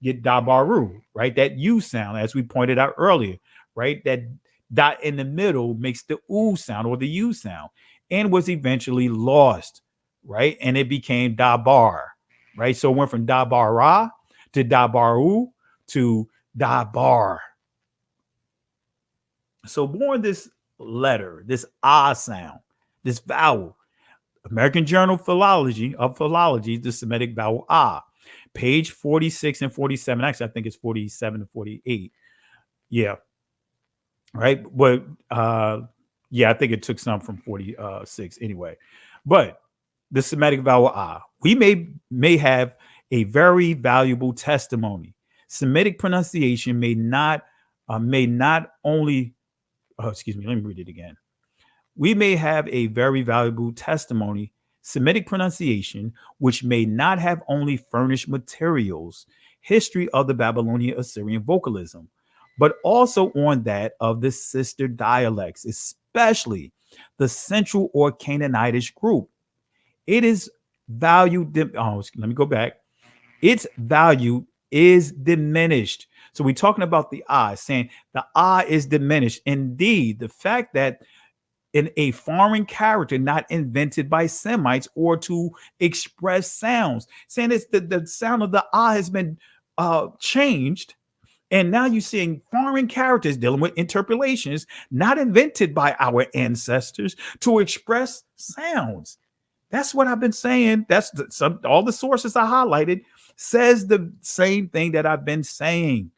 get dabaru, right? That U sound, as we pointed out earlier, right? That dot in the middle makes the U sound or the U sound, and was eventually lost, right? And it became dabar, right? So it went from dabara to dabaru to dabar. So born this letter, this ah sound, this vowel. American Journal of Philology, the Semitic vowel ah, page 46 and 47. Actually, I think it's 47 and 48. Yeah. Right. But I think it took some from 46 anyway. But the Semitic vowel ah, we may have a very valuable testimony. Semitic pronunciation may not only excuse me, let me read it again. We may have a very valuable testimony, Semitic pronunciation, which may not have only furnished materials, history of the Babylonian Assyrian vocalism, but also on that of the sister dialects, especially the Central or Canaanitish group. It is valued. Let me go back. Its value is diminished. So we're talking about the I, saying the I is diminished. Indeed, the fact that in a foreign character not invented by Semites or to express sounds, saying it's the sound of the I has been changed. And now you're seeing foreign characters dealing with interpolations not invented by our ancestors to express sounds. That's what I've been saying. That's all the sources I highlighted says the same thing that I've been saying.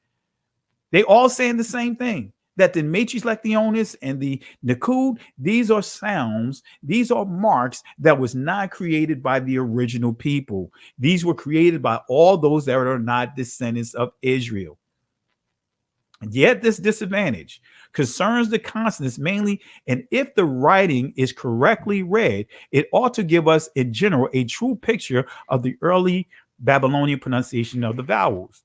They all saying the same thing, that the Matrix Lectionis and the Nakud, these are sounds, these are marks that was not created by the original people. These were created by all those that are not descendants of Israel. Yet this disadvantage concerns the consonants mainly, and if the writing is correctly read, it ought to give us in general a true picture of the early Babylonian pronunciation of the vowels.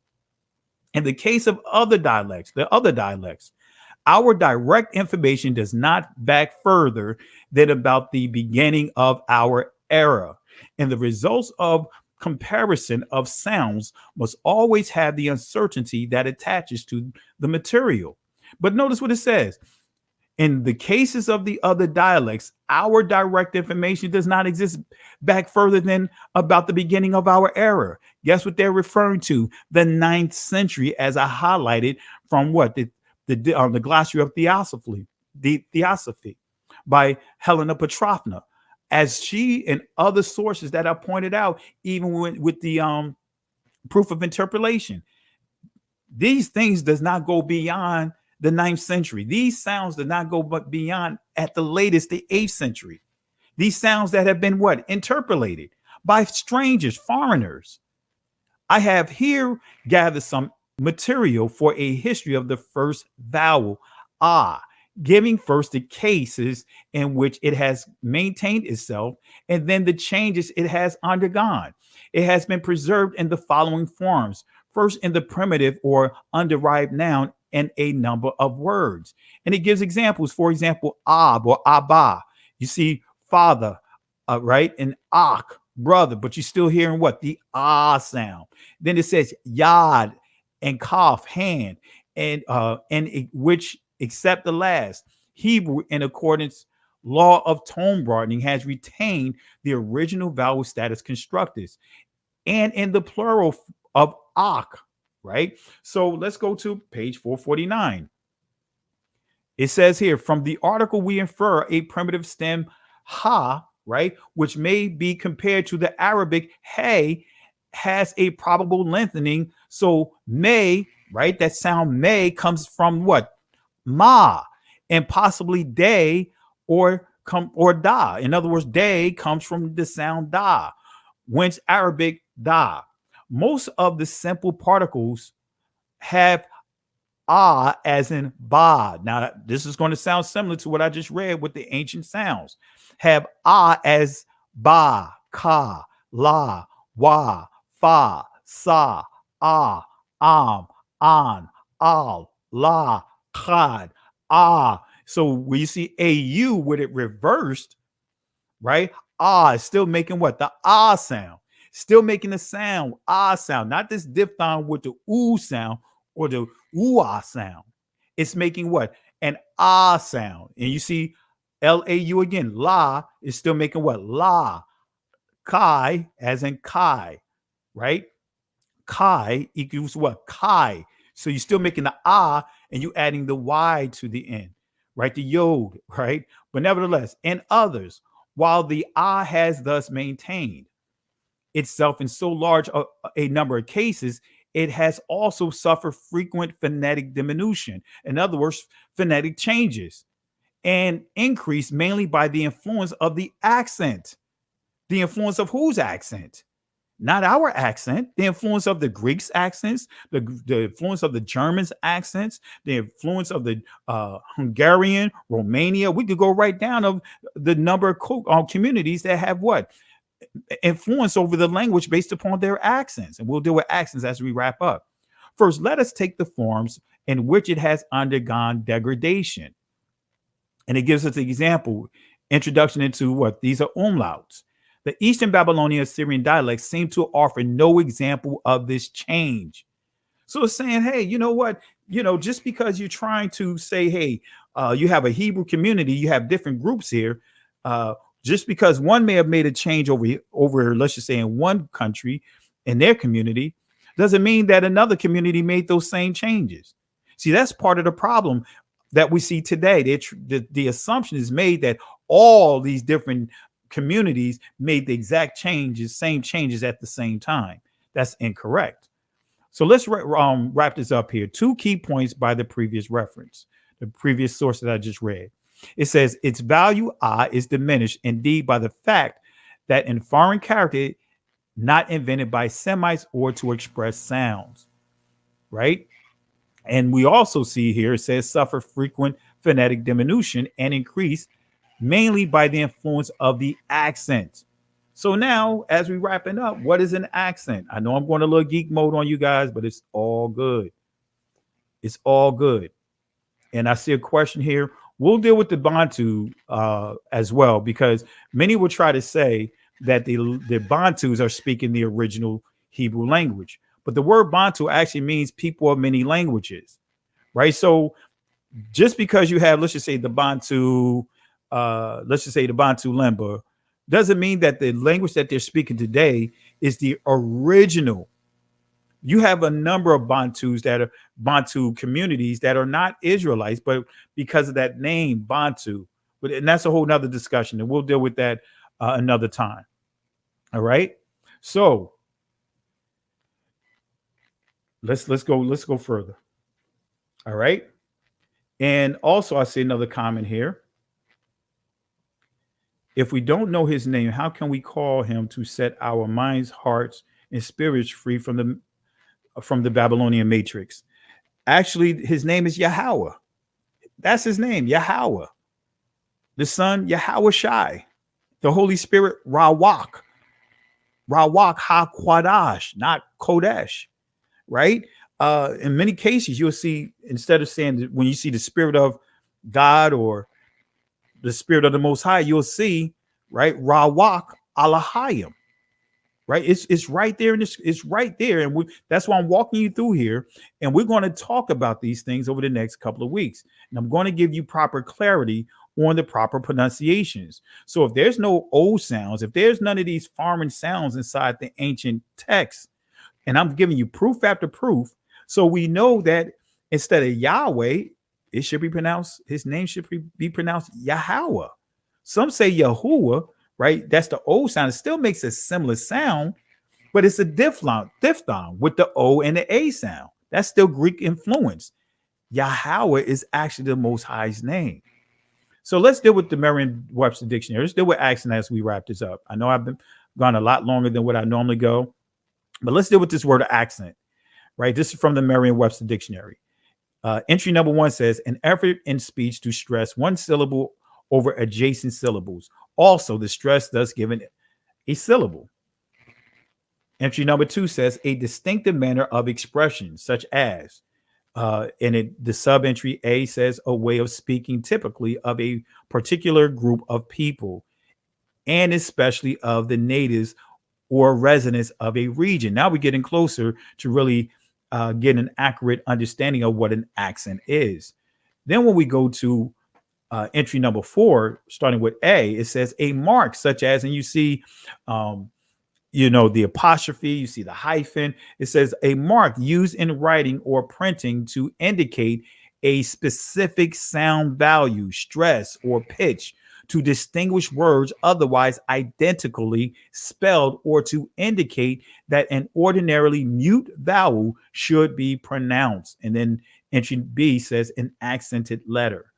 In the case of other dialects, our direct information does not back further than about the beginning of our era, and the results of comparison of sounds must always have the uncertainty that attaches to the material. But notice what it says. In the cases of the other dialects, our direct information does not exist back further than about the beginning of our era. Guess what they're referring to? The 9th century, as I highlighted from what? The Glossary of Theosophy, by Helena Petrovna. As she and other sources that I pointed out, even with the proof of interpolation, these things does not go beyond the 9th century. These sounds do not go but beyond, at the latest, the 8th century. These sounds that have been interpolated by strangers, foreigners. I have here gathered some material for a history of the first vowel, ah, giving first the cases in which it has maintained itself and then the changes it has undergone. It has been preserved in the following forms. First, in the primitive or underived noun and a number of words. And it gives examples. For example, ab or abba. You see father, right? And ak, brother, but you're still hearing what? The ah sound. Then it says yad and kaf, hand, and which except the last. Hebrew, in accordance law of tone broadening, has retained the original vowel status constructus, and in the plural of ak, right? So let's go to page 449. It says here, from the article we infer a primitive stem ha, right, which may be compared to the Arabic hey, has a probable lengthening. So may, right, that sound may comes from what? Ma, and possibly day or da. In other words, day comes from the sound da, whence Arabic da. Most of the simple particles have as in ba. Now, this is going to sound similar to what I just read with the ancient sounds. Have as ba, ka, la, wa, fa, sa, am, an, al, la, chad, So when you see au with it reversed, right? Is still making what? The sound. Still making the sound, sound, not this diphthong with the oo sound or the ooh sound. It's making what? An sound. And you see lau again. La is still making what? La. Kai, as in kai, right? Kai equals what? Kai. So you're still making the and you adding the y to the end, right? The yod, right? But nevertheless, in others, while the has thus maintained itself in so large a number of cases, it has also suffered frequent phonetic diminution. In other words, phonetic changes, and increased mainly by the influence of the accent. The influence of whose accent? Not our accent. The influence of the Greeks' accents, the influence of the Germans' accents, the influence of the Hungarian, Romania. We could go right down of the number of communities that have what? Influence over the language based upon their accents. And we'll deal with accents as we wrap up. First, let us take the forms in which it has undergone degradation. And it gives us an example, introduction into what? These are umlauts. The Eastern Babylonian Assyrian dialects seem to offer no example of this change. So it's saying, hey, you know what? Just because you're trying to say, hey, you have a Hebrew community, you have different groups here. Just because one may have made a change over, let's just say in one country, in their community, doesn't mean that another community made those same changes. See, that's part of the problem that we see today. The assumption is made that all these different communities made the exact same changes at the same time. That's incorrect. So let's wrap this up here. 2 key points by the previous reference, the previous source that I just read. It says its value is diminished indeed by the fact that in foreign character not invented by Semites or to express sounds, right? And we also see here, it says suffer frequent phonetic diminution and increase mainly by the influence of the accent. So now, as we wrapping up, what is an accent? I know I'm going a little geek mode on you guys, but it's all good. It's all good. And I see a question here. We'll deal with the Bantu as well, because many will try to say that the Bantus are speaking the original Hebrew language. But the word Bantu actually means people of many languages, right? So just because you have, let's just say the Bantu Lemba, doesn't mean that the language that they're speaking today is the original. You have a number of Bantus that are Bantu communities that are not Israelites, but because of that name, Bantu. And that's a whole nother discussion, and we'll deal with that another time. All right. So let's go further. All right. And also I see another comment here. If we don't know his name, how can we call him to set our minds, hearts, and spirits free from the Babylonian matrix? Actually, his name is Yahweh. That's his name, Yahweh. The Son, Yahweh Shai. The Holy Spirit, Rawak. Rawak HaKwadash, not Kodesh, right? In many cases, you'll see, instead of saying that when you see the Spirit of God or the Spirit of the Most High, you'll see, right, Rawak Alahayim, right? It's right there, and it's right there, and that's why I'm walking you through here, and we're going to talk about these things over the next couple of weeks, and I'm going to give you proper clarity on the proper pronunciations. So if there's no O sounds, if there's none of these foreign sounds inside the ancient text, and I'm giving you proof after proof, so we know that instead of Yahweh, it should be pronounced, his name should be pronounced Yahweh. Some say Yahuwah, right? That's the O sound. It still makes a similar sound, but it's a diphthong with the O and the A sound. That's still Greek influence. Yahweh is actually the Most High's name. So let's deal with the Merriam-Webster dictionary. Let's deal with accent as we wrap this up. I know I've been gone a lot longer than what I normally go, but let's deal with this word accent, right? This is from the Merriam-Webster dictionary. Entry number 1 says an effort in speech to stress one syllable over adjacent syllables. Also, the stress thus given a syllable. Entry number 2 says a distinctive manner of expression, such as, the sub-entry A says a way of speaking typically of a particular group of people, and especially of the natives or residents of a region. Now we're getting closer to really get an accurate understanding of what an accent is. Then when we go to entry number 4, starting with A, it says a mark such as, and you see, the apostrophe, you see the hyphen. It says a mark used in writing or printing to indicate a specific sound value, stress, or pitch to distinguish words otherwise identically spelled, or to indicate that an ordinarily mute vowel should be pronounced. And then entry B says an accented letter.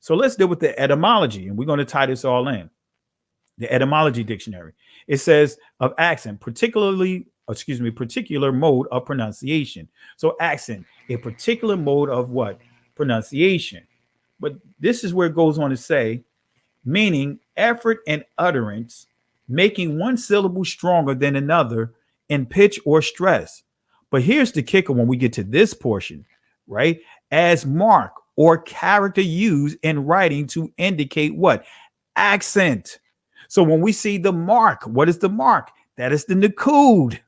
So let's deal with the etymology, and we're going to tie this all in. The etymology dictionary. It says of accent, particular mode of pronunciation. So accent, a particular mode of what? Pronunciation. But this is where it goes on to say, meaning effort and utterance, making one syllable stronger than another in pitch or stress. But here's the kicker when we get to this portion, right? As mark or character used in writing to indicate what? Accent. So when we see the mark, what is the mark? That is the nakud.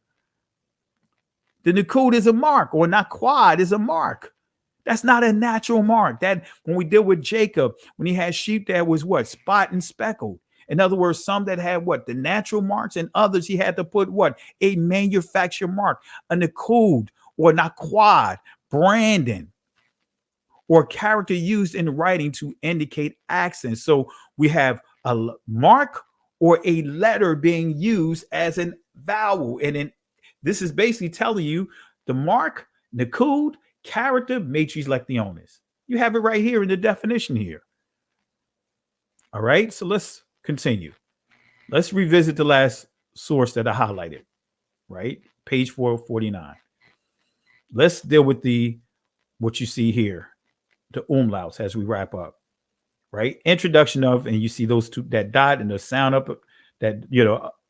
The nakud is a mark, or naquad is a mark. That's not a natural mark. That when we deal with Jacob, when he had sheep that was what? Spot and speckled. In other words, some that had what? The natural marks, and others he had to put what? A manufactured mark, a nakud or naquad, branding, or character used in writing to indicate accent. So we have a mark or a letter being used as an vowel. And this is basically telling you the mark, nakud, character, matrix lectionis. You have it right here in the definition here. All right, so let's continue. Let's revisit the last source that I highlighted, right? Page 449. Let's deal with what you see here, the umlauts, as we wrap up, right? Introduction of, and you see those two, that dot and the sound up that,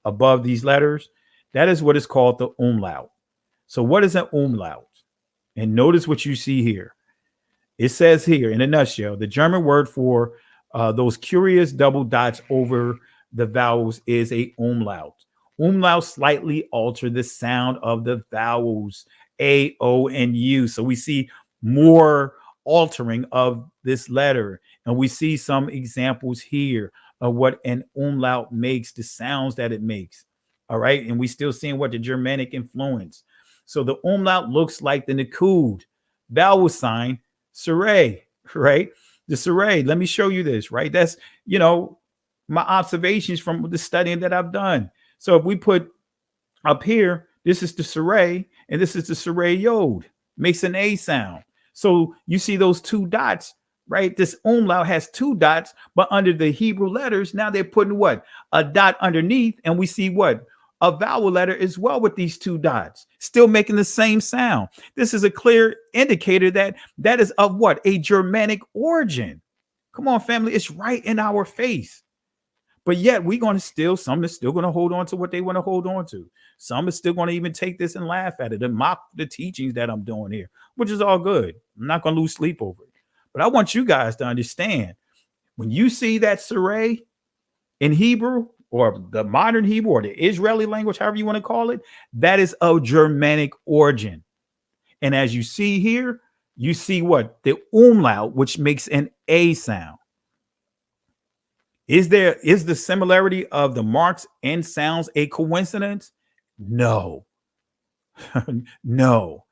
above these letters, that is what is called the umlaut. So what is an umlaut? And notice what you see here. It says here in a nutshell, the German word for those curious double dots over the vowels is a umlaut. Umlaut slightly alter the sound of the vowels A, O, and U. So we see more altering of this letter. And we see some examples here of what an umlaut makes, the sounds that it makes. All right. And we still seeing what the Germanic influence. So the umlaut looks like the nakud vowel sign, Saray, right? The Saray. Let me show you this, right? That's, my observations from the studying that I've done. So if we put up here, this is the Saray and this is the Saray Yod, makes an A sound. So you see those two dots, right? This umlaut has two dots, but under the Hebrew letters, now they're putting what? A dot underneath, and we see what? A vowel letter as well with these two dots, still making the same sound. This is a clear indicator that is of what? A Germanic origin. Come on, family. It's right in our face. But yet we're going to some are still going to hold on to what they want to hold on to. Some are still going to even take this and laugh at it and mock the teachings that I'm doing here, which is all good. I'm not going to lose sleep over it. But I want you guys to understand, when you see that Saray in Hebrew, or the modern Hebrew, or the Israeli language, however you want to call it, that is of Germanic origin. And as you see here, you see what? The umlaut, which makes an A sound. Is the similarity of the marks and sounds a coincidence? No. No.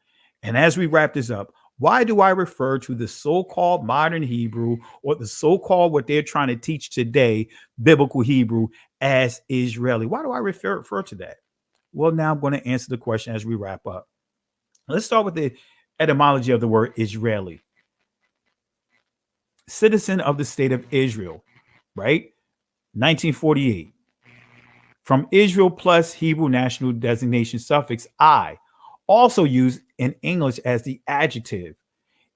And as we wrap this up, why do I refer to the so-called modern Hebrew, or the so-called what they're trying to teach today, biblical Hebrew, as Israeli? Why do I refer to that? Well, now I'm going to answer the question as we wrap up. Let's start with the etymology of the word Israeli. Citizen of the state of Israel, right? 1948. From Israel plus Hebrew national designation suffix I, also used in English as the adjective.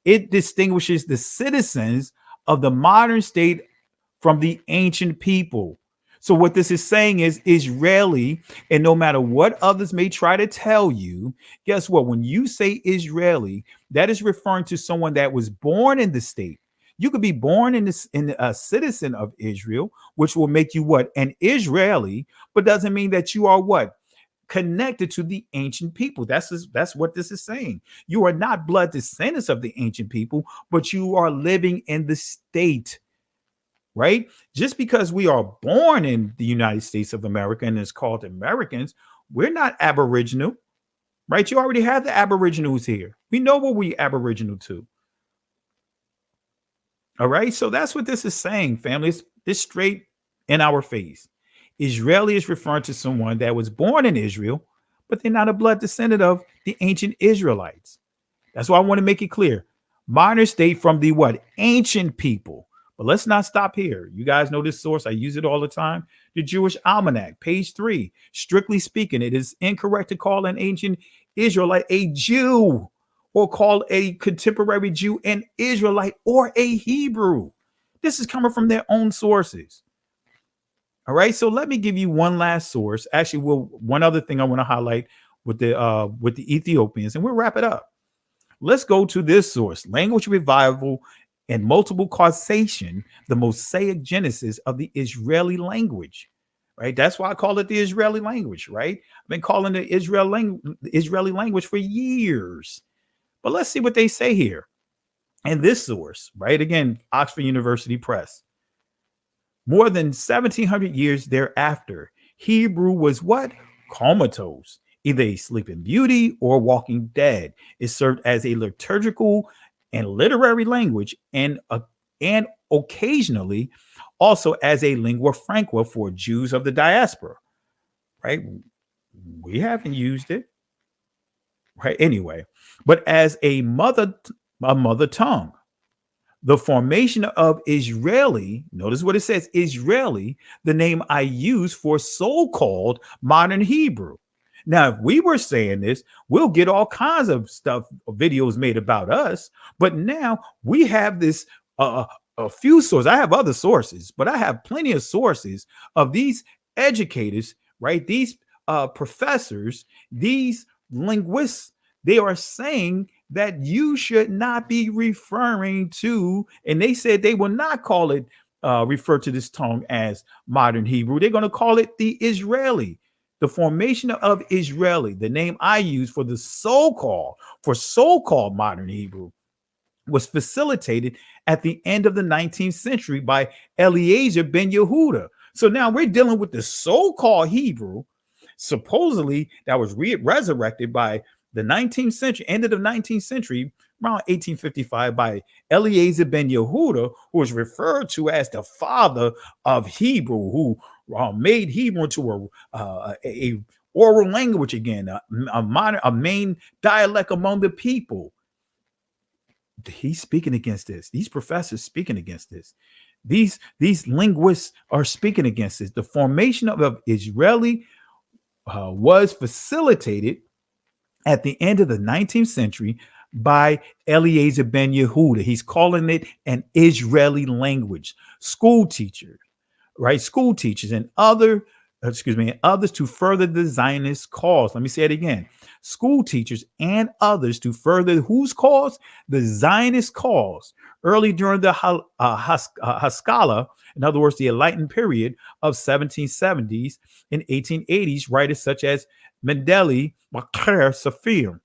It distinguishes the citizens of the modern state from the ancient people. So what this is saying is Israeli, and no matter what others may try to tell you, guess what? When you say Israeli, that is referring to someone that was born in the state. You could be born in a citizen of Israel, which will make you what? An Israeli, but doesn't mean that you are what? Connected to the ancient people. That's what this is saying. You are not blood descendants of the ancient people, but you are living in the state, right? Just because we are born in the United States of America and it's called Americans, we're not Aboriginal, right? You already have the Aboriginals here. We know what we Aboriginal to. All right. So that's what this is saying, family. It's straight in our face. Israeli is referring to someone that was born in Israel, but they're not a blood descendant of the ancient Israelites. That's why I want to make it clear. Modern state from the what? Ancient people. But let's not stop here. You guys know this source. I use it all the time. The Jewish Almanac, page 3. Strictly speaking, it is incorrect to call an ancient Israelite a Jew, or call a contemporary Jew an Israelite or a Hebrew. This is coming from their own sources. All right, so let me give you one last source. Actually, one other thing I want to highlight with the Ethiopians, and we'll wrap it up. Let's go to this source, Language Revival and multiple causation, the Mosaic genesis of the Israeli language. Right? That's why I call it the Israeli language, right? I've been calling it Israeli language for years. But let's see what they say here. And this source, right? Again, Oxford University Press. More than 1700 years thereafter, Hebrew was what? Comatose, either a sleeping beauty or walking dead. It served as a liturgical and literary language and occasionally also as a lingua franca for Jews of the diaspora, right? We haven't used it, right? Anyway, but as a mother tongue. The formation of Israeli, notice what it says, Israeli, the name I use for so-called modern Hebrew. Now, if we were saying this, we'll get all kinds of stuff, videos made about us. But now we have this, a few sources. I have other sources, but I have plenty of sources of these educators, right? These professors, these linguists, they are saying that you should not be referring to, and they said they will not call it, refer to this tongue as modern Hebrew. They're going to call it the Israeli, the formation of Israeli, the name I use for the so-called modern Hebrew, was facilitated at the end of the 19th century by Eliezer ben Yehuda. So now we're dealing with the so-called Hebrew, supposedly that was resurrected by the 19th century, end of the 19th century, around 1855, by Eliezer ben Yehuda, who was referred to as the father of Hebrew, who made Hebrew into a oral language again, a main dialect among the people. He's speaking against this. These professors speaking against this. These linguists are speaking against this. The formation of Israeli was facilitated at the end of the 19th century by Eliezer ben Yehuda. He's calling it an Israeli language. School teachers, right? School teachers and others to further the Zionist cause. Let me say it again. School teachers and others to further whose cause? The Zionist cause. Early during the Haskalah, in other words, the Enlightened period of 1770s and 1880s, writers such as Mendele Makar Safarim,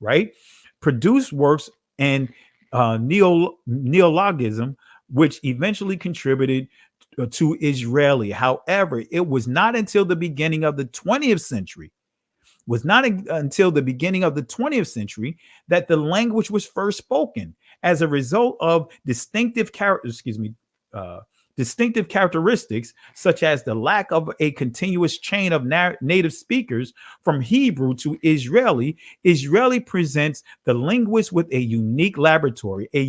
right, produced works and neologism, which eventually contributed to Israeli. However, it was not until the beginning of the 20th century, that the language was first spoken as a result of distinctive characteristics such as the lack of a continuous chain of native speakers from Hebrew to Israeli. Israeli presents the linguist with a unique laboratory, a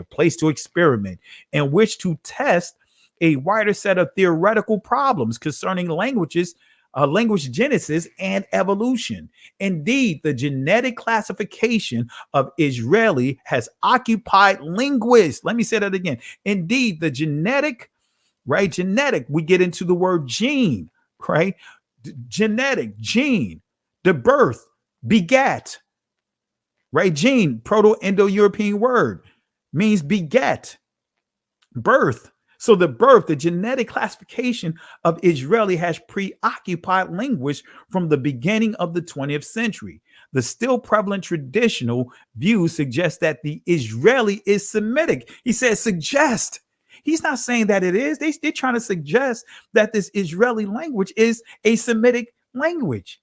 place to experiment in which to test a wider set of theoretical problems concerning language genesis and evolution. Indeed, the genetic classification of Israeli has occupied linguists. Let me say that again. Indeed, the genetic, we get into the word gene, right? Genetic, gene, the birth, begat, right? Gene, Proto-Indo-European word, means beget, birth. So the genetic classification of Israeli has preoccupied linguists from the beginning of the 20th century. The still prevalent traditional view suggests that the Israeli is Semitic. He says suggest. He's not saying that it is. They're trying to suggest that this Israeli language is a Semitic language.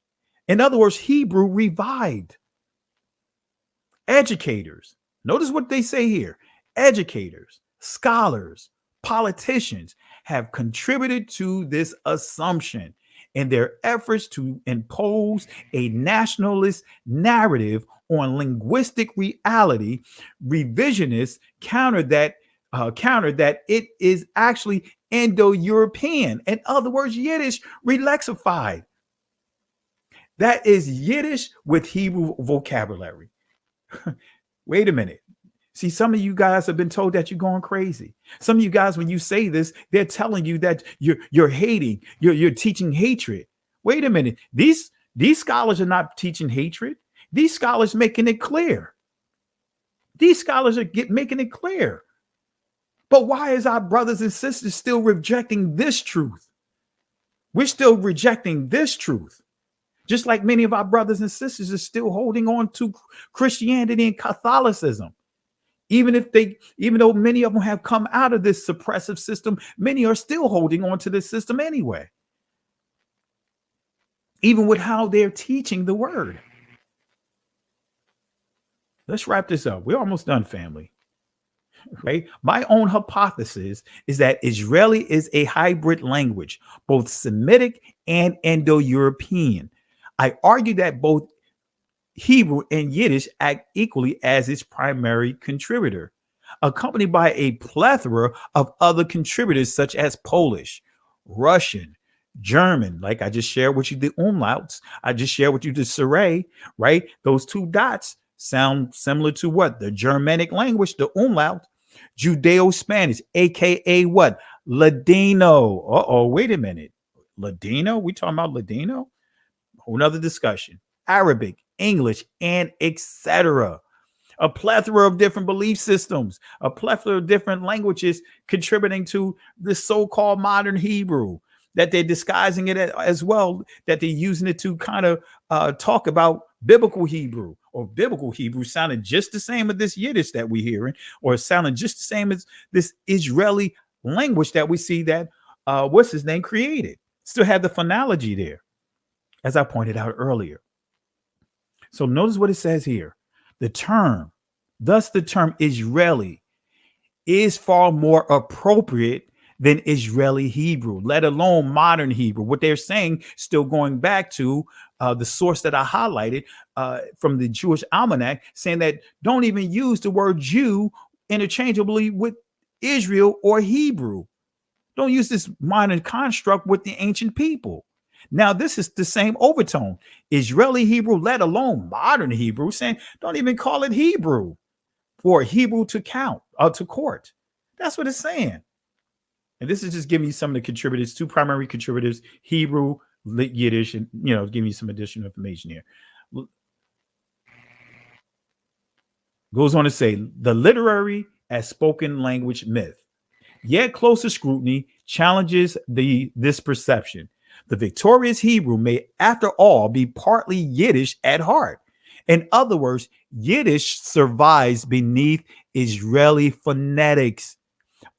In other words, Hebrew revived. Educators, notice what they say here. Educators, scholars, politicians have contributed to this assumption in their efforts to impose a nationalist narrative on linguistic reality. Revisionists counter that it is actually Indo-European. In other words, Yiddish relexified. That is Yiddish with Hebrew vocabulary. Wait a minute. See, some of you guys have been told that you're going crazy. Some of you guys, when you say this, they're telling you that you're hating, you're teaching hatred. Wait a minute. These scholars are not teaching hatred. These scholars making it clear. These scholars are making it clear. But why is our brothers and sisters still rejecting this truth? We're still rejecting this truth. Just like many of our brothers and sisters are still holding on to Christianity and Catholicism. Even though many of them have come out of this suppressive system, many are still holding on to this system anyway. Even with how they're teaching the word. Let's wrap this up. We're almost done, family. Right? My own hypothesis is that Israeli is a hybrid language, both Semitic and Indo-European. I argue that both Hebrew and Yiddish act equally as its primary contributor, accompanied by a plethora of other contributors such as Polish, Russian, German, like I just shared with you the umlauts. I just shared with you the Sere, right? Those two dots sound similar to what? The Germanic language, the umlaut. Judeo-Spanish, aka what? Ladino. Uh-oh, wait a minute. Ladino? We talking about Ladino? Whole nother discussion. Arabic, English, and etc. A plethora of different belief systems, a plethora of different languages contributing to this so-called modern Hebrew, that they're disguising it as well, that they're using it to kind of talk about biblical Hebrew, or biblical Hebrew sounding just the same as this Yiddish that we're hearing, or sounding just the same as this Israeli language that we see that, what's his name, created. Still have the phonology there, as I pointed out earlier. So notice what it says here. The term Israeli is far more appropriate than Israeli Hebrew, let alone modern Hebrew. What they're saying, still going back to the source that I highlighted from the Jewish Almanac, saying that don't even use the word Jew interchangeably with Israel or Hebrew. Don't use this modern construct with the ancient people. Now, this is the same overtone. Israeli Hebrew, let alone modern Hebrew, saying don't even call it Hebrew, for Hebrew to count or to court. That's what it's saying. And this is just giving you some of the contributors, two primary contributors, Hebrew, Yiddish, and, giving you some additional information here. Goes on to say, the literary as spoken language myth. Yet closer scrutiny challenges this perception. The victorious Hebrew may, after all, be partly Yiddish at heart. In other words, Yiddish survives beneath Israeli phonetics,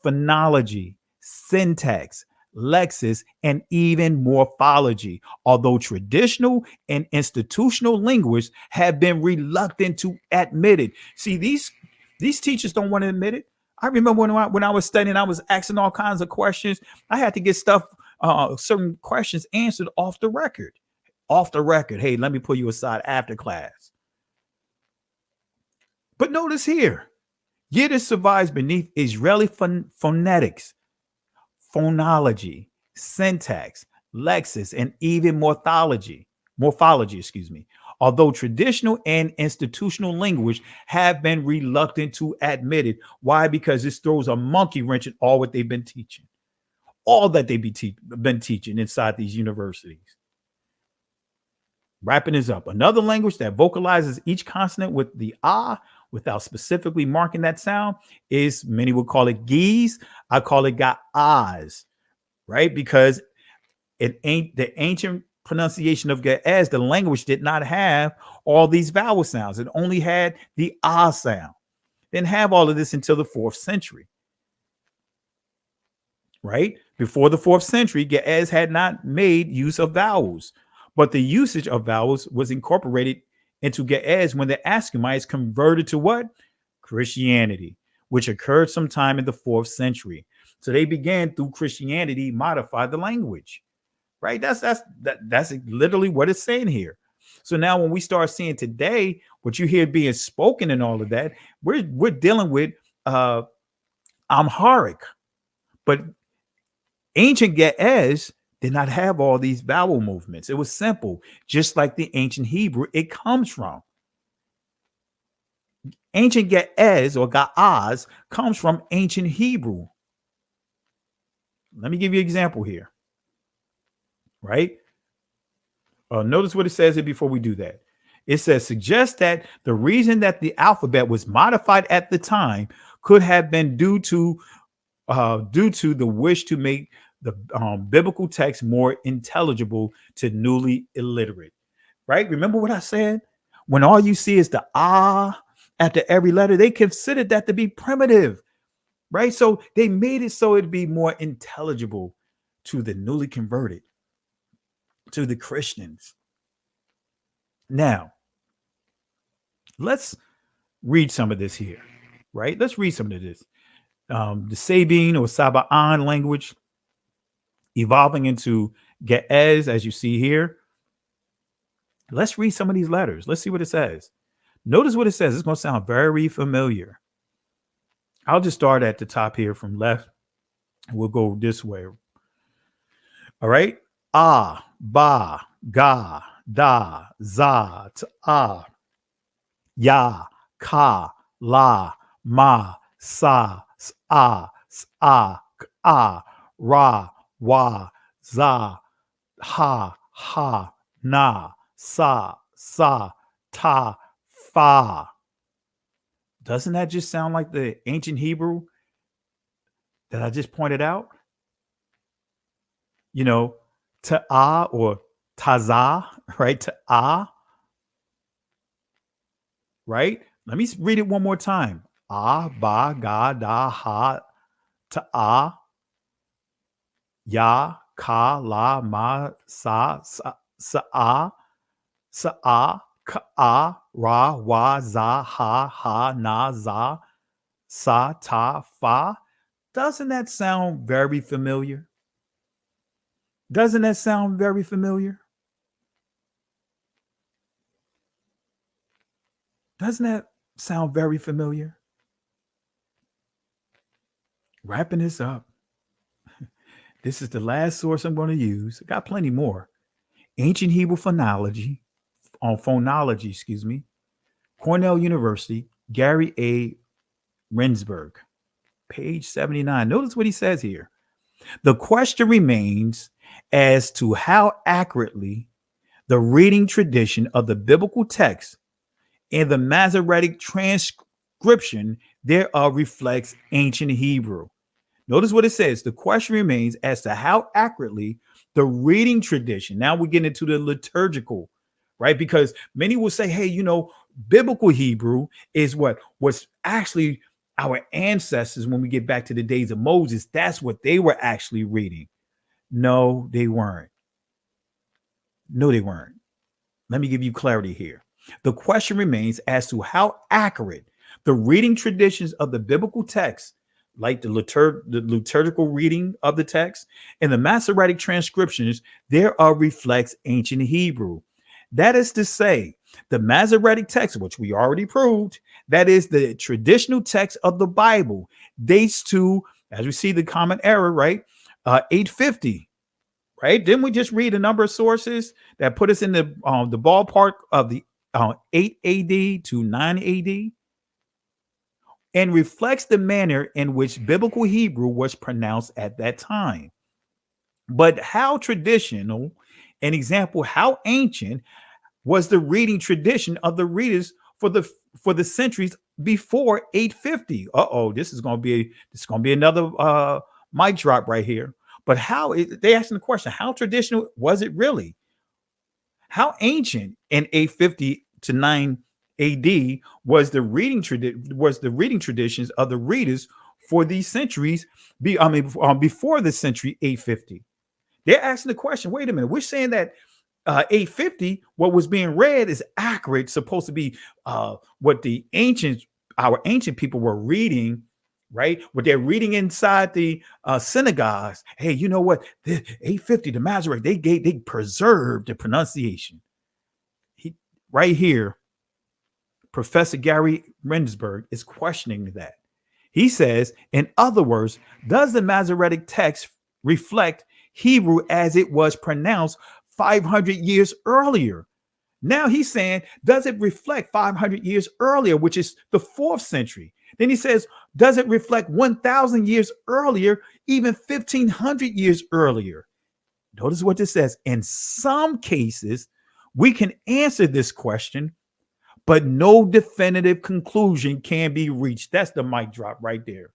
phonology, syntax, lexis, and even morphology, although traditional and institutional linguists have been reluctant to admit it. See, these teachers don't want to admit it. I remember when I was studying, I was asking all kinds of questions. I had to get certain questions answered off the record. Hey, let me pull you aside after class. But notice here, Yiddish survives beneath Israeli phonetics, phonology, syntax, lexis, and even morphology, although traditional and institutional linguists have been reluctant to admit it. Why? Because this throws a monkey wrench in all what they've been teaching, all that they've been teaching inside these universities. Wrapping this up, another language that vocalizes each consonant with the ah without specifically marking that sound is, many would call it geese. I call it ga'az, right? Because it ain't the ancient pronunciation of Ge'ez, the language did not have all these vowel sounds. It only had the ah sound. Didn't have all of this until the 4th century, right? Before the 4th century, Ge'ez had not made use of vowels, but the usage of vowels was incorporated into Ge'ez when the Ashkemites converted to what? Christianity, which occurred sometime in the 4th century. So they began through Christianity, modify the language, right? That's literally what it's saying here. So now when we start seeing today, what you hear being spoken and all of that, we're dealing with Amharic, but ancient Ge'ez did not have all these vowel movements. It was simple, just like the ancient Hebrew it comes from. Ancient Ge'ez or Ga'az comes from ancient Hebrew. Let me give you an example here, right? Notice what it says here before we do that. It says suggests that the reason that the alphabet was modified at the time could have been due to the wish to make the biblical text more intelligible to newly illiterate. Right? Remember what I said? When all you see is the after every letter, they considered that to be primitive. Right? So they made it so it'd be more intelligible to the newly converted, to the Christians. Now, let's read some of this here, right? Let's read some of this. The Sabine or Saba'an language evolving into Ge'ez, as you see here. Let's read some of these letters. Let's see what it says. Notice what it says. It's going to sound very familiar. I'll just start at the top here from left. We'll go this way. All right. Ah, ba, ga, da, za, ta, ya, ka, la, ma, sa, sa, ka, ra, wa, za, ha, na, sa, ta, fa. Doesn't that just sound like the ancient Hebrew that I just pointed out? You know, ta'ah or tazah, right? Ta'ah, right? Let me read it one more time. Ah, ba, ga, da, ha, ta'ah, ya, ka, la, ma, sa, ka, ra, wa, za, ha, na, za, sa, ta, fa. Doesn't that sound very familiar? Doesn't that sound very familiar? Doesn't that sound very familiar? Wrapping this up. This is the last source I'm going to use. I got plenty more. Ancient Hebrew phonology, Cornell University, Gary A. Rensburg, page 79. Notice what he says here. The question remains as to how accurately the reading tradition of the biblical text in the Masoretic transcription thereof reflects ancient Hebrew. Notice what it says. The question remains as to how accurately the reading tradition. Now we're getting into the liturgical, right? Because many will say, hey, you know, biblical Hebrew is what was actually our ancestors when we get back to the days of Moses. That's what they were actually reading. No, they weren't. No, they weren't. Let me give you clarity here. The question remains as to how accurate the reading traditions of the biblical text, like the liturgical reading of the text and the Masoretic transcriptions thereof reflects ancient Hebrew. That is to say, the Masoretic text, which we already proved, that is the traditional text of the Bible, dates to, as we see the common era, right? 850, right? Didn't we just read a number of sources that put us in the ballpark of the 8 AD to 9 AD? And reflects the manner in which biblical Hebrew was pronounced at that time. But how traditional, an example, how ancient was the reading tradition of the readers for the centuries before 850? This is going to be another mic drop right here. But they asking the question, how traditional was it really? How ancient in 850 to 9 AD was the reading traditions of the readers for these centuries before the century 850? They're asking the question, wait a minute, we're saying that 850, what was being read is accurate, supposed to be what our ancient people were reading, right? What they're reading inside the synagogues. Hey, you know what? The 850, the Masoretic, they preserved the pronunciation. Right here, Professor Gary Rensburg is questioning that. He says, in other words, does the Masoretic text reflect Hebrew as it was pronounced 500 years earlier? Now he's saying, does it reflect 500 years earlier, which is the 4th century? Then he says, does it reflect 1,000 years earlier, even 1,500 years earlier? Notice what this says. In some cases, We can answer this question, but no definitive conclusion can be reached. That's the mic drop right there.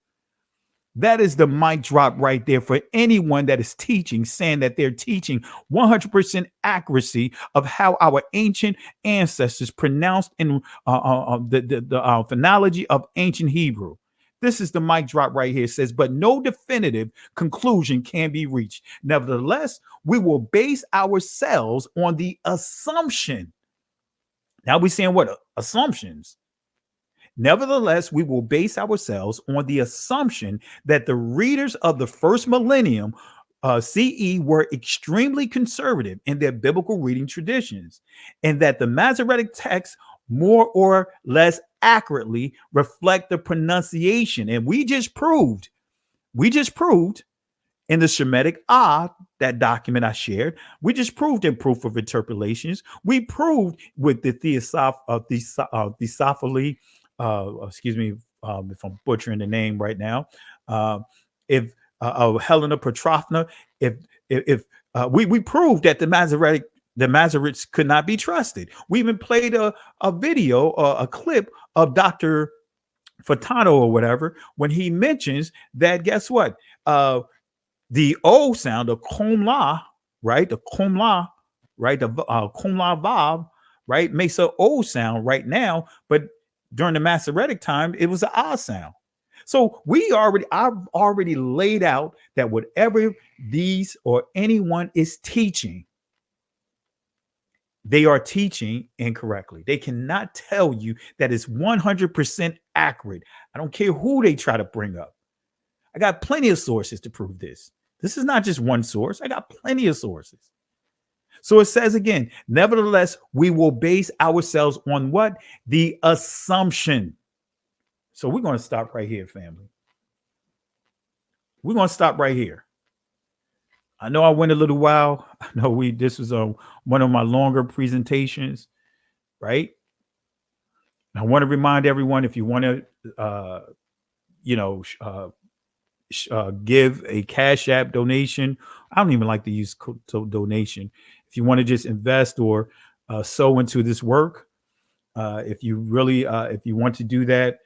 That is the mic drop right there for anyone that is teaching, saying that they're teaching 100% accuracy of how our ancient ancestors pronounced in the phonology of ancient Hebrew. This is the mic drop right here. It says, but no definitive conclusion can be reached. Nevertheless, we will base ourselves on the assumption. Now we're saying what? Assumptions. Nevertheless, we will base ourselves on the assumption that the readers of the first millennium CE were extremely conservative in their biblical reading traditions, and that the Masoretic texts more or less accurately reflect the pronunciation. And we just proved in the Shemitic that document I shared, we just proved in proof of interpolations. We proved with the Theosophily, excuse me if I'm butchering the name right now, if Helena Petrovna, if we proved that the Masoretes could not be trusted. We even played a video, a clip of Dr. Furtado or whatever, when he mentions that, guess what? The O sound, the kom la, right? The kom la, right? The kom la vav, right? Makes an O sound right now, but during the Masoretic time, it was an ah sound. So I've already laid out that whatever these or anyone is teaching, they are teaching incorrectly. They cannot tell you that it's 100% accurate. I don't care who they try to bring up. I got plenty of sources to prove this. This is not just one source. I got plenty of sources. So it says again, nevertheless, we will base ourselves on what? The assumption. So we're going to stop right here, family. We're going to stop right here. I know I went a little while. I know this was one of my longer presentations, right? I want to remind everyone, if you want to, give a Cash App donation. I don't even like to use donation. If you want to just invest or sow into this work, if you want to do that,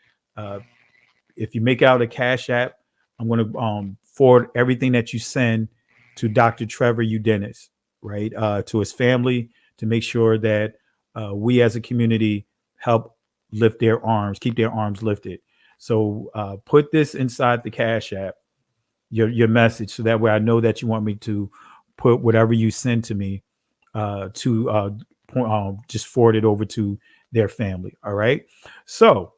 if you make out a Cash App, I'm going to forward everything that you send to Dr. Trevor Udenis, right? To his family, to make sure that we as a community help lift their arms, keep their arms lifted. So put this inside the Cash App, your message, so that way I know that you want me to put whatever you send to me to just forward it over to their family. All right. So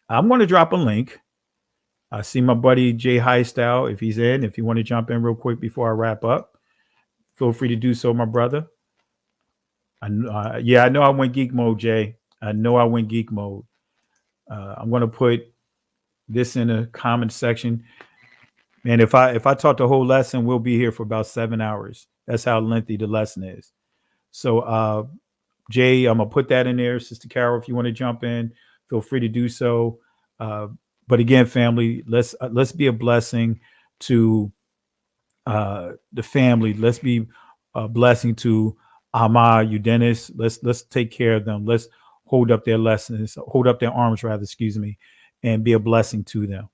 I'm going to drop a link. I see my buddy Jay Highstyle, if he's in. If you want to jump in real quick before I wrap up, feel free to do so, my brother. I know I went geek mode, Jay. I know I went geek mode. I'm going to put this in a comment section. And if I taught the whole lesson, we'll be here for about 7 hours. That's how lengthy the lesson is. So, Jay, I'm going to put that in there. Sister Carol, if you want to jump in, feel free to do so. But again, family, let's be a blessing to the family. Let's be a blessing to Ahmad, Udenis. Let's take care of them. Let's hold up their arms, excuse me, and be a blessing to them.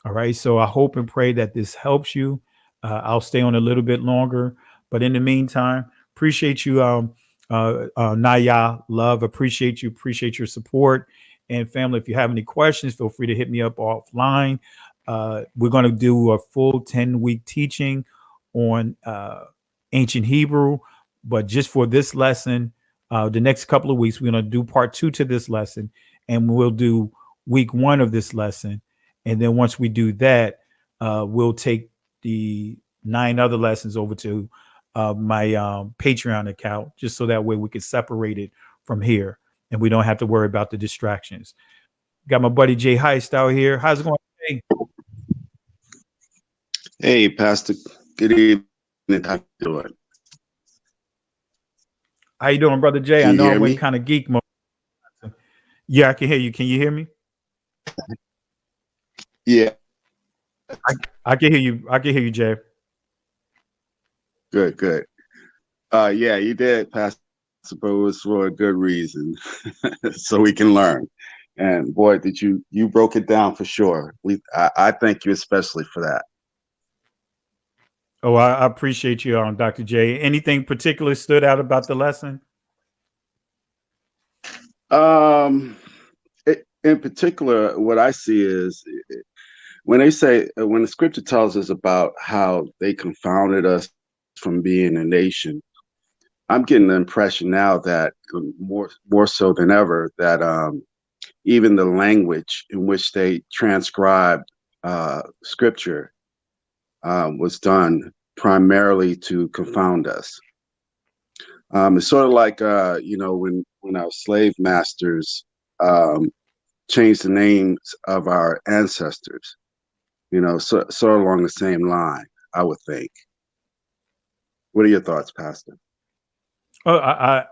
All right. So I hope and pray that this helps you. I'll stay on a little bit longer, but in the meantime, appreciate you, Naya, love, appreciate your support. And family, if you have any questions, feel free to hit me up offline. We're going to do a full 10-week teaching on ancient Hebrew, but just for this lesson, the next couple of weeks, we're going to do part 2 to this lesson, and we'll do week 1 of this lesson. And then once we do that, we'll take the 9 other lessons over to my Patreon account, just so that way we can separate it from here and we don't have to worry about the distractions. Got my buddy Jay Highstyle here. How's it going? Hey, hey Pastor. Good evening. How you doing? How you doing, brother Jay? I know I went kind of geek mode. Yeah, I can hear you. Can you hear me? Yeah. I can hear you. I can hear you, Jay. Good. Yeah, you did, Pastor, but it was for a good reason, so we can learn. And boy, did you broke it down for sure. I thank you especially for that. Oh, I appreciate you, Dr. J. Anything particular stood out about the lesson? In particular, what I see is when they say, when the scripture tells us about how they confounded us from being a nation, I'm getting the impression now that more so than ever that even the language in which they transcribed scripture was done primarily to confound us. It's sort of like when our slave masters changed the names of our ancestors. Sort of along the same line, I would think. What are your thoughts, Pastor? Oh,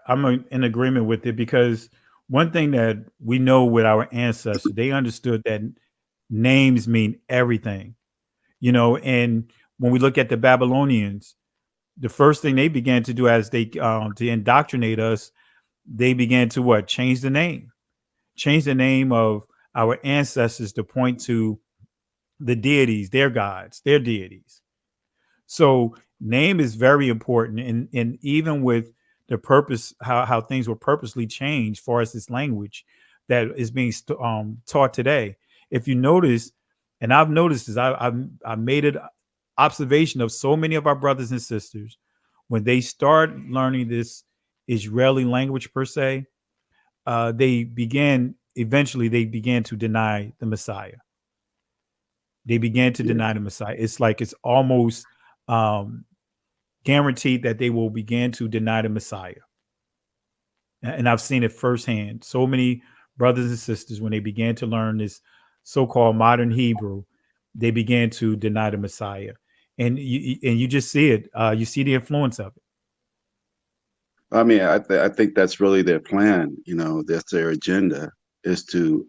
I'm in agreement with it, because one thing that we know with our ancestors, they understood that names mean everything, and when we look at the Babylonians, the first thing they began to do as they to indoctrinate us, they began to what? Change the name of our ancestors to point to the deities, their gods, their deities. So name is very important, and even with the purpose, how things were purposely changed for us, this language that is being taught today. If you notice, and I've noticed this, I made it observation of so many of our brothers and sisters, when they start learning this Israeli language per se, eventually they began to deny the Messiah. They began to deny the Messiah. It's like it's almost guaranteed that they will begin to deny the Messiah. And I've seen it firsthand. So many brothers and sisters, when they began to learn this so-called modern Hebrew, they began to deny the Messiah. And you just see it. You see the influence of it. I mean, I think that's really their plan. That's their agenda, is to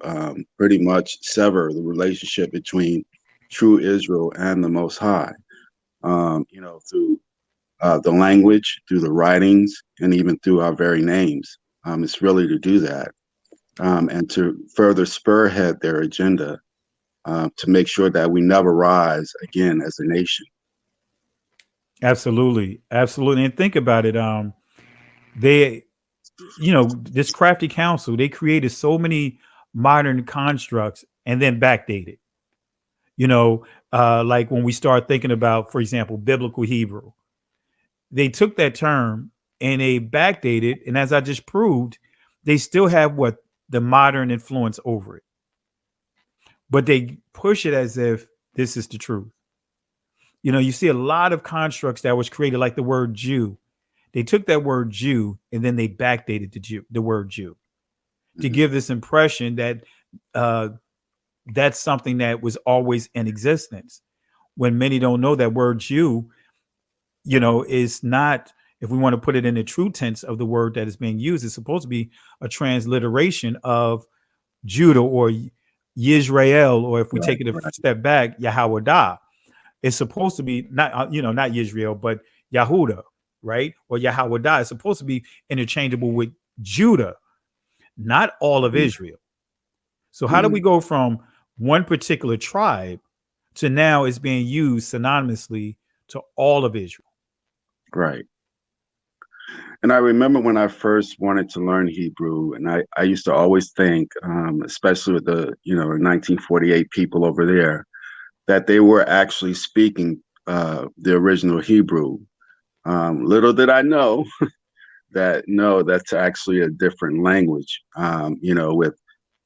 pretty much sever the relationship between true Israel and the Most High. Through the language, through the writings, and even through our very names. It's really to do that, and to further spearhead their agenda, to make sure that we never rise again as a nation. Absolutely. And think about it. They, this crafty council, they created so many modern constructs and then backdated. Like when we start thinking about, for example, biblical Hebrew, they took that term and they backdated, and as I just proved, they still have the modern influence over it, but they push it as if this is the truth. You see a lot of constructs that was created, like the word Jew. They took that word Jew and then they backdated the word Jew, to give this impression that that's something that was always in existence, when many don't know that word Jew, is not, if we want to put it in the true tense of the word that is being used, it's supposed to be a transliteration of Judah or Yisrael, or if we take it a step back, Yahweh. It's supposed to be not Yisrael, but Yahuda, right? Or Yahweh. It's supposed to be interchangeable with Judah, not all of Israel. So how do we go from one particular tribe to now it's being used synonymously to all of Israel? Right. And I remember when I first wanted to learn Hebrew, and I used to always think, especially with the 1948 people over there, that they were actually speaking the original Hebrew. Little did I know that that's actually a different language, with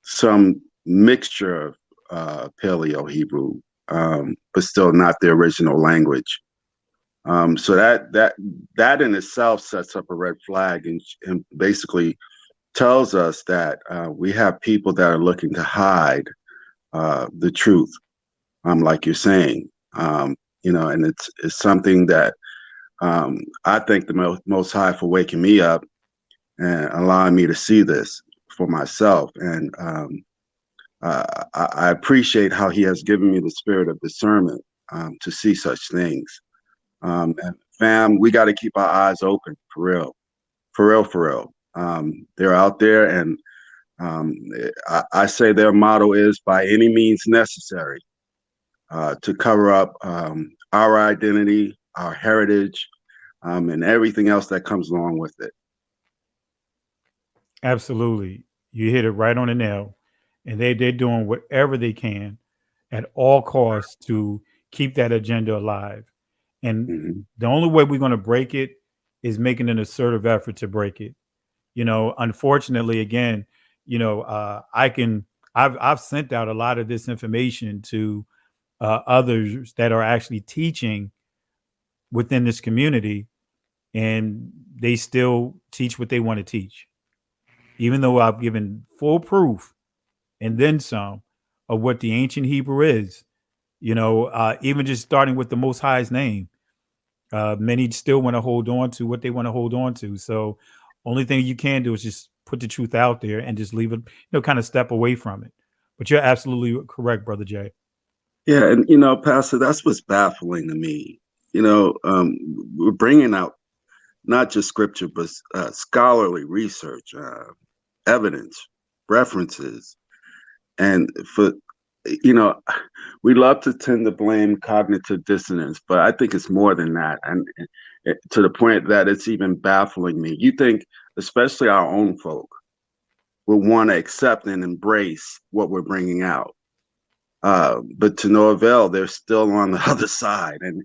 some mixture of Paleo Hebrew, but still not the original language. So that in itself sets up a red flag, and basically tells us that we have people that are looking to hide the truth, like you're saying, and it's something that I thank the Most High for waking me up and allowing me to see this for myself. And I appreciate how He has given me the spirit of discernment to see such things. And fam, we got to keep our eyes open for real, for real, for real. They're out there, and I say their motto is by any means necessary to cover up our identity, our heritage, and everything else that comes along with it. Absolutely. You hit it right on the nail. And they're doing whatever they can at all costs to keep that agenda alive. And the only way we're going to break it is making an assertive effort to break it. You know, unfortunately, again, you know, I've sent out a lot of this information to others that are actually teaching within this community, and they still teach what they want to teach, even though I've given full proof and then some of what the ancient Hebrew is. You know, even just starting with the Most High's name, many still want to hold on to what they want to hold on to. So only thing you can do is just put the truth out there and just leave it, you know, kind of step away from it. But you're absolutely correct, Brother Jay. Yeah, and you know, Pastor, that's what's baffling to me. You know, we're bringing out not just scripture, but scholarly research, evidence, references, and for, you know, we love to tend to blame cognitive dissonance, but I think it's more than that, and to the point that it's even baffling me. You think, especially our own folk, will want to accept and embrace what we're bringing out. But to no avail, they're still on the other side. And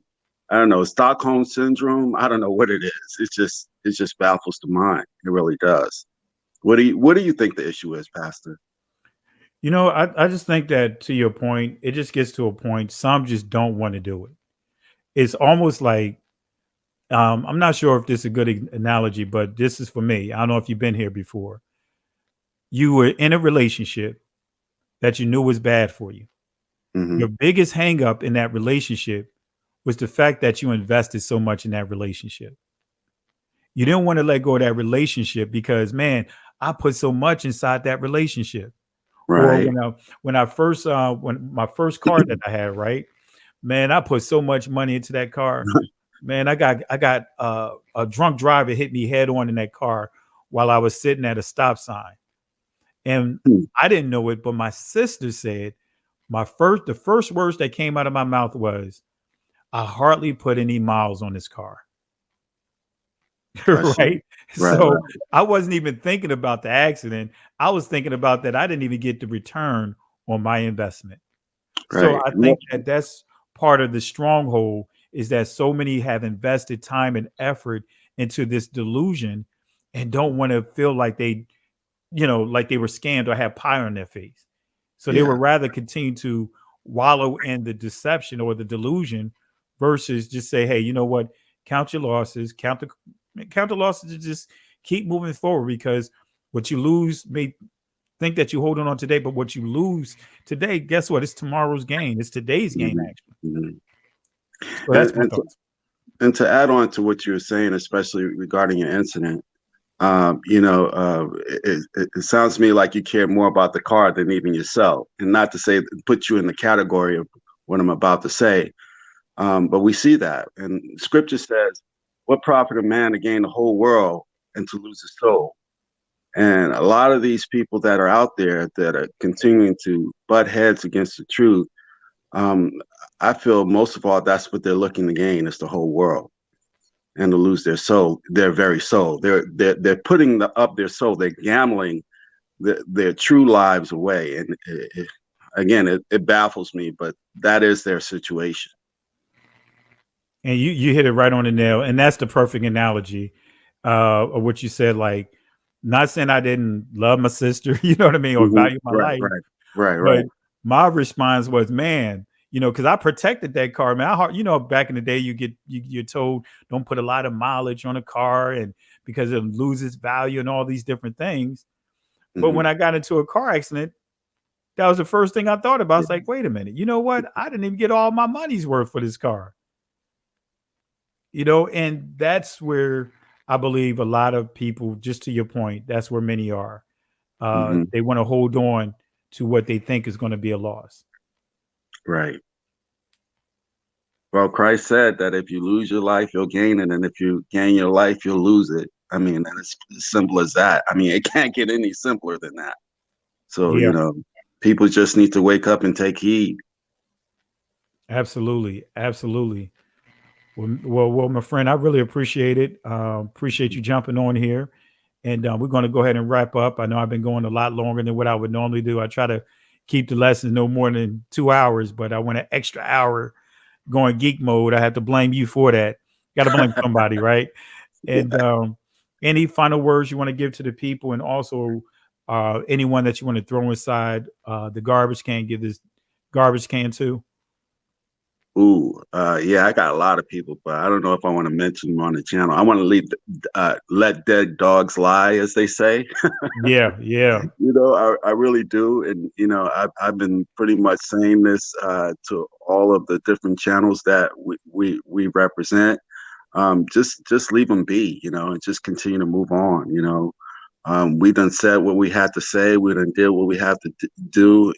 I don't know, Stockholm syndrome, I don't know what it is. It just baffles the mind. It really does. What do you think the issue is, Pastor? You know, I just think that, to your point, it just gets to a point, some just don't want to do it. It's almost like, I'm not sure if this is a good analogy, but this is for me. I don't know if you've been here before. You were in a relationship that you knew was bad for you. Your biggest hang up in that relationship was the fact that you invested so much in that relationship. You didn't want to let go of that relationship because, man, I put so much inside that relationship. Right. Or when my first car that I had, right, man, I put so much money into that car. Man, I got a drunk driver hit me head on in that car while I was sitting at a stop sign. And I didn't know it, but my sister said the first words that came out of my mouth was, I hardly put any miles on this car. Right? So I wasn't even thinking about the accident. I was thinking about that I didn't even get the return on my investment. So I think that that's part of the stronghold, is that so many have invested time and effort into this delusion and don't want to feel like they, you know, like they were scammed or had pie on their face. So they would rather continue to wallow in the deception or the delusion versus just say, hey, you know what? Count your losses, count the losses, and just keep moving forward, because what you lose may think that you're holding on today, but what you lose today, guess what? It's tomorrow's gain. It's today's gain, actually. So that's my thoughts. And to add on to what you were saying, especially regarding your incident, you know, it sounds to me like you care more about the car than even yourself. And not to say, put you in the category of what I'm about to say, but we see that. And scripture says, what profit a man to gain the whole world and to lose his soul? And a lot of these people that are out there that are continuing to butt heads against the truth, I feel most of all, that's what they're looking to gain, is the whole world, and to lose their soul, their very soul. They're putting up their soul. They're gambling their true lives away. And it baffles me, but that is their situation. And you hit it right on the nail. And that's the perfect analogy of what you said. Like, not saying I didn't love my sister, you know what I mean, or value my life. Right. But my response was, man, you know, because I protected that car, man. You know, back in the day, you're told don't put a lot of mileage on a car, and because it loses value and all these different things. But when I got into a car accident, that was the first thing I thought about. It's like, wait a minute, you know what? I didn't even get all my money's worth for this car. You know, and that's where I believe a lot of people, just to your point, that's where many are. They want to hold on to what they think is going to be a loss. Right. Well, Christ said that if you lose your life, you'll gain it, and if you gain your life, you'll lose it. I mean, and it's as simple as that. I mean, it can't get any simpler than that. So, Yeah. People just need to wake up and take heed. Absolutely. Absolutely. Well, my friend, I really appreciate it. Appreciate you jumping on here. And we're going to go ahead and wrap up. I know I've been going a lot longer than what I would normally do. I try to keep the lessons no more than 2 hours, but I went an extra hour going geek mode. I have to blame you for that. Got to blame somebody, right? And any final words you want to give to the people, and also anyone that you want to throw inside the garbage can, give this garbage can to? Ooh, yeah, I got a lot of people, but I don't know if I want to mention them on the channel. I want to leave, let dead dogs lie, as they say. Yeah, yeah. I really do. And, I've been pretty much saying this to all of the different channels that we represent. Just leave them be, and just continue to move on. We done said what we had to say. We done did what we have to do.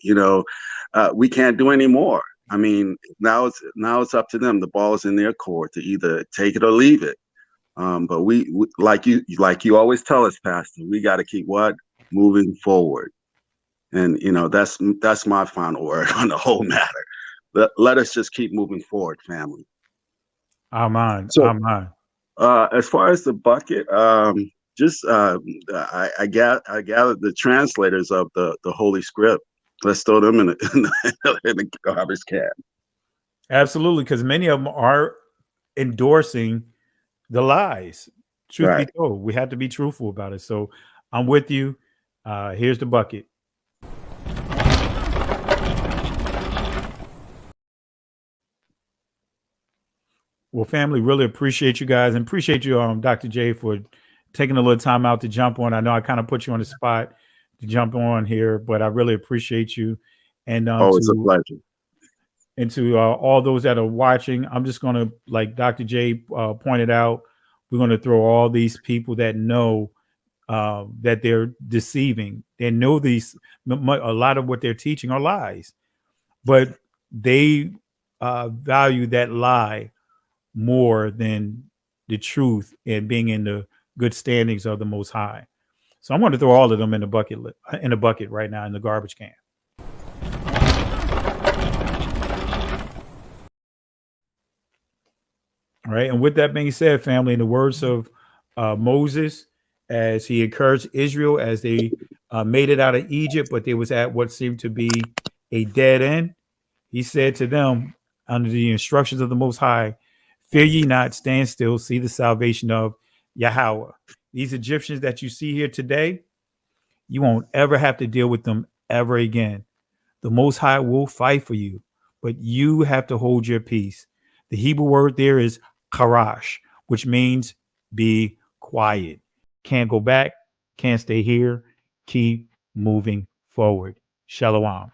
We can't do any more. I mean, now it's up to them. The ball's in their court to either take it or leave it. But we like you always tell us, Pastor, we got to keep moving forward. And that's my final word on the whole matter. Let us just keep moving forward, family. Amen. So, Amen. as far as the bucket, I gathered the translators of the Holy Script. Let's throw them in the garbage can. Absolutely, because many of them are endorsing the lies. Truth be told, we have to be truthful about it. So I'm with you. Here's the bucket. Well, family, really appreciate you guys, and appreciate you, Dr. J, for taking a little time out to jump on. I know I kind of put you on the spot to jump on here, but I really appreciate you. And it's a pleasure. And to all those that are watching, I'm just going to, like Dr. J pointed out, we're going to throw all these people that know that they're deceiving. They know a lot of what they're teaching are lies, but they value that lie more than the truth and being in the good standings of the Most High. So I'm going to throw all of them in the bucket right now in the garbage can. All right. And with that being said, family, in the words of Moses, as he encouraged Israel as they made it out of Egypt, but they was at what seemed to be a dead end, he said to them, under the instructions of the Most High, fear ye not, stand still, see the salvation of Yahweh. These Egyptians that you see here today, you won't ever have to deal with them ever again. The Most High will fight for you, but you have to hold your peace. The Hebrew word there is karash, which means be quiet. Can't go back, can't stay here. Keep moving forward. Shalom.